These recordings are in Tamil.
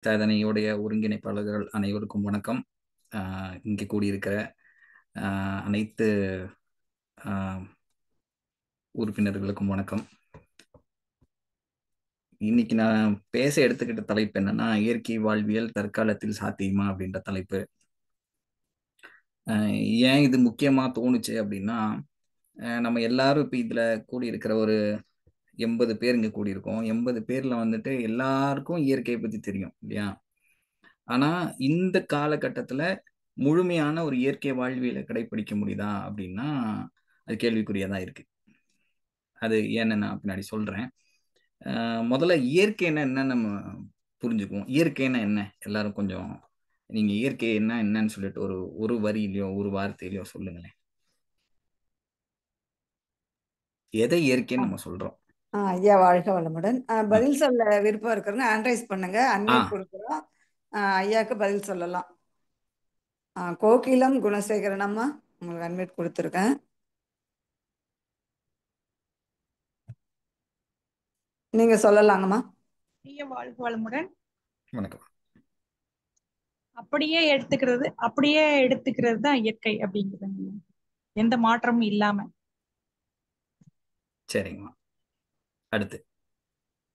சாதனையுடைய ஒருங்கிணைப்பாளர்கள் அனைவருக்கும் வணக்கம். இங்கே கூடியிருக்கிற அனைத்து உறுப்பினர்களுக்கும் வணக்கம். இன்னைக்கு நான் பேச எடுத்துக்கிட்ட தலைப்பு என்னன்னா, இயற்கை வாழ்வியல் தற்காலத்தில் சாத்தியமா அப்படின்ற தலைப்பு. ஏன் இது முக்கியமா தோணுச்சு அப்படின்னா, நம்ம எல்லாரும் இப்போ இதுல கூடியிருக்கிற ஒரு 80 பேர் இங்க கூடியிருக்கோம். 80 பேர்ல வந்துட்டு எல்லாருக்கும் இயற்கையை பத்தி தெரியும் இல்லையா? ஆனா இந்த காலகட்டத்துல முழுமையான ஒரு இயற்கை வாழ்வியலை கடைபிடிக்க முடியுதா அப்படின்னா அது கேள்விக்குறியதான் இருக்கு. அது ஏன்னு நான் பின்னாடி சொல்றேன். முதல்ல இயற்கைன்னா என்ன நம்ம புரிஞ்சுக்குவோம். இயற்கைன்னா என்ன எல்லாரும் கொஞ்சம் நீங்க இயற்கை என்னன்னு சொல்லிட்டு ஒரு ஒரு வரியிலையோ ஒரு வார்த்தையிலையோ சொல்லுங்களேன். எதை இயற்கைன்னு நம்ம சொல்றோம்? ஐயா வாழ்க வளமுடன். பதில் சொல்ல விருப்பம் இருக்கிறவங்க ஹேண்ட் ரைஸ் பண்ணுங்க. அன்மியூட் கொடுக்குறோம். ஐயாவுக்கு பதில் சொல்லலாம். கோகிலம் குணசேகரன் அம்மா, உங்களுக்கு அன்மியூட் கொடுத்துருக்கேன். நீங்க சொல்லலாங்கம்மா. ஐயா வாழ்க வளமுடன். வணக்கம். அப்படியே எடுத்துக்கிறது தான் இயற்கை அப்படிங்கிறது, எந்த மாற்றமும் இல்லாம. சரிங்கம்மா. அடுத்து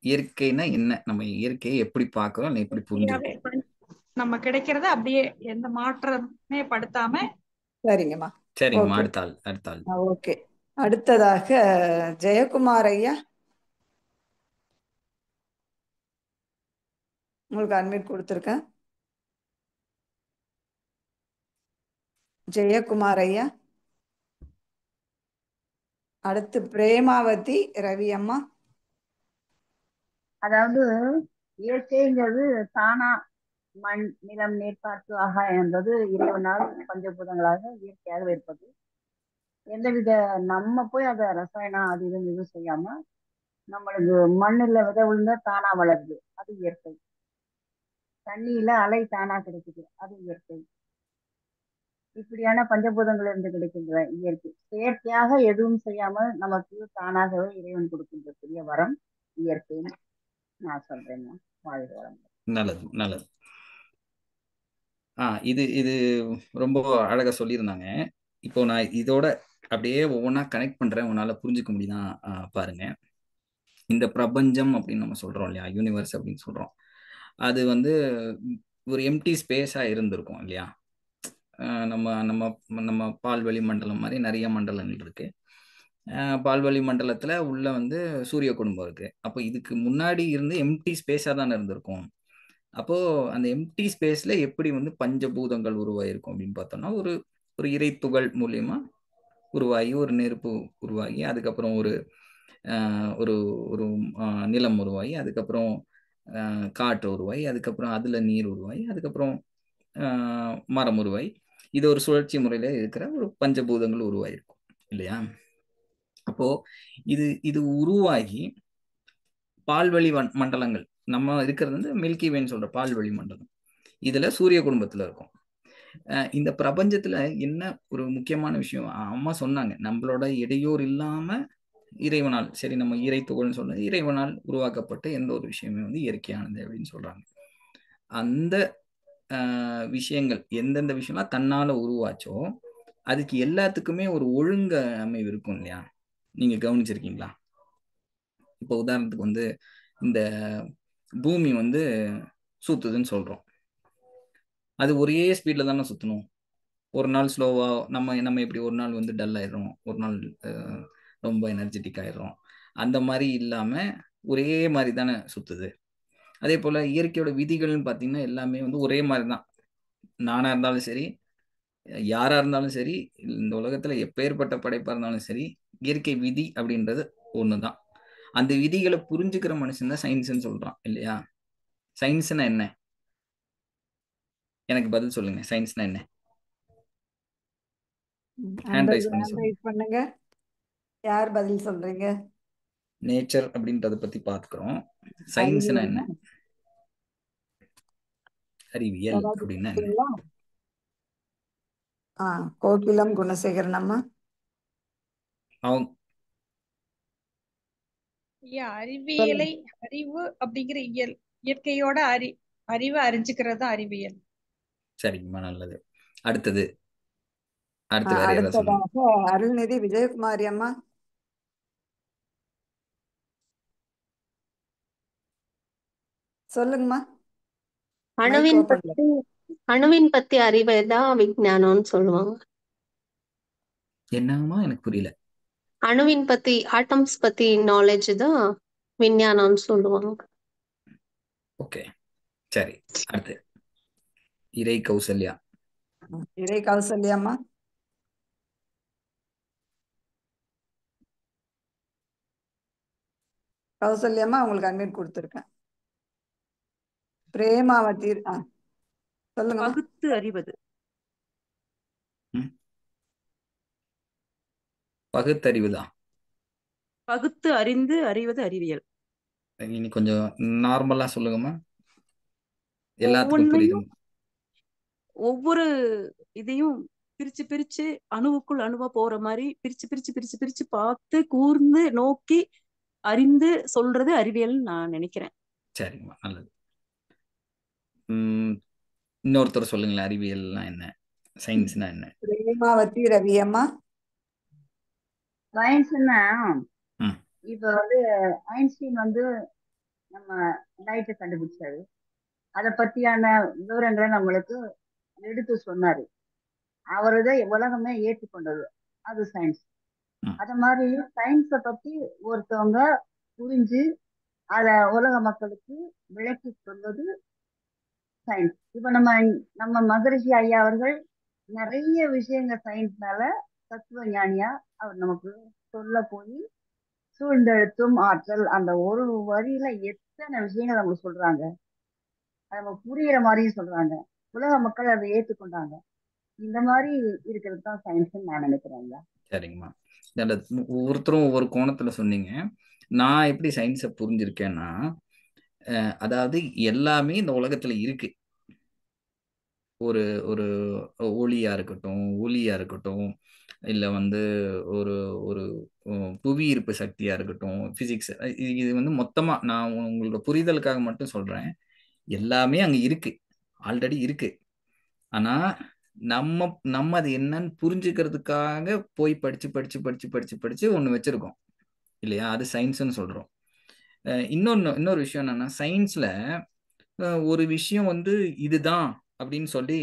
இயற்கைனா என்ன, நம்ம இயற்கையை எப்படி பார்க்கிறோம், எப்படி புரிஞ்சுக்கிறோம்? நம்ம கிடைக்கிறத அப்படியே எந்த மாற்றமே படுத்தாம. சரிங்கம்மா. சரிங்கம்மா. அடுத்தாள். ஓகே. அடுத்ததாக ஜெயக்குமார் ஐயா, உங்களுக்கு அன்மியூட் கொடுத்துருக்கேன். ஜெயக்குமார் ஐயா. அடுத்து பிரேமாவதி ரவி அம்மா. அதாவது இயற்கைங்கிறது தானா மண், நிலம், நீர், காற்று, ஆகாயம் என்பது இறைவனால் பஞ்சபூதங்களாக இயற்கையாக இருப்பது. எந்தவித நம்ம போய் அதை ரசாயனம் அது இது செய்யாம நம்மளுக்கு மண்ணுல விதை விழுந்தா தானா வளருது, அது இயற்கை. தண்ணியில அலை தானா கிடைக்குது, அது இயற்கை. இப்படியான பஞ்சபூதங்கள் இருந்து கிடைக்கின்ற இயற்கை. செயற்கையாக எதுவும் செய்யாமல் நமக்கு தானாகவே இறைவன் கொடுக்கின்ற பெரிய வரம் இயற்கைன்னு நான் சொல்றேங்க. வாழ்க வளம். நல்லது. இது இது ரொம்ப அழகா சொல்லியிருந்தாங்க. இப்போ நான் இதோட அப்படியே ஒவ்வொன்றா கனெக்ட் பண்றேன், உன்னால புரிஞ்சுக்க முடியுதா பாருங்க. இந்த பிரபஞ்சம் அப்படின்னு நம்ம சொல்றோம் இல்லையா, யூனிவர்ஸ் அப்படின்னு சொல்றோம். அது வந்து ஒரு எம்டி ஸ்பேஸா இருந்திருக்கும் இல்லையா. நம்ம நம்ம நம்ம பால்வெளி மண்டலம் மாதிரி நிறைய மண்டலங்கள் இருக்கு. பால்வெளி மண்டலத்துல உள்ள வந்து சூரிய குடும்பம் இருக்கு. அப்போ இதுக்கு முன்னாடி இருந்து எம்டி ஸ்பேஸா தானே இருந்திருக்கும். அப்போ அந்த எம்டி ஸ்பேஸ்ல எப்படி வந்து பஞ்சபூதங்கள் உருவாயிருக்கும் அப்படின்னு பார்த்தோம்னா, ஒரு ஒரு இறை துகள் மூலியமா உருவாகி, ஒரு நெருப்பு உருவாகி, அதுக்கப்புறம் ஒரு ஒரு ஒரு நிலம் உருவாகி, அதுக்கப்புறம் காற்று உருவாகி, அதுக்கப்புறம் அதுல நீர் உருவாகி, அதுக்கப்புறம் மரம் உருவாகி, இது ஒரு சுழற்சி முறையில இருக்கிற ஒரு பஞ்சபூதங்கள் உருவாயிருக்கும் இல்லையா. அப்போ இது இது உருவாகி பால்வெளி மண்டலங்கள், நம்ம இருக்கிறது வந்து மில்கி வேன்னு சொல்ற பால்வெளி மண்டலம், இதுல சூரிய குடும்பத்துல இருக்கும். இந்த பிரபஞ்சத்துல என்ன ஒரு முக்கியமான விஷயம் அம்மா சொன்னாங்க, நம்மளோட இடையூறு இல்லாம இறைவனால், சரி நம்ம இறை துகள்னு சொன்னது, இறைவனால் உருவாக்கப்பட்ட எந்த ஒரு விஷயமே வந்து இயற்கையானது அப்படின்னு சொல்றாங்க. அந்த விஷயங்கள் எந்தெந்த விஷயம்லாம் தன்னால உருவாச்சோ அதுக்கு எல்லாத்துக்குமே ஒரு ஒழுங்கு அமைவு இருக்கும் இல்லையா. நீங்க கவனிச்சிருக்கீங்களா? இப்போ உதாரணத்துக்கு வந்து இந்த பூமி வந்து சுத்துதுன்னு சொல்றோம். அது ஒரே ஸ்பீட்ல தானே சுத்தணும். ஒரு நாள் ஸ்லோவா நம்ம நம்ம எப்படி ஒரு நாள் வந்து டல் ஆயிடுறோம், ஒரு நாள் ரொம்ப எனர்ஜெட்டிக் ஆயிடுறோம். அந்த மாதிரி இல்லாம ஒரே மாதிரி தானே சுத்துது. அதே போல இயற்கையோட விதிகள்னு பார்த்தீங்கன்னா எல்லாமே வந்து ஒரே மாதிரி தான். நானா இருந்தாலும் சரி, யாரா இருந்தாலும் சரி, இந்த உலகத்துல எப்பேற்பட்ட படைப்பா இருந்தாலும் சரி, இயற்கை விதி அப்படின்றது ஒண்ணுதான். அந்த விதிகளை புரிஞ்சுக்கிற மனுஷன் தான் சயின்ஸ்ன்னு சொல்றான் இல்லையா. சயின்ஸ்னா என்ன? எனக்கு பதில் சொல்லுங்க. சயின்ஸ்னா என்ன? ஹேண்ட் ரைஸ் பண்ணுங்க. யார் பதில் சொல்றீங்க? நேச்சர் அப்படின்றத பத்தி பாத்துக்கிறோம். சயின்ஸ்னா என்ன? அறிவியல் அப்படின்னா என்ன? கோகிலம் குணசேகரன் அம்மா. அவங்க அறிவியலை அறிவு அப்படிங்கிற இயற்கையோட அறிவை அறிஞ்சுக்கிறது தான் அறிவியல். சரிங்கம்மா, நல்லது. அடுத்தது அடுத்து வேற யாராவது சொல்லுங்க. அடுத்ததாக அருள்நிதி விஜயகுமாரி அம்மா. சொல்லுங்கம்மா. மைக் அணுவின் ஓபன். பத்தி அணுவின் பத்தி அறிவை தான் விஞ்ஞானம்னு சொல்லுவாங்க. என்னங்கம்மா, எனக்கு புரியல. அணுவின் பத்தி ஆட்டம்ஸ் பத்தி நாலேஜ் தான் விஞ்ஞானம்னு சொல்லுவாங்க. ஓகே, சரி. அடுத்து இறை கௌசல்யா. இறை கௌசல்யா அம்மா. கௌசல்யா அம்மா உங்களுக்கு அட்மிட் கொடுத்துருக்கேன். பிரேமாவதி சொல்லுங்கம்மா. பகுத்து அறிவது. பகுத்தறிவுதான். பகுத்து அறிந்து அறிவது அறிவியல். இனி கொஞ்சம் நார்மலா சொல்லுங்கம்மா, எல்லாத்துக்கும் புரியுது. ஒவ்வொரு இதையும் பிரிச்சு பிரிச்சு அணுவுக்குள் அணுவா போற மாதிரி பிரிச்சு பிரிச்சு பிரிச்சு பிரிச்சு பார்த்து கூர்ந்து நோக்கி அறிந்து சொல்றது அறிவியல் நான் நினைக்கிறேன். சரிங்கம்மா, நல்லது. இன்னொருத்தர் சொல்லுங்களேன், அறிவியல்னா என்ன, சயின்ஸ்னா என்ன? பிரேமாவதி ரவி அம்மா. சயின்ஸ்னா இப்ப ஐன்ஸ்டீன் நம்ம லைட்டை கண்டுபிடிச்சாரு. அதை பத்தியான விவரங்களை நம்மளுக்கு எடுத்து சொன்னாரு. அவருதான் உலகமே ஏற்றுக்கொண்டது, அது சயின்ஸ். அத மாதிரி சயின்ஸை பத்தி ஒருத்தவங்க புரிஞ்சு அத உலக மக்களுக்கு விளக்கி சொல்வது சயின்ஸ். இப்ப நம்ம மகரிஷி ஐயா அவர்கள் நிறைய விஷயங்கள் சயின்ஸ்னால தத்துவ ஞானியா அவர் நமக்கு சொல்ல போய் சூழ்ந்தெழுத்தும் ஆற்றல் அந்த ஒரு வரியில எத்தனை விஷயங்கள் அவங்க சொல்றாங்க, நம்ம புரியுற மாதிரியும் சொல்றாங்க. உலக மக்கள் அதை ஏற்றுக்கொண்டாங்க. இந்த மாதிரி இருக்கிறது தான் சயின்ஸ் நான் நினைக்கிறேங்க. சரிங்கம்மா, ஒவ்வொருத்தரும் ஒவ்வொரு கோணத்துல சொன்னீங்க. நான் எப்படி சயின்ஸை புரிஞ்சிருக்கேன்னா, அதாவது எல்லாமே இந்த உலகத்துல இருக்கு. ஒரு ஒரு ஒளியா இருக்கட்டும், ஒளியா இருக்கட்டும், இல்லை ஒரு ஒரு புவி ஈர்ப்பு சக்தியா இருக்கட்டும், பிசிக்ஸ், இது மொத்தமா நான் உங்களோட புரிதலுக்காக மட்டும் சொல்றேன். எல்லாமே அங்க இருக்கு, ஆல்ரெடி இருக்கு. ஆனா நம்ம நம்ம அது என்னன்னு புரிஞ்சுக்கிறதுக்காக போய் படிச்சு படிச்சு படிச்சு படிச்சு படிச்சு ஒண்ணு வச்சிருக்கோம் இல்லையா, அது சயின்ஸ்ன்னு சொல்றோம். இன்னொரு விஷயம் என்னன்னா, சயின்ஸ்ல ஒரு விஷயம் இதுதான் அப்படின்னு சொல்லி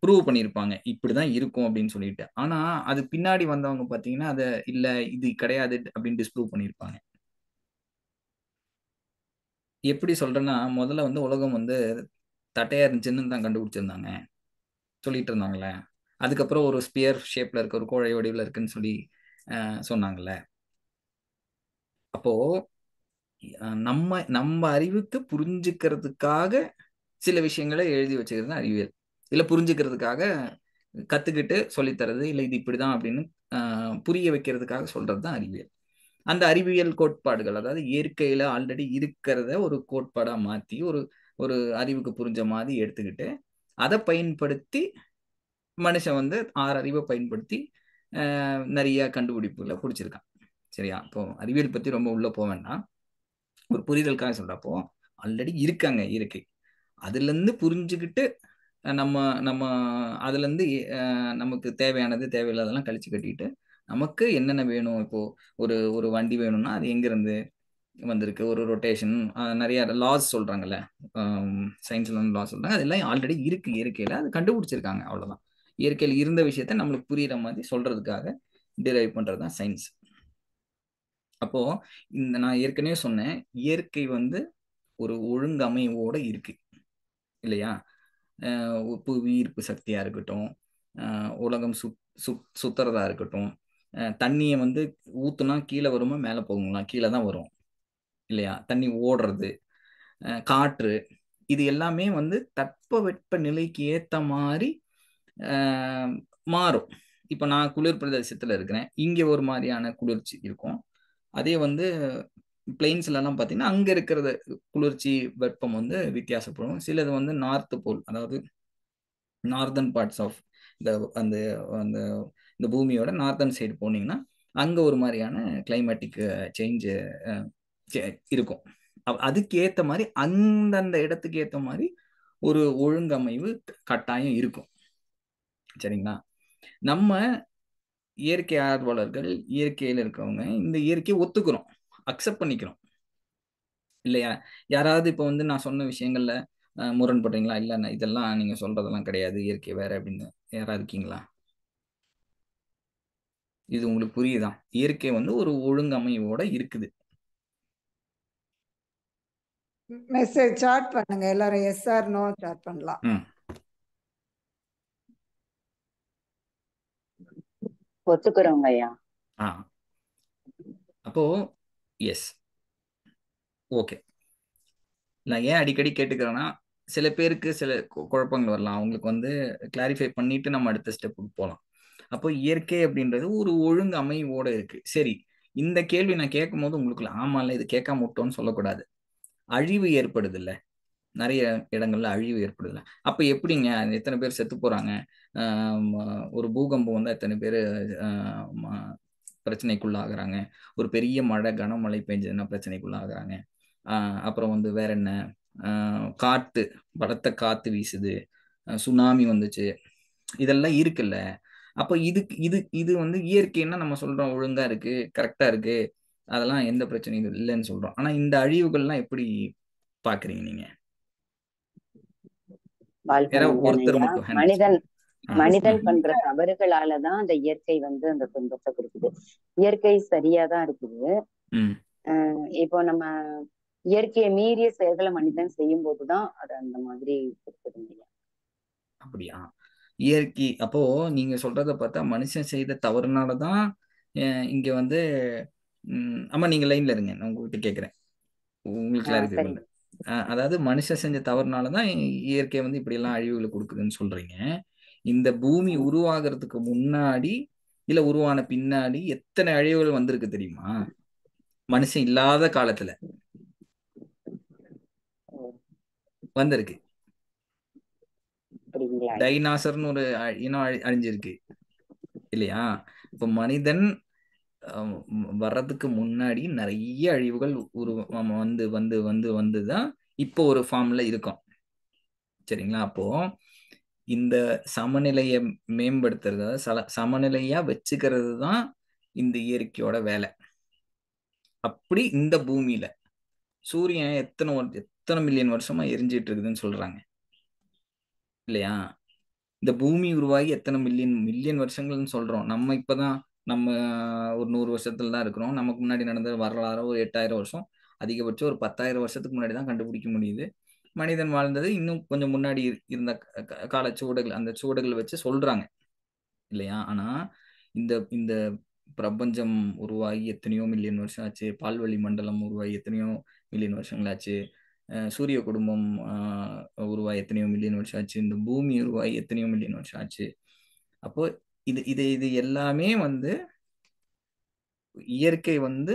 ப்ரூவ் பண்ணியிருப்பாங்க, இப்படிதான் இருக்கும் அப்படின்னு சொல்லிட்டு. ஆனா அது பின்னாடி வந்தவங்க பாத்தீங்கன்னா அதை இல்ல இது கிடையாது அப்படின்னு டிஸ்ப்ரூவ் பண்ணியிருப்பாங்க. எப்படி சொல்றேன்னா, முதல்ல உலகம் தட்டையா இருந்துச்சுன்னு தான் கண்டுபிடிச்சிருந்தாங்க, சொல்லிட்டு இருந்தாங்களே. அதுக்கப்புறம் ஒரு ஸ்பியர் ஷேப்ல இருக்க, ஒரு கோழை வடிவில் இருக்குன்னு சொல்லி சொன்னாங்கல்ல. அப்போ நம்ம நம்ம அறிவுக்கு புரிஞ்சுக்கிறதுக்காக சில விஷயங்களை எழுதி வச்சுக்கிறது அறிவியல், இல்ல புரிஞ்சுக்கிறதுக்காக கத்துக்கிட்டு சொல்லித்தரது, இல்லை இது இப்படிதான் அப்படின்னு புரிய வைக்கிறதுக்காக சொல்றதுதான் அறிவியல். அந்த அறிவியல் கோட்பாடுகள், அதாவது இயற்கையில ஆல்ரெடி இருக்கிறத ஒரு கோட்பாடா மாத்தி ஒரு ஒரு அறிவுக்கு புரிஞ்ச மாதிரி எடுத்துக்கிட்டு அதை பயன்படுத்தி மனுஷன் 6 அறிவை பயன்படுத்தி நிறைய கண்டுபிடிப்புகளை பிடிச்சிருக்கான். சரியா? இப்போ அறிவியல் பத்தி ரொம்ப உள்ள போக வேண்டாம், ஒரு புரிதலுக்காக சொல்றப்போ ஆல்ரெடி இருக்காங்க இயற்கை, அதுல இருந்து புரிஞ்சுக்கிட்டு நம்ம நம்ம அதுல இருந்து நமக்கு தேவையானது தேவையில்லாதெல்லாம் கழிச்சு கட்டிட்டு நமக்கு என்னென்ன வேணும். இப்போ ஒரு ஒரு வண்டி வேணும்னா அது எங்க இருந்து வந்திருக்கு, ஒரு ரொட்டேஷன், நிறைய லாஸ் சொல்றாங்கல்ல, சயின்ஸ்ல லாஸ் சொல்றாங்க, அதெல்லாம் ஆல்ரெடி இருக்கு இயற்கையில, அது கண்டுபிடிச்சிருக்காங்க, அவ்வளவுதான். இயற்கையில் இருந்த விஷயத்த நம்மளுக்கு புரியுற மாதிரி சொல்றதுக்காக டிரைவ் பண்றதுதான் சயின்ஸ். அப்போ நான் ஏற்கனவே சொன்னேன், இயற்கை ஒரு ஒழுங்கமைவோட இருக்கு இல்லையா. புவி ஈர்ப்பு சக்தியா இருக்கட்டும், உலகம் சுத்துறதா இருக்கட்டும், தண்ணியை ஊத்துனா கீழே வருமா மேலே போகுங்களா, கீழே தான் வரும் இல்லையா. தண்ணி ஓடுறது, காற்று, இது எல்லாமே தட்பவெட்ப நிலைக்கு ஏத்த மாதிரி மாறும். இப்போ நான் குளிர் பிரதேசத்துல இருக்கிறேன், இங்க ஒரு மாதிரியான குளிர்ச்சி இருக்கும். அதே பிளெயின்ஸ்லாம் பார்த்தீங்கன்னா அங்க இருக்கிறது குளிர்ச்சி வெப்பம் வித்தியாசப்படும். சிலது நார்த் போல், அதாவது நார்தன் பார்ட்ஸ் ஆஃப் அந்த அந்த இந்த பூமியோட நார்தன் சைடு போனீங்கன்னா அங்க ஒரு மாதிரியான கிளைமேட்டிக் சேஞ்ச் இருக்கும். அதுக்கு ஏத்த மாதிரி அந்தந்த இடத்துக்கு ஏத்த மாதிரி ஒரு ஒழுங்கமைவு கட்டாயம் இருக்கும். சரிங்களா? நம்ம இயற்கை ஆர்வலர்கள், இயற்கையில இருக்கவங்க இந்த இயற்கையை ஒத்துக்கிறோம், அக்செப்ட் பண்ணிக்கிறோம் இல்லையா? யாராவது இப்போ வந்து நான் சொன்ன விஷயங்கள்ல முரண்படுறீங்களா? இல்ல இதெல்லாம் நீங்க சொல்றதெல்லாம் கிடையாது, இயற்கை வேற அப்படின்னு யாராவது இருக்கீங்களா? இது உங்களுக்கு புரியுதா? இயற்கை வந்து ஒரு ஒழுங்கமைவோட இருக்குது. மெசேஜ் சாட் பண்ணுங்க எல்லாரும், எஸ் ஆர் நோ சாட் பண்ணலாம். ஒத்துக்கிறோங்க ஐயா. அப்போ எஸ், ஓகே. நான் ஏன் அடிக்கடி கேட்டுக்கிறேன்னா, சில பேருக்கு சில குழப்பங்கள் வரலாம், அவங்களுக்கு வந்து கிளாரிஃபை பண்ணிட்டு நம்ம அடுத்த ஸ்டெப்புக்கு போகலாம். அப்போ இயற்கை அப்படின்றது ஒரு ஒழுங்கு அமைவோட இருக்கு. சரி, இந்த கேள்வி நான் கேட்கும் போது உங்களுக்கு ஆமால இது கேட்காம விட்டோன்னு சொல்லக்கூடாது. அழிவு ஏற்படுது இல்ல, நிறைய இடங்கள்ல அழிவு ஏற்படுது இல்ல, அப்ப எப்படிங்க எத்தனை பேர் செத்து போறாங்க? ஒரு பூகம்பம் வந்து எத்தனை பேர் பிரச்சனைக்குள்ளாகிறாங்க? ஒரு பெரிய மழை கனமழை பெஞ்சதுன்னா பிரச்சனைக்குள்ளாகிறாங்க. அப்புறம் வந்து வேற என்ன, காத்து, பலத்த காத்து வீசுது, சுனாமி வந்துச்சு, இதெல்லாம் இருக்குல்ல. அப்ப இதுக்கு இது இது வந்து இயற்கைன்னா நம்ம சொல்றோம் ஒழுங்கா இருக்கு, கரெக்டா இருக்கு, அதெல்லாம் எந்த பிரச்சனையும் இல்லைன்னு சொல்றோம். ஆனா இந்த அழிவுகள்லாம் எப்படி பாக்குறீங்க நீங்க? ஒருத்தர் மட்டும் மனிதன் பண்ற தவறுகளாலதான் அந்த இயற்கை வந்து அந்த துன்பத்தை கொடுக்குது. இயற்கை சரியாதான் இருக்குது. இப்போ நம்ம இயற்கையை மீறிய செயல்களை மனிதன் செய்யும் போதுதான் அது அந்த மாதிரி கொடுக்குதுங்க. அப்படியா? இயற்கை அப்போ நீங்க சொல்றத பார்த்தா மனுஷன் செய்த தவறுனாலதான் இங்க வந்து ஆமா, நீங்க லைன்ல இருங்க, நான் உங்ககிட்ட கேட்கிறேன், உங்களுக்கு கிளாரிஃபை பண்ண. அதாவது மனுஷன் செஞ்ச தவறுனாலதான் இயற்கை வந்து இப்படி எல்லாம் அழிவுகளை கொடுக்குதுன்னு சொல்றீங்க. இந்த பூமி உருவாகிறதுக்கு முன்னாடி இல்ல உருவான பின்னாடி எத்தனை அழிவுகள் வந்திருக்கு தெரியுமா? மனுஷன் இல்லாத காலத்துல வந்திருக்கு. டைனாசர்னு ஒரு இனம் அழிஞ்சிருக்கு இல்லையா? இப்ப மனிதன் வர்றதுக்கு முன்னாடி நிறைய அழிவுகள் வந்து வந்து வந்து வந்துதான் இப்போ ஒரு ஃபார்ம்ல இருக்கும். சரிங்களா? அப்போ இந்த சமநிலையை மேம்படுத்துறது, சமநிலையா வச்சுக்கிறது தான் இந்த இயற்கையோட வேலை. அப்படி இந்த பூமியில சூரியன் எத்தனை மில்லியன் வருஷமா எரிஞ்சிட்டு இருக்குதுன்னு சொல்றாங்க இல்லையா? இந்த பூமி உருவாகி எத்தனை மில்லியன் வருஷங்கள்னு சொல்றோம். நம்ம இப்பதான் நம்ம ஒரு 100 வருஷத்துல தான் இருக்கிறோம். நமக்கு முன்னாடி நடந்த வரலாறு ஒரு 8000 வருஷம், அதிகபட்சம் ஒரு 10,000 வருஷத்துக்கு முன்னாடி தான் கண்டுபிடிக்க முடியுது. மனிதன் வாழ்ந்தது இன்னும் கொஞ்சம் முன்னாடி இருந்த கால சுவடுகள், அந்த சுவடுகளை வச்சு சொல்றாங்க இல்லையா? ஆனா இந்த இந்த பிரபஞ்சம் உருவாகி எத்தனையோ மில்லியன் வருஷம் ஆச்சு, பால்வெளி மண்டலம் உருவாகி எத்தனையோ மில்லியன் வருஷங்கள் ஆச்சு, சூரிய குடும்பம் உருவாகி எத்தனையோ மில்லியன் வருஷம் ஆச்சு, இந்த பூமி உருவாகி எத்தனையோ மில்லியன் வருஷம் ஆச்சு. அப்போ இது இது இது எல்லாமே வந்து இயற்கை வந்து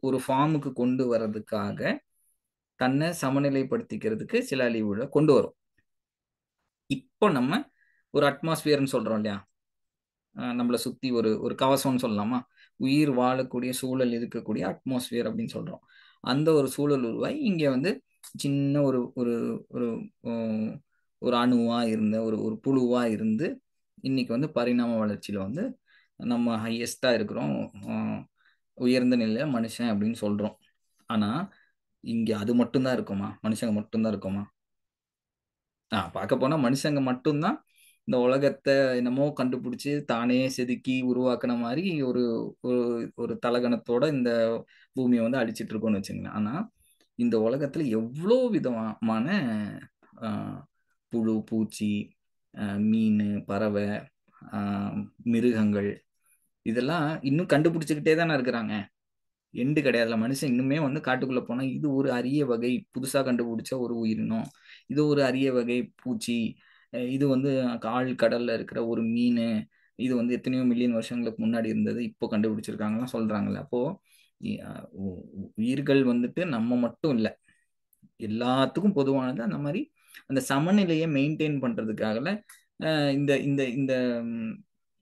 ஒரு ஃபார்முக்கு கொண்டு வர்றதுக்காக தன்னை சமநிலைப்படுத்திக்கிறதுக்கு சில அழிவுகளை கொண்டு வரும். இப்போ நம்ம ஒரு அட்மாஸ்பியர்னு சொல்றோம் இல்லையா? நம்மளை சுத்தி ஒரு கவசம்னு சொல்லலாமா? உயிர் வாழக்கூடிய சூழல் இருக்கக்கூடிய அட்மாஸ்பியர் அப்படின்னு சொல்றோம். அந்த ஒரு சூழல் உருவாகி இங்க வந்து சின்ன ஒரு ஒரு ஒரு ஒரு அணுவா இருந்த ஒரு புழுவா இருந்து இன்னைக்கு வந்து பரிணாம வளர்ச்சியில வந்து நம்ம ஹையஸ்டா இருக்கிறோம், உயர்ந்த நிலையில மனுஷன் அப்படின்னு சொல்றோம். ஆனா இங்க அது மட்டும்தான் இருக்குமா? மனுஷங்க மட்டும்தான் இருக்குமா? பார்க்க போனா மனுஷங்க மட்டும்தான் இந்த உலகத்தை என்னமோ கண்டுபிடிச்சு தானே செதுக்கி உருவாக்குன மாதிரி ஒரு ஒரு தலகணத்தோட இந்த பூமியை வந்து அடிச்சிட்டு இருக்கோம்னு வச்சுங்களேன். ஆனா இந்த உலகத்துல எவ்வளோ விதமான புழு, பூச்சி, மீன், பறவை, மிருகங்கள், இதெல்லாம் இன்னும் கண்டுபிடிச்சுக்கிட்டே தானே இருக்கிறாங்க. எண்டு கிடையாதுல. மனுஷன் இன்னுமே வந்து காட்டுக்குள்ள போனா இது ஒரு அரிய வகை புதுசா கண்டுபிடிச்ச ஒரு உயிரினம், இது ஒரு அரிய வகை பூச்சி, இது வந்து கடல்ல இருக்கிற ஒரு மீன், இது வந்து எத்தனையோ மில்லியன் வருஷங்களுக்கு முன்னாடி இருந்தது, இப்போ கண்டுபிடிச்சிருக்காங்கலாம் சொல்றாங்கல்ல. அப்போ உயிர்கள் வந்துட்டு நம்ம மட்டும் இல்லை, எல்லாத்துக்கும் பொதுவானது. அந்த மாதிரி அந்த சமநிலையை மெயின்டைன் பண்றதுக்காக இந்த இந்த இந்த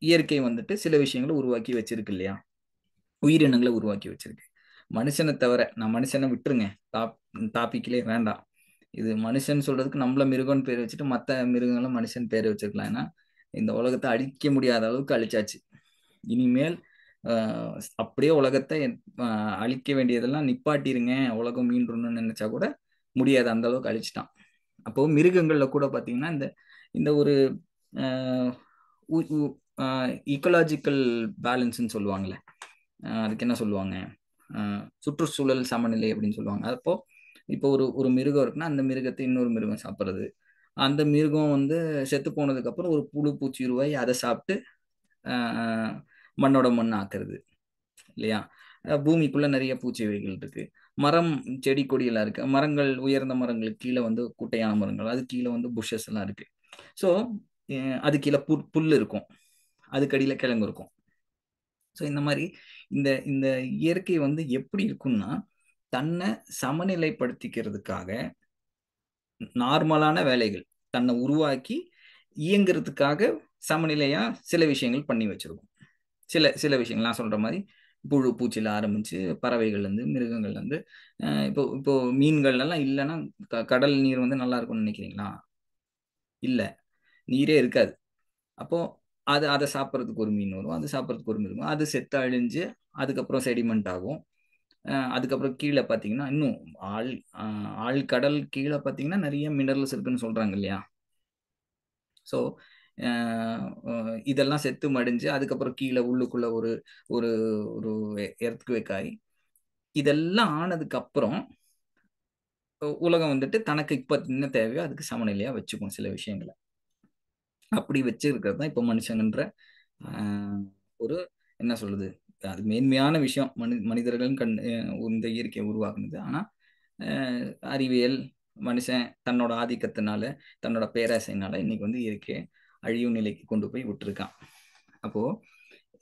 இயற்கை வந்துட்டு சில விஷயங்களை உருவாக்கி வச்சிருக்கு இல்லையா? உயிரினங்களை உருவாக்கி வச்சிருக்கு. மனுஷனை தவிர, நான் மனுஷனை விட்டுருங்க, டாபிக்லே வேண்டாம். இது மனுஷன் சொல்றதுக்கு நம்மள மிருகம்னு பேர் வச்சுட்டு மற்ற மிருகங்களும் மனுஷன் பேர் வச்சிருக்கலாம். ஏன்னா இந்த உலகத்தை அழிக்க முடியாத அளவுக்கு அழிச்சாச்சு. இனிமேல் அப்படியே உலகத்தை அழிக்க வேண்டியதெல்லாம் நிப்பாட்டிருங்க, உலகம் மீண்டுன்னு நினைச்சா கூட முடியாது, அந்த அளவுக்கு அழிச்சிட்டான். அப்போ மிருகங்கள்ல கூட பார்த்தீங்கன்னா இந்த ஒரு ஈக்கோலாஜிக்கல் பேலன்ஸ்ன்னு சொல்லுவாங்கல்ல, அதுக்கு என்ன சொல்லுவாங்க, சுற்றுச்சூழல் சமநிலை அப்படின்னு சொல்லுவாங்க. அப்போ இப்போ ஒரு மிருகம் இருக்குன்னா அந்த மிருகத்தை இன்னொரு மிருகம் சாப்பிட்றது, அந்த மிருகம் வந்து செத்து போனதுக்கு அப்புறம் ஒரு புழு பூச்சி உருவாகி அதை சாப்பிட்டு மண்ணோட மண் ஆக்குறது இல்லையா. பூமிக்குள்ள நிறைய பூச்சி வகைகள் இருக்கு, மரம் செடி கொடியெல்லாம் இருக்கு. மரங்கள், உயர்ந்த மரங்களுக்கு கீழே வந்து குட்டையான மரங்கள், அது கீழே வந்து புஷஸ் எல்லாம் இருக்கு. ஸோ அது கீழே புல் இருக்கும், அதுக்கடியில் கிழங்கு இருக்கும். ஸோ இந்த மாதிரி இந்த இயற்கை வந்து எப்படி இருக்குன்னா, தன்னை சமநிலைப்படுத்திக்கிறதுக்காக நார்மலான வேலைகள் தன்னை உருவாக்கி இயங்குறதுக்காக சமநிலையா சில விஷயங்கள் பண்ணி வச்சிருக்கும். சில விஷயங்கள் நான் சொல்ற மாதிரி புழு பூச்சியில் ஆரம்பிச்சு பறவைகள்லேருந்து மிருகங்கள்லேருந்து இப்போ மீன்கள் எல்லாம் இல்லைன்னா கடல் நீர் வந்து நல்லா இருக்கும்னு நினைக்கிறீங்களா? இல்லை, நீரே இருக்காது. அப்போ அதை சாப்பிட்றதுக்கு ஒரு மீன் வரும், அது சாப்பிட்றதுக்கு ஒரு மிருகம், அது செத்து அழிஞ்சு அதுக்கப்புறம் செடிமெண்ட் ஆகும். அதுக்கப்புறம் கீழே பார்த்தீங்கன்னா இன்னும் ஆழ்கடல் கீழே பார்த்தீங்கன்னா நிறைய மினரல்ஸ் இருக்குன்னு சொல்றாங்க இல்லையா. ஸோ இதெல்லாம் செத்து மடிஞ்சு அதுக்கப்புறம் கீழே உள்ளுக்குள்ள ஒரு ஒரு ஒரு எர்த்குவேக் ஆகி இதெல்லாம் ஆனதுக்கு அப்புறம் உலகம் வந்துட்டு தனக்கு இப்போ என்ன தேவையோ அதுக்கு சமநிலையா வச்சுக்கும் சில விஷயங்களை. அப்படி வச்சிருக்கிறது தான் இப்போ மனுஷங்கன்ற ஒரு என்ன சொல்றது, அது மேன்மையான விஷயம். மனிதர்கள் இந்த இயற்கையை உருவாக்குனது. ஆனா அறிவியல் மனுஷன் தன்னோட ஆதிக்கத்தினால தன்னோட பேராசைனால இன்னைக்கு வந்து இயற்கையை அழிவு நிலைக்கு கொண்டு போய் விட்டுருக்கான். அப்போ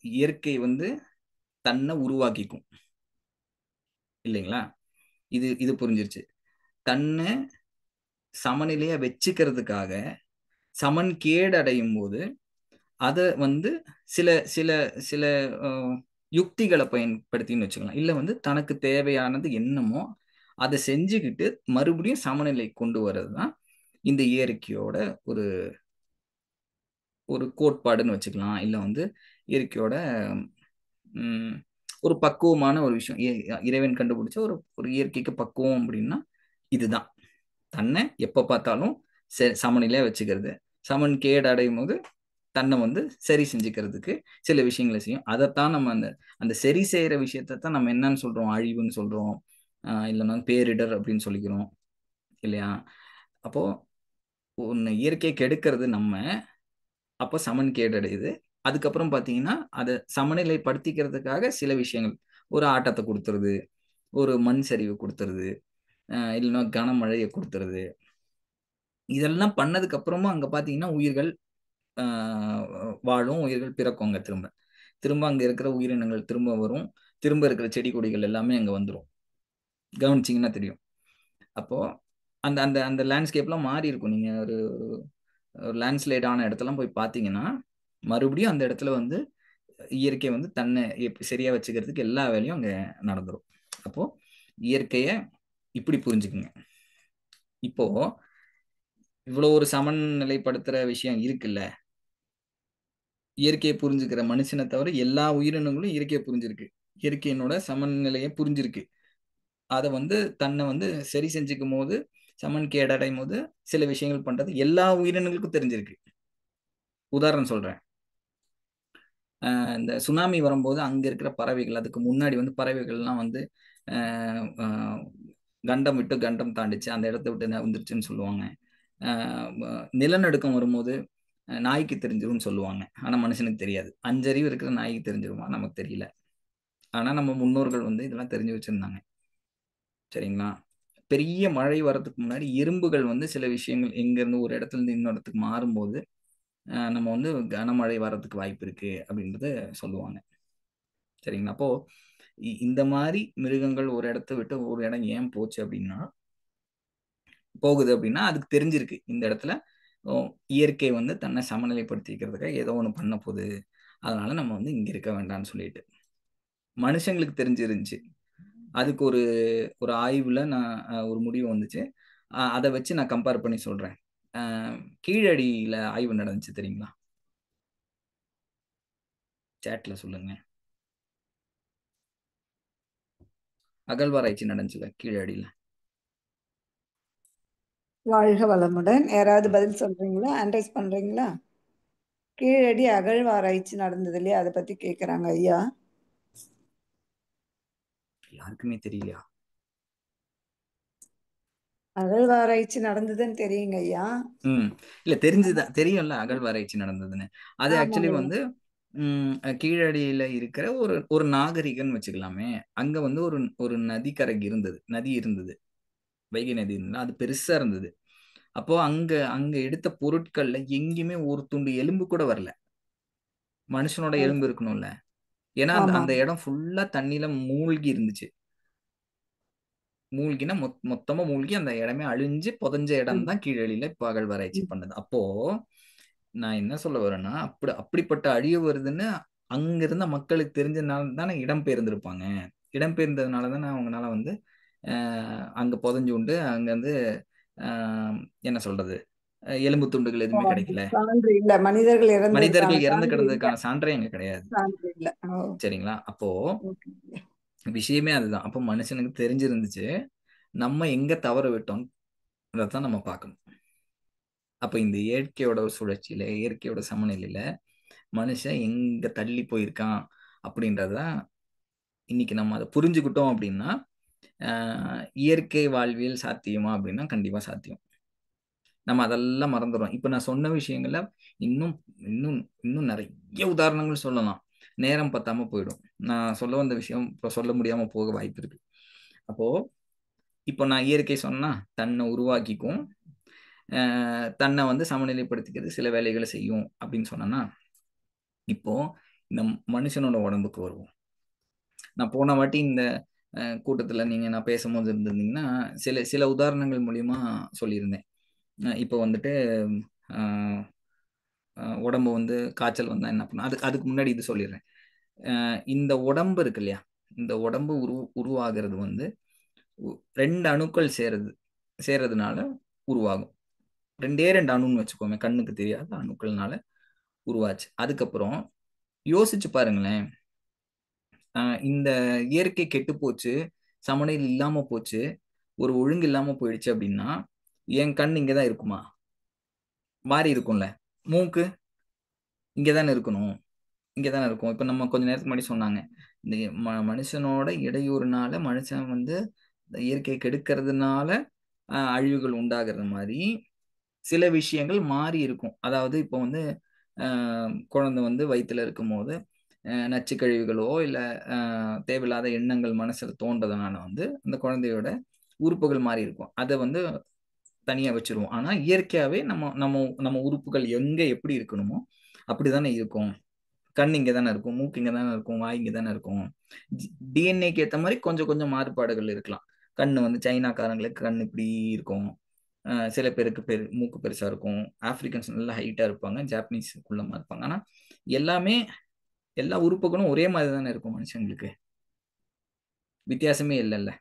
இயற்கை வந்து தன்னை உருவாக்கிக்கும் இல்லைங்களா. இது புரிஞ்சிருச்சு. தன்னை சமநிலையா வச்சுக்கிறதுக்காக சமன் கேடு அடையும் போது அதை வந்து சில சில சில யுக்திகளை பயன்படுத்தின்னு வச்சுக்கலாம். இல்லை வந்து தனக்கு தேவையானது என்னமோ அதை செஞ்சுக்கிட்டு மறுபடியும் சமநிலை கொண்டு வர்றது தான் இந்த இயற்கையோட ஒரு கோட்பாடுன்னு வச்சுக்கலாம். இல்லை வந்து இயற்கையோட ஒரு பக்குவமான ஒரு விஷயம். இறைவன் கண்டுபிடிச்ச ஒரு இயற்கைக்கு பக்குவம் அப்படின்னா இதுதான். தன்னை எப்போ பார்த்தாலும் சமநிலையா வச்சுக்கிறது, சமன் கேடு அடையும் போது தன்னை வந்து சரி செஞ்சுக்கிறதுக்கு சில விஷயங்களை செய்யும். அதைத்தான் நம்ம அந்த சரி செய்யற விஷயத்தை தான் நம்ம என்னன்னு சொல்றோம், அழிவுன்னு சொல்றோம், இல்லைன்னா பேரிடர் அப்படின்னு சொல்லிக்கிறோம் இல்லையா. அப்போ ஒன்று இயற்கையை கெடுக்கிறது நம்ம, அப்போ சமன் கேடு அடையுது. அதுக்கப்புறம் பார்த்தீங்கன்னா அதை சமநிலைப்படுத்திக்கிறதுக்காக சில விஷயங்கள், ஒரு ஆட்டத்தை கொடுத்துருது, ஒரு மண் சரிவு கொடுத்துருது, இல்லைன்னா கனமழையை கொடுத்துருது. இதெல்லாம் பண்ணதுக்கு அப்புறமா அங்கே பார்த்தீங்கன்னா உயிர்கள் வாழும், உயிர்கள் பிறக்குங்க, திரும்ப அங்கே இருக்கிற உயிரினங்கள் திரும்ப வரும், திரும்ப இருக்கிற செடி கொடிகள் எல்லாமே அங்கே வந்துடும். கவனிச்சிங்கன்னா தெரியும். அப்போ அந்த அந்த அந்த லேண்ட்ஸ்கேப்லாம் மாறி இருக்கும். நீங்கள் ஒரு லேண்ட்ஸ்லைட் ஆன இடத்தெல்லாம் போய் பார்த்தீங்கன்னா மறுபடியும் அந்த இடத்துல வந்து இயற்கை வந்து தன்னை சரியா வச்சுக்கிறதுக்கு எல்லா வேலையும் அங்கே நடந்துடும். அப்போ இயற்கையை இப்படி புரிஞ்சுக்குங்க. இப்போ இவ்வளோ ஒரு சமநிலைப்படுத்துற விஷயம் இருக்குல்ல, இயற்கையை புரிஞ்சுக்கிற மனுஷனை தவிர எல்லா உயிரினங்களும் இயற்கையை புரிஞ்சிருக்கு, இயற்கையினோட சமநிலையை புரிஞ்சிருக்கு. அதை வந்து தன்னை வந்து சரி செஞ்சுக்கும் போது, சமன் கேடடையும் போது சில விஷயங்கள் பண்றது எல்லா உயிரினங்களுக்கும் தெரிஞ்சிருக்கு. உதாரணம் சொல்றேன், இந்த சுனாமி வரும்போது அங்க இருக்கிற பறவைகள், அதுக்கு முன்னாடி வந்து பறவைகள்லாம் வந்து கண்டம் விட்டு கண்டம் தாண்டிச்சு, அந்த இடத்த விட்டு வந்துருச்சுன்னு சொல்லுவாங்க. நிலநடுக்கம் வரும்போது நாய்க்கு தெரிஞ்சிரும்னு சொல்லுவாங்க, ஆனா மனுஷனுக்கு தெரியாது. 5 அறிவு இருக்கிற நாய்க்கு தெரிஞ்சிருமா, நமக்கு தெரியல. ஆனா நம்ம முன்னோர்கள் வந்து இதெல்லாம் தெரிஞ்சு வச்சிருந்தாங்க. சரிங்களா. பெரிய மழை வர்றதுக்கு முன்னாடி எறும்புகள் வந்து சில விஷயங்கள் எங்க இருந்து ஒரு இடத்துல இருந்து இன்னொரு இடத்துக்கு மாறும்போது நம்ம வந்து கனமழை வர்றதுக்கு வாய்ப்பு இருக்கு அப்படின்றத சொல்லுவாங்க. சரிங்களா. அப்போ இந்த மாதிரி மிருகங்கள் ஒரு இடத்த விட்டு ஒரு இடம் ஏன் போச்சு அப்படின்னா, போகுது அப்படின்னா அதுக்கு தெரிஞ்சிருக்கு இந்த இடத்துல இயற்கை வந்து தன்னை சமநிலைப்படுத்திக்கிறதுக்காக ஏதோ ஒன்று பண்ண போகுது, அதனால நம்ம வந்து இங்க இருக்க வேண்டாம்னு சொல்லிட்டு. மனுஷங்களுக்கு தெரிஞ்சிருந்துச்சு, அதுக்கு ஒரு ஒரு ஆய்வுல நான் ஒரு முடிவு வந்துச்சு. அதை வச்சு நான் கம்பேர் பண்ணி சொல்றேன். கீழடியில ஆய்வு நடந்துச்சு தெரியுங்களா? சேட்ல சொல்லுங்க. அகழ்வாராய்ச்சி நடந்துச்சுல கீழடியில. வாழ்க வளமுடன். யாராவது பதில் சொல்றீங்களா? அனலைஸ் பண்றீங்களா? கீழடி அகழ்வாராய்ச்சி நடந்தது இல்லையா, அதை பத்தி கேக்குறாங்க ஐயா. யாருக்குமே தெரியலையா? அகழ்வாராய்ச்சி நடந்ததுன்னு தெரியுங்க ஐயா. இல்ல தெரிஞ்சுதான், தெரியும்ல அகழ்வாராய்ச்சி நடந்ததுன்னு. அது ஆக்சுவலி வந்து கீழடியில இருக்கிற ஒரு ஒரு நாகரிகம்னு வச்சுக்கலாமே. அங்க வந்து ஒரு ஒரு நதிக்கரை இருந்தது, நதி இருந்தது, வைகை நதி இருந்தது. அது பெருசா இருந்தது. அப்போ அங்க அங்க எடுத்த பொருட்கள்ல எங்கேயுமே ஒரு துண்டு எலும்பு கூட வரல. மனுஷனோட எலும்பு இருக்கணும்ல, ஏன்னா அந்த இடம் ஃபுல்லா தண்ணியில மூழ்கி இருந்துச்சு. மூழ்கினா மொத்தமா மூழ்கி அந்த இடமே அழிஞ்சு புதஞ்ச இடம் தான் கீழடியில இப்போ அகழ்வாராய்ச்சி பண்ணது. அப்போ நான் என்ன சொல்ல வரேன்னா, அப்படிப்பட்ட அழிவு வருதுன்னு அங்க இருந்த மக்களுக்கு தெரிஞ்சதுனால தானே இடம்பெயர்ந்திருப்பாங்க. இடம்பெயர்ந்ததுனால தானே அவங்களால வந்து அங்க புதஞ்சு உண்டு அங்க வந்து என்ன சொல்றது, எலும்பு துண்டுகள் எதுவுமே கிடைக்கல. சான்று இல்ல, மனிதர்கள் இறந்து கிடந்ததுக்கான சான்றே அங்க கிடையாது. சரிங்களா? அப்போ விஷயமே அதுதான். அப்போ மனுஷனுக்கு தெரிஞ்சிருந்துச்சு நம்ம எங்க தவற விட்டோம், அதைத்தான் நம்ம பார்க்கணும். அப்ப இந்த இயற்கையோட சுழற்சியில, இயற்கையோட சமநிலையில மனுஷன் எங்க தள்ளி போயிருக்கான் அப்படின்றதான் இன்னைக்கு நம்ம அதை புரிஞ்சுக்கிட்டோம் அப்படின்னா, இயற்கை வாழ்வியல் சாத்தியமா அப்படின்னா கண்டிப்பா சாத்தியம். நம்ம அதெல்லாம் மறந்துடுறோம். இப்ப நான் சொன்ன விஷயங்கள்ல இன்னும் இன்னும் இன்னும் நிறைய உதாரணங்கள் சொல்லலாம். நேரம் பத்தாம போயிடும். நான் சொல்ல வந்த விஷயம் இப்போ சொல்ல முடியாம போக வாய்ப்பு இருக்கு. அப்போ இப்போ நான் இயற்கை சொன்னா தன்னை உருவாக்கிக்கும், தன்னை வந்து சமநிலைப்படுத்திக்கிறது சில வேலைகளை செய்யும் அப்படின்னு சொன்னா, இப்போ இந்த மனுஷனோட உடம்புக்கு வருவோம். நான் போன வாட்டி இந்த கூட்டத்துல நான் பேசும்போது இருந்திருந்தீங்கன்னா சில சில உதாரணங்கள் மூலியமா சொல்லியிருந்தேன். இப்போ வந்துட்டு உடம்பு வந்து காய்ச்சல் வந்தா என்ன பண்ணும், அதுக்கு முன்னாடி இது சொல்லிடுறேன். இந்த உடம்பு இருக்கு இல்லையா, இந்த உடம்பு உருவாகிறது வந்து 2 அணுக்கள் சேர்றதுனால உருவாகும். 2 அணுன்னு வச்சுக்கோமே, கண்ணுக்கு தெரியாத அணுக்கள்னால உருவாச்சு. அதுக்கப்புறம் யோசிச்சு பாருங்களேன், இந்த இயற்கை கெட்டு போச்சு, சமநிலை இல்லாம போச்சு, ஒரு ஒழுங்கு இல்லாம போயிடுச்சு அப்படின்னா என் கண் இங்கதான் இருக்குமா? மாறி இருக்கும்ல. மூக்கு இங்கதானே இருக்கணும், இங்கதானே இருக்கும். இப்ப நம்ம கொஞ்ச நேரத்துக்கு முன்னாடி சொன்னாங்க, இந்த மனுஷனோட இடையூறுனால மனுஷன் வந்து இயற்கை கெடுக்கிறதுனால அழிவுகள் உண்டாகிறது மாதிரி சில விஷயங்கள் மாறி இருக்கும். அதாவது இப்போ வந்து குழந்தை வந்து வயிற்றுல இருக்கும் போது நச்சு கழிவுகளோ இல்லை தேவையில்லாத எண்ணங்கள் மனசுல தோன்றதுனால வந்து அந்த குழந்தையோட உறுப்புகள் மாறி இருக்கும். அதை வந்து தனியா வச்சிருவோம். ஆனா இயற்கையாவே நம்ம நம்ம நம்ம உறுப்புகள் எங்க எப்படி இருக்கணுமோ அப்படிதானே இருக்கும். கண் இங்கே தானே இருக்கும், மூக்கு இங்கே தானே இருக்கும், வாய் இங்கே தானே இருக்கும். டிஎன்ஏக்கு ஏற்ற மாதிரி கொஞ்சம் கொஞ்சம் மாறுபாடுகள் இருக்கலாம். கண் வந்து சைனாக்காரங்களுக்கு கண் இப்படி இருக்கும், சில பேருக்கு மூக்கு பெருசா இருக்கும், ஆப்பிரிக்கன்ஸ் நல்லா ஹைட்டா இருப்பாங்க, ஜாப்பனீஸ் குள்ளமா இருப்பாங்க. ஆனா எல்லாமே எல்லா உறுப்புகளும் ஒரே மாதிரி தானே இருக்கும். மனுஷங்களுக்கு வித்தியாசமே இல்லைல்ல.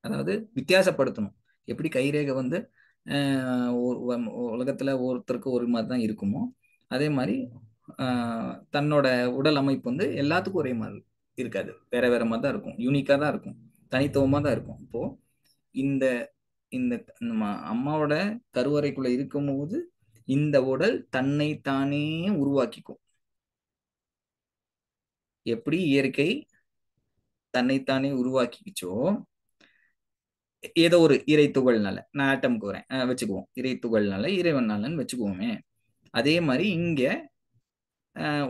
அதாவது வித்தியாசப்படுத்தணும். எப்படி கைரேகை வந்து உலகத்துல ஒருத்தருக்கு ஒரு மாதிரி தான் இருக்குமோ, அதே மாதிரி தன்னோட உடல் அமைப்பு வந்து எல்லாத்துக்கும் ஒரே மாதிரி இருக்காது, வேற வேற மாதிரி தான் இருக்கும், யூனிக்கா தான் இருக்கும், தனித்துவமா தான் இருக்கும். இப்போ இந்த இந்த நம்ம அம்மாவோட கருவறைக்குள்ள இருக்கும்போது இந்த உடல் தன்னை தானே உருவாக்கிக்கும். எப்படி இயற்கை தன்னைத்தானே உருவாக்கிச்சோ, ஏதோ ஒரு இறை துகள்னால, நான் ஆட்டம்க்கு வரேன் வச்சுக்குவோம், இறை துகள்னால இறைவனாலன்னு வச்சுக்குவோமே, அதே மாதிரி இங்க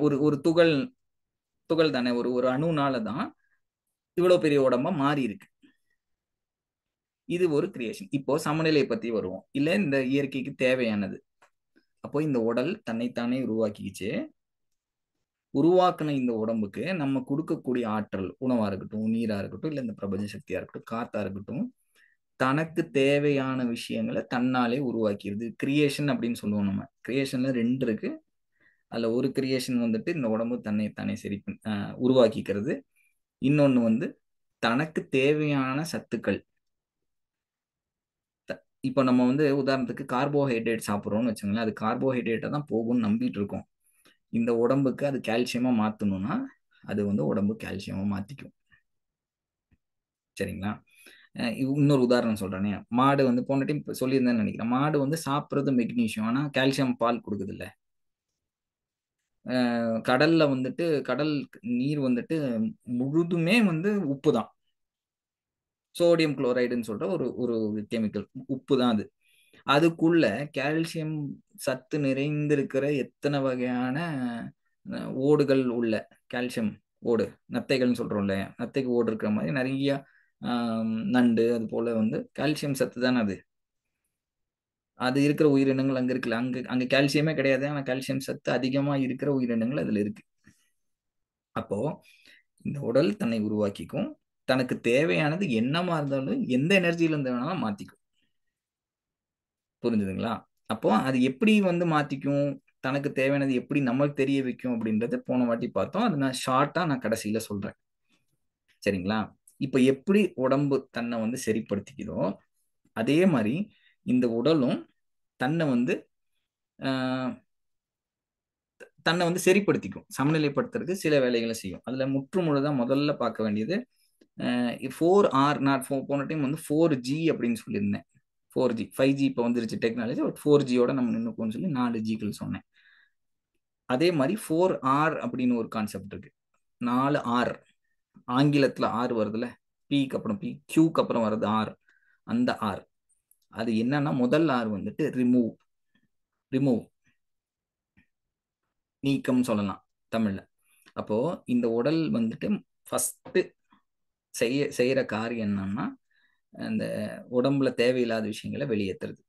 ஒரு ஒரு துகள் தானே, ஒரு ஒரு அணுனால தான் இவ்வளவு பெரிய உடம்பா மாறி இருக்கு. இது ஒரு கிரியேஷன். இப்போ சமநிலை பத்தி வருவோம். இல்ல இந்த இயற்கைக்கு தேவையானது. அப்போ இந்த உடல் தன்னைத்தானே உருவாக்கிச்சு. உருவாக்குன இந்த உடம்புக்கு நம்ம கொடுக்கக்கூடிய ஆற்றல், உணவா இருக்கட்டும், நீரா இருக்கட்டும், இல்ல இந்த பிரபஞ்ச சக்தியா இருக்கட்டும், காத்தா இருக்கட்டும், தனக்கு தேவையான விஷயங்களை தன்னாலே உருவாக்கிடுது. கிரியேஷன் அப்படின்னு சொல்லுவோம். நம்ம கிரியேஷன்ல 2 இருக்கு. அதுல ஒரு கிரியேஷன் வந்துட்டு இந்த உடம்பு தன்னைத்தானே சரி உருவாக்கிக்கிறது. இன்னொன்னு வந்து தனக்கு தேவையான சத்துக்கள். இப்போ நம்ம வந்து உதாரணத்துக்கு கார்போஹைட்ரேட் சாப்பிட்றோம்னு வச்சுங்களேன், அது கார்போஹைட்ரேட்டை தான் போகும்னு நம்பிட்டு இருக்கோம். இந்த உடம்புக்கு அது கால்சியமா மாற்றணும்னா அது வந்து உடம்பு கால்சியமா மாற்றிக்கும். சரிங்களா? இன்னொரு உதாரணம் சொல்கிறேனே, மாடு வந்து போன டைம் சொல்லியிருந்தேன்னு நினைக்கிறேன். மாடு வந்து சாப்பிட்றது மெக்னீஷியம், ஆனால் கால்சியம் பால் கொடுக்குது இல்லை. கடல்ல வந்துட்டு கடல் நீர் வந்துட்டு முழுதுமே வந்து உப்பு தான். சோடியம் குளோரைடுன்னு சொல்ற ஒரு ஒரு கெமிக்கல் உப்பு தான் அது. அதுக்குள்ள கால்சியம் சத்து நிறைந்திருக்கிற எத்தனை வகையான ஓடுகள் உள்ள கால்சியம் ஓடு, நத்தைகள்னு சொல்றோம்ல, நத்தைக்கு ஓடு இருக்கிற மாதிரி நிறைய நண்டு, அது போல வந்து கால்சியம் சத்து தானே அது. அது இருக்கிற உயிரினங்கள் அங்க இருக்குல்ல, அங்க கால்சியமே கிடையாது, ஆனா கால்சியம் சத்து அதிகமா இருக்கிற உயிரினங்கள் அதுல இருக்கு. அப்போ இந்த உடல் தன்னை உருவாக்கிக்கும், தனக்கு தேவையானது என்னமா இருந்தாலும் எந்த எனர்ஜில இருந்து வேணாலும் மாத்திக்கும். புரிஞ்சுதுங்களா? அப்போ அது எப்படி வந்து மாத்திக்கும், தனக்கு தேவையானது எப்படி நமக்கு தெரிய வைக்கும் அப்படின்றத போன வாட்டி பார்த்தோம். அது நான் ஷார்ட்டா கடைசியில சொல்றேன். சரிங்களா? இப்ப எப்படி உடம்பு தன்னை வந்து சரிப்படுத்திக்குதோ அதே மாதிரி இந்த உடலும் தன்னை வந்து சரிப்படுத்திக்கும், சமநிலைப்படுத்துறதுக்கு சில வேலைகளை செய்யும். அதுல முற்றுமுழுதான் முதல்ல பார்க்க வேண்டியது 4R, நான் போன டைம் வந்து 4G அப்படின்னு சொல்லியிருந்தேன். 4G 5G இப்போ வந்துருச்சு டெக்னாலஜி, 4Gயோட நம்ம நின்னுக்கோன்னு சொல்லி 4Gகள் சொன்னேன். அதே மாதிரி 4R அப்படின்னு ஒரு கான்செப்ட் இருக்கு. 4R, ஆங்கிலத்துல R வருதுல, Pக்கு அப்புறம் P, Qக்கு அப்புறம் வருது R, அந்த R. அது என்னன்னா முதல் R வந்துட்டு ரிமூவ், நீக்கம் சொல்லலாம் தமிழ்ல. அப்போ இந்த உடல் வந்துட்டு ஃபர்ஸ்ட் செய்யற காரியம் என்னன்னா அந்த உடம்புல தேவையில்லாத விஷயங்களை வெளியேற்றுறது.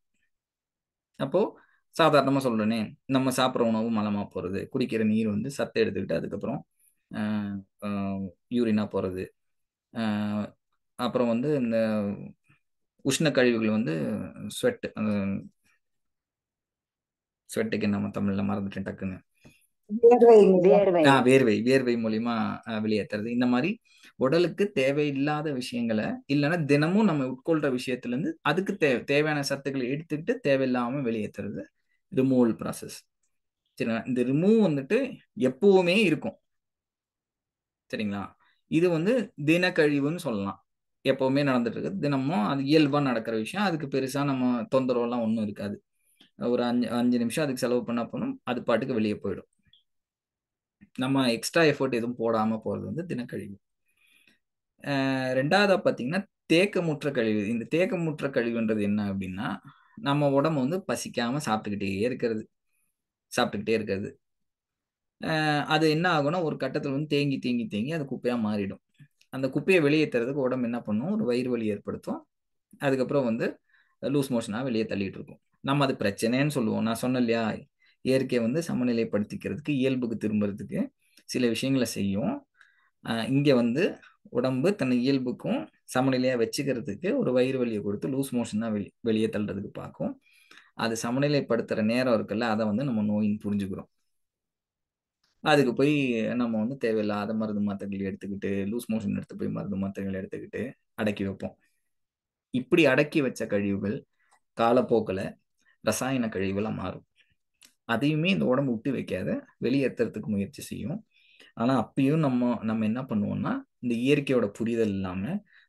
அப்போ சாதாரணமா சொல்றேனே, நம்ம சாப்பிட்ற உணவு மலமா போறது, குடிக்கிற நீர் வந்து சத்தை எடுத்துக்கிட்டு அதுக்கப்புறம் யூரினா போறது, அப்புறம் வந்து இந்த உஷ்ண கழிவுகள் வந்து ஸ்வெட்டுக்கு நம்ம தமிழ்ல மறந்துட்டேன் டக்குன்னு, வேர்வை மூலியமா வெளியேற்றுறது. இந்த மாதிரி உடலுக்கு தேவையில்லாத விஷயங்களை இல்லைன்னா தினமும் நம்ம உட்கொள்ற விஷயத்துல இருந்து அதுக்கு தேவையான சத்துக்களை எடுத்துக்கிட்டு தேவையில்லாம வெளியேற்றுறது ரிமூவல் ப்ராசஸ். சரிங்களா? இந்த ரிமூவ் வந்துட்டு எப்பவுமே இருக்கும். சரிங்களா? இது வந்து தினக்கழிவுன்னு சொல்லலாம். எப்பவுமே நடந்துட்டு இருக்கு, தினமும் அது இயல்பா நடக்கிற விஷயம். அதுக்கு பெருசா நம்ம தொந்தரவுலாம் ஒன்றும் இருக்காது. ஒரு 5 நிமிஷம் அதுக்கு செலவு பண்ணா போனோம், அது பாட்டுக்கு வெளியே போயிடும். நம்ம எக்ஸ்ட்ரா எஃபர்ட் எதுவும் போடாம போறது வந்து தினக்கழிவு. ரெண்டாவதா பார்த்தீங்கன்னா தேக்கமுற்ற கழிவு. இந்த தேக்கமுற்ற கழிவுன்றது என்ன அப்படின்னா, நம்ம உடம்பு வந்து பசிக்காம சாப்பிட்டுக்கிட்டே இருக்கிறது. அது என்ன ஆகும்னா ஒரு கட்டத்தில் வந்து தேங்கி அது குப்பையா மாறிடும். அந்த குப்பையை வெளியேற்றுறதுக்கு உடம்பு என்ன பண்ணும், ஒரு வயிறு வலி ஏற்படுத்தும். அதுக்கப்புறம் வந்து லூஸ் மோஷனாக வெளியே தள்ளிட்டு இருக்கும். நம்ம அது பிரச்சனைன்னு சொல்லுவோம். நான் சொன்னேன் இல்லையா, இயற்கையை வந்து சமநிலைப்படுத்திக்கிறதுக்கு, இயல்புக்கு திரும்புறதுக்கு சில விஷயங்களை செய்யும். இங்கே வந்து உடம்பு தன் இயல்புக்கும் சமநிலையாக வச்சுக்கிறதுக்கு ஒரு வயிறு வலியை கொடுத்து லூஸ் மோஷனாக வெளியே தள்ளுறதுக்கு பார்க்கும். அது சமநிலைப்படுத்துகிற நேரம் இருக்குல்ல, அதை வந்து நம்ம நோயின்னு புரிஞ்சுக்கிறோம். அதுக்கு போய் நம்ம வந்து தேவையில்லாத மருந்து மாத்திரைகள் எடுத்துக்கிட்டு, லூஸ் மோஷன் எடுத்து போய் மருந்து மாத்திரைகள் எடுத்துக்கிட்டு அடக்கி வைப்போம். இப்படி அடக்கி வச்ச கழிவுகள் காலப்போக்கில் ரசாயன கழிவுகளா மாறும். அதையுமே இந்த உடம்பு விட்டு வைக்காத, வெளியேற்றுறதுக்கு முயற்சி செய்யும். ஆனா அப்பயும் நம்ம என்ன பண்ணுவோம்னா, இந்த இயற்கையோட புரிதல் இல்லாம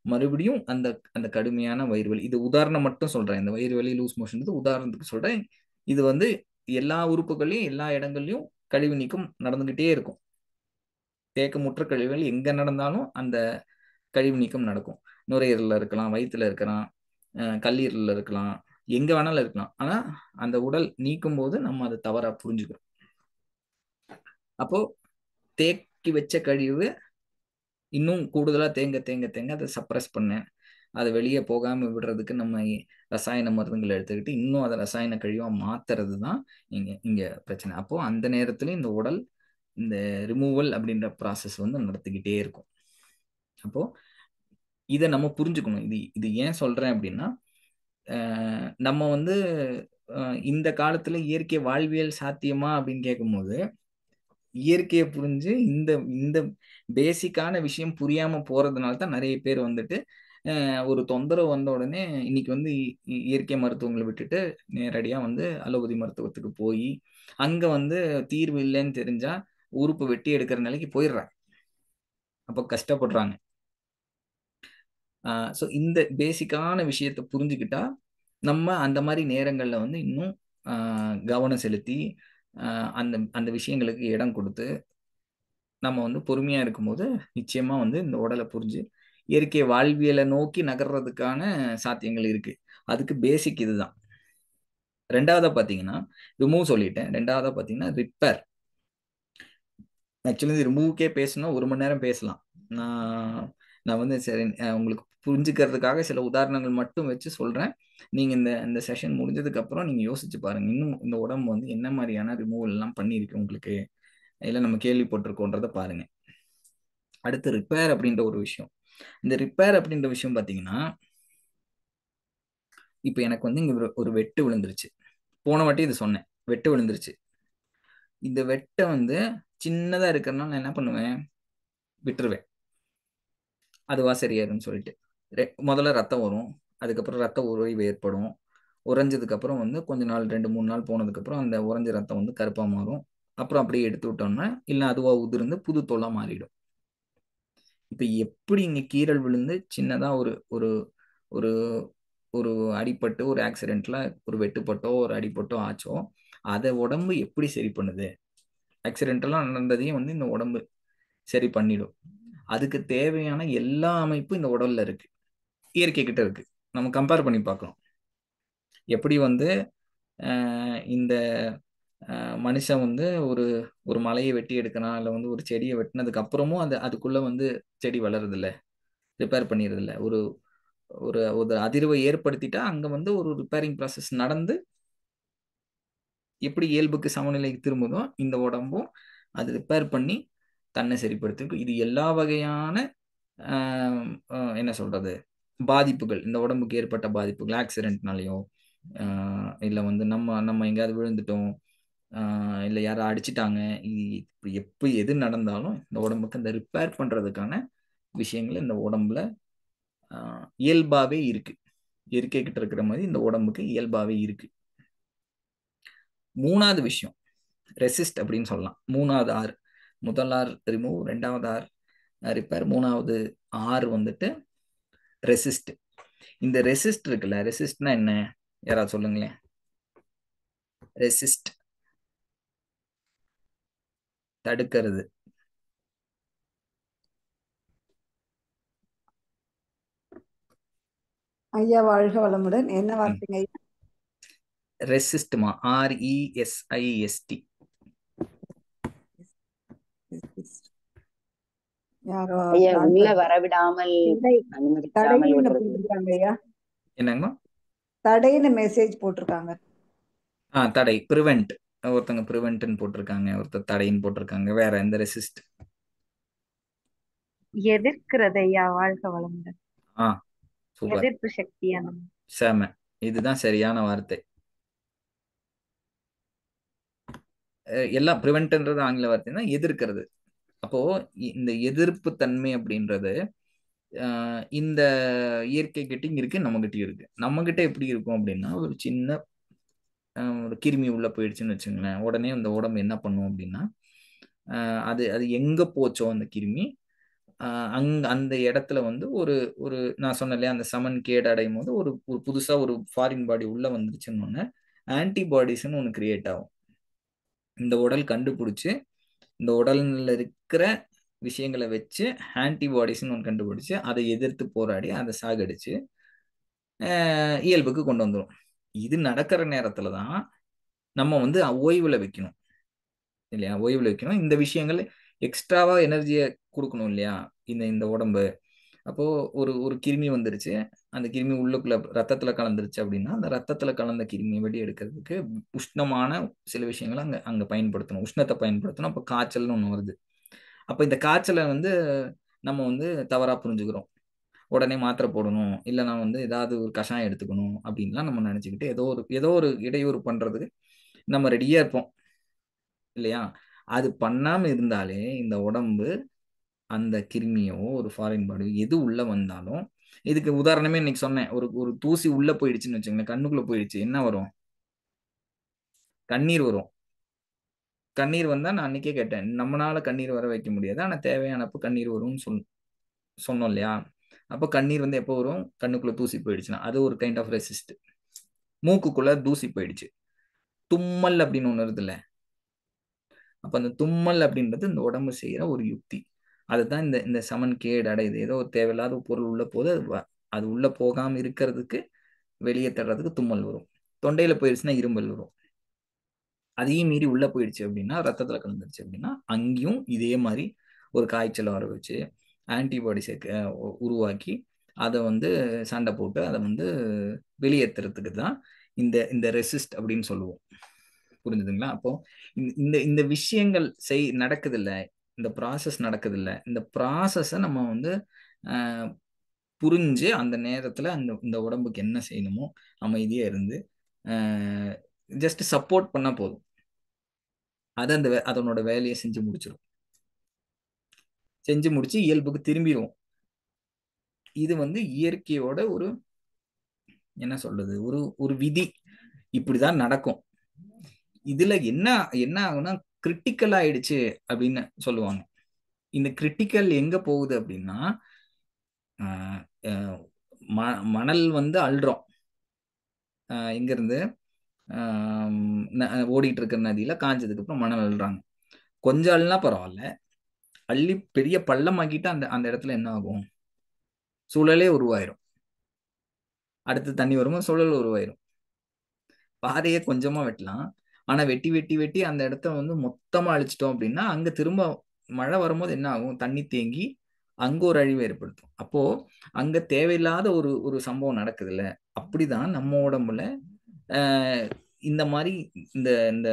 மறுபடியும் அந்த அந்த கடுமையான வயிறு வலி, இது உதாரணம் மட்டும் சொல்றேன், இந்த வயிறு வலி லூஸ் மோஷன் உதாரணத்துக்கு சொல்றேன். இது வந்து எல்லா உறுப்புகளையும் எல்லா இடங்கள்லயும் கழிவு நீக்கம் நடந்துகிட்டே இருக்கும். தேக்கமுற்ற கழிவுகள் எங்க நடந்தாலும் அந்த கழிவு நீக்கம் நடக்கும். நுரையீரல்ல இருக்கலாம், வயிற்றுல இருக்கலாம், கல்லீரல்ல இருக்கலாம், எங்க வேணாலும் இருக்கலாம். ஆனா அந்த உடல் நீக்கும் போது நம்ம அதை தவறா புரிஞ்சுக்கிறோம். அப்போ தேக்கி வச்ச கழிவு இன்னும் கூடுதலா தேங்க அதை சப்ரஸ் பண்ண, அதை வெளியே போகாம விடுறதுக்கு நம்ம ரசாயன மருந்துகளை எடுத்துக்கிட்டு இன்னும் அதை ரசாயன கழிவா மாத்துறது தான் இங்க பிரச்சனை. அப்போ அந்த நேரத்துல இந்த உடல் இந்த ரிமூவல் அப்படின்ற ப்ராசஸ் வந்து நடத்திக்கிட்டே இருக்கும். அப்போ இதை நம்ம புரிஞ்சுக்கணும். இது ஏன் சொல்றேன் அப்படின்னா, நம்ம வந்து இந்த காலத்துல இயற்கை வாழ்வியல் சாத்தியமா அப்படின்னு கேட்கும்போது இயற்கையை புரிஞ்சு இந்த இந்த பேசிக்கான விஷயம் புரியாம போறதுனால தான் நிறைய பேர் வந்துட்டு ஒரு தொந்தரவு வந்த உடனே இன்னைக்கு வந்து இயற்கை மருத்துவங்களை விட்டுட்டு நேரடியா வந்து அலோபதி மருத்துவத்துக்கு போய் அங்க வந்து தீர்வு இல்லைன்னு தெரிஞ்சா உறுப்பு வெட்டி எடுக்கிற நிலைக்கு போயிடுறாங்க. அப்ப கஷ்டப்படுறாங்க. ஸோ இந்த பேசிக்கான விஷயத்தை புரிஞ்சுக்கிட்டா நம்ம அந்த மாதிரி நேரங்கள்ல வந்து இன்னும் கவனம் செலுத்தி அந்த அந்த விஷயங்களுக்கு இடம் கொடுத்து நம்ம வந்து பொறுமையா இருக்கும்போது நிச்சயமா வந்து இந்த உடலை புரிஞ்சு இயற்கை வாழ்வியலை நோக்கி நகர்றதுக்கான சாத்தியங்கள் இருக்கு. அதுக்கு பேசிக் இதுதான். ரெண்டாவதா பாத்தீங்கன்னா ரிமூவ் சொல்லிட்டேன். ரெண்டாவதா பாத்தீங்கன்னா ரிப்பேர். ஆக்சுவலி ரிமூவ்க்கே பேசணும் 1 மணி நேரம் பேசலாம். நான் வந்து சரி உங்களுக்கு புரிஞ்சுக்கிறதுக்காக சில உதாரணங்கள் மட்டும் வச்சு சொல்றேன். நீங்க இந்த செஷன் முடிஞ்சதுக்கு அப்புறம் நீங்க யோசிச்சு பாருங்க, இன்னும் இந்த உடம்பு வந்து என்ன மாதிரியான ரிமூவல் எல்லாம் பண்ணியிருக்கு உங்களுக்கு, இல்லை நம்ம கேள்விப்பட்டிருக்கோன்றத பாருங்க. அடுத்து ரிப்பேர் அப்படின்ற ஒரு விஷயம். இந்த ரிப்பேர் அப்படின்ற விஷயம் பார்த்தீங்கன்னா, இப்போ எனக்கு வந்து இங்க ஒரு வெட்டு விழுந்துருச்சு. போன வாட்டி இது சொன்னேன், வெட்டு விழுந்துருச்சு. இந்த வெட்டை வந்து சின்னதா இருக்கிறதுனால நான் என்ன பண்ணுவேன், விட்டுருவேன், அதுவா சரியாயிருன்னு சொல்லிட்டு. முதல்ல ரத்தம் வரும், அதுக்கப்புறம் ரத்த உறைவு ஏற்படும். உறைஞ்சதுக்கு அப்புறம் வந்து கொஞ்ச நாள் 2-3 நாள் போனதுக்கு அப்புறம் அந்த உறைஞ்ச ரத்தம் வந்து கருப்பா மாறும். அப்புறம் அப்படியே எடுத்து விட்டோம்னா இல்லை அதுவா உதிர்ந்து புது தோலா மாறிடும். இப்ப எப்படி இங்க கீறல் விழுந்து சின்னதா ஒரு ஒரு ஒரு ஒரு அடிபட்டு ஒரு ஆக்சிடென்ட்ல ஒரு வெட்டுப்பட்டோ ஒரு அடிபட்டோ ஆச்சோ அதை உடம்பு எப்படி சரி பண்ணுது? ஆக்சிடென்டெல்லாம் நடந்ததையும் வந்து இந்த உடம்பு சரி பண்ணிடும். அதுக்கு தேவையான எல்லா அமைப்பும் இந்த உடல்ல இருக்கு, இயற்கை கிட்ட இருக்கு. நம்ம கம்பேர் பண்ணி பார்க்கலாம். எப்படி வந்து இந்த மனுஷன் வந்து ஒரு ஒரு மலையை வெட்டி எடுக்கிறான், இல்லை வந்து ஒரு செடியை வெட்டினதுக்கு அப்புறமும் அதுக்குள்ள வந்து செடி வளருது இல்லை, ரிப்பேர் பண்ணிடுறது இல்லை. ஒரு ஒரு ஒரு அதிர்வை ஏற்படுத்திட்டா அங்க வந்து ஒரு ரிப்பேரிங் ப்ராசஸ் நடந்து எப்படி இயல்புக்கு சமநிலைக்கு திரும்புதோ இந்த உடம்பும் அது ரிப்பேர் பண்ணி தன்னை சரிப்படுத்திருக்கு. இது எல்லா வகையான என்ன சொல்றது பாதிப்புகள், இந்த உடம்புக்கு ஏற்பட்ட பாதிப்புகள் ஆக்சிடென்ட்னாலையோ இல்லை வந்து நம்ம எங்கேயாவது விழுந்துட்டோம், இல்லை யாரும் அடிச்சிட்டாங்க, எப்போ எது நடந்தாலும் இந்த உடம்புக்கு அந்த ரிப்பேர் பண்றதுக்கான விஷயங்கள் இந்த உடம்புல இயல்பாவே இருக்கு. இயற்கை கிட்ட இருக்கிற மாதிரி இந்த உடம்புக்கு இயல்பாவே இருக்கு. மூணாவது விஷயம் ரெசிஸ்ட் அப்படின்னு சொல்லலாம். மூணாவது ஆர், முதல் ஆர் ரிமூவ், ரெண்டாவது ஆர் ரிப்பேர், மூணாவது ஆர் வந்துட்டு ரெசிஸ்ட். இந்த ரெசிஸ்ட் இருக்குல்ல, ரெசிஸ்ட்னா என்ன யாராவது சொல்லுங்களேன்? ரெசிஸ்ட் தடுக்கிறது. ஐயா வாழ்க வளமுடன். என்ன வார்த்தைங்க ஐயா? ரெசிஸ்ட்மா, RESIST. யாரோ ஐயா உள்ள வரவிடாமல் அனுமதிக்காமல் தடைன்னு விடுறது. போட்டிருக்காங்க ஐயா, என்னங்கம்மா? தடைன்னு மெசேஜ் போட்டிருக்காங்க. தடை, ப்ரிவென்ட். ஒருத்தங்க ப்ரிவென்ட்னு போட்டிருக்காங்க, ஒருத்தர் தடைன்னு போட்டிருக்காங்க. வேற எந்த ரெசிஸ்ட்? எதிர்க்கிறது ஐயா. வாழ்க வளமுடன். சூப்பர், எதிர்ப்பு சக்தியான செம. இதுதான் சரியான வார்த்தை. எல்லாம் ப்ரிவென்ட்ன்றது ஆங்கில வார்த்தைன்னா எதிர்க்கிறது. அப்போ இந்த எதிர்ப்பு தன்மை அப்படின்றது இந்த இயற்கை கிட்டையும் இருக்கு, நம்ம கிட்டையும் இருக்கு. நம்ம கிட்ட எப்படி இருக்கும் அப்படின்னா, ஒரு சின்ன ஒரு கிருமி உள்ள போயிடுச்சுன்னு வச்சுங்களேன், உடனே அந்த உடம்பு என்ன பண்ணும் அப்படின்னா, அது அது எங்க போச்சோ அந்த கிருமி அந்த இடத்துல வந்து ஒரு ஒரு நான் சொன்னேன் இல்லையா, அந்த சமன் கேடு அடையும் போது ஒரு ஒரு புதுசா ஒரு ஃபாரின் பாடி உள்ள வந்துருச்சுன்னு ஒன்று ஆன்டிபாடிஸ்ன்னு ஒன்று கிரியேட் ஆகும். இந்த உடல் கண்டுபிடிச்சு இந்த உடல்ல இருக்கிற விஷயங்களை வச்சு ஆன்டிபாடிஸ்ன்னு ஒன்று கண்டுபிடிச்சு அதை எதிர்த்து போராடி அதை சாகடிச்சு இயல்புக்கு கொண்டு வந்துடும். இது நடக்கிற நேரத்துல தான் நம்ம வந்து ஓய்வுல வைக்கணும் இல்லையா, ஓய்வுல வைக்கணும். இந்த விஷயங்கள் எக்ஸ்ட்ராவா எனர்ஜியை கொடுக்கணும் இல்லையா இந்த இந்த உடம்பு. அப்போ ஒரு ஒரு கிருமி வந்துருச்சு, அந்த கிருமி உள்ளுக்குள்ள ரத்தத்துல கலந்துருச்சு அப்படின்னா அந்த ரத்தத்துல கலந்த கிருமியை வெடி எடுக்கிறதுக்கு உஷ்ணமான சில விஷயங்களை அங்க அங்க பயன்படுத்தணும், உஷ்ணத்தை பயன்படுத்தணும். அப்போ காய்ச்சல்னு ஒன்று வருது. அப்போ இந்த காய்ச்சலை வந்து நம்ம வந்து தவறா புரிஞ்சுக்கிறோம். உடனே மாத்திரை போடணும், இல்லை நான் வந்து ஏதாவது ஒரு கஷாயம் எடுத்துக்கணும் அப்படின்லாம் நம்ம நினைச்சுக்கிட்டு ஏதோ ஒரு இடையூறு பண்றதுக்கு நம்ம ரெடியா இருப்போம் இல்லையா. அது பண்ணாம இருந்தாலே இந்த உடம்பு அந்த கிருமியோ ஒரு ஃபாரின் பாடி எது உள்ள வந்தாலும், இதுக்கு உதாரணமே இன்னைக்கு சொன்னேன், ஒரு ஒரு தூசி உள்ள போயிடுச்சுன்னு வச்சுக்கோங்களேன், கண்ணுக்குள்ள போயிடுச்சு, என்ன வரும்? கண்ணீர் வரும். கண்ணீர் வந்தா நான் அன்னைக்கே கேட்டேன், நம்மளால கண்ணீர் வர வைக்க முடியாது, ஆனா தேவையானப்போ கண்ணீர் வரும்னு சொன்னோம் இல்லையா? அப்போ கண்ணீர் வந்து எப்போ வரும்? கண்ணுக்குள்ள தூசி போயிடுச்சுன்னா, அது ஒரு கைண்ட் ஆஃப் ரெசிஸ்ட். மூக்குக்குள்ள தூசி போயிடுச்சு, தும்மல் அப்படின்னு ஒண்ணு வருது இல்ல, அப்ப அந்த தும்மல் அப்படின்றது இந்த உடம்பு செய்யற ஒரு யுக்தி. அதுதான் இந்த இந்த சமன் கேடு அடையுது. ஏதோ ஒரு தேவையில்லாத பொருள் உள்ள போது அது உள்ள போகாம இருக்கிறதுக்கு, வெளியே தர்றதுக்கு தும்மல் வரும். தொண்டையில போயிடுச்சுன்னா இரும்பல் வரும். அதையும் மீறி உள்ள போயிடுச்சு அப்படின்னா, ரத்தத்துல கலந்துருச்சு அப்படின்னா, அங்கேயும் இதே மாதிரி ஒரு காய்ச்சலை வர வச்சு ஆன்டிபாடிஸை உருவாக்கி அதை வந்து சண்டை போட்டு அதை வந்து வெளியேற்றுறதுக்கு தான் இந்த இந்த ரெசிஸ்ட் அப்படின்னு சொல்லுவோம். புரிஞ்சுதுங்களா? அப்போ இந்த இந்த விஷயங்கள் நடக்குது இல்ல, இந்த ப்ராசஸ் நடக்குது இல்ல, இந்த ப்ராசஸை நம்ம வந்து புரிஞ்சு அந்த நேரத்துல இந்த உடம்புக்கு என்ன செய்யணுமோ அமைதியா இருந்து ஜஸ்ட் சப்போர்ட் பண்ணா போதும், அது அதனோட வேலையை செஞ்சு முடிச்சிடும். செஞ்சு முடிச்சு இயல்புக்கு திரும்பிடுவோம். இது வந்து இயற்கையோட ஒரு என்ன சொல்றது, ஒரு ஒரு விதி, இப்படிதான் நடக்கும். இதுல என்ன என்ன ஆகும்னா கிரிட்டிக்கல் ஆயிடுச்சு அப்படின்னு சொல்லுவாங்க. இந்த கிரிட்டிக்கல் எங்க போகுது அப்படின்னா, மணல் வந்து அள்ளுறோம், எங்க இருந்து ஓடிட்டு இருக்கிற நதியில காஞ்சதுக்கு அப்புறம் மணல் அள்ளுறாங்க. கொஞ்சம் அள்ளினா பரவாயில்ல, அள்ளி பெரிய பள்ளமாக்கிட்டு அந்த அந்த இடத்துல என்ன ஆகும்? சூழலே உருவாயிரும். அடுத்து தண்ணி வரும்போது சூழல் உருவாயிரும். பாதையை கொஞ்சமா வெட்டலாம், ஆனா வெட்டி வெட்டி வெட்டி அந்த இடத்த வந்து மொத்தமா அழிச்சிட்டோம் அப்படின்னா அங்க திரும்ப மழை வரும்போது என்ன ஆகும்? தண்ணி தேங்கி அங்க ஒரு அழிவை ஏற்படுத்தும். அப்போ அங்க தேவையில்லாத ஒரு ஒரு சம்பவம் நடக்குது இல்ல. அப்படிதான் நம்ம உடம்புல இந்த மாதிரி இந்த இந்த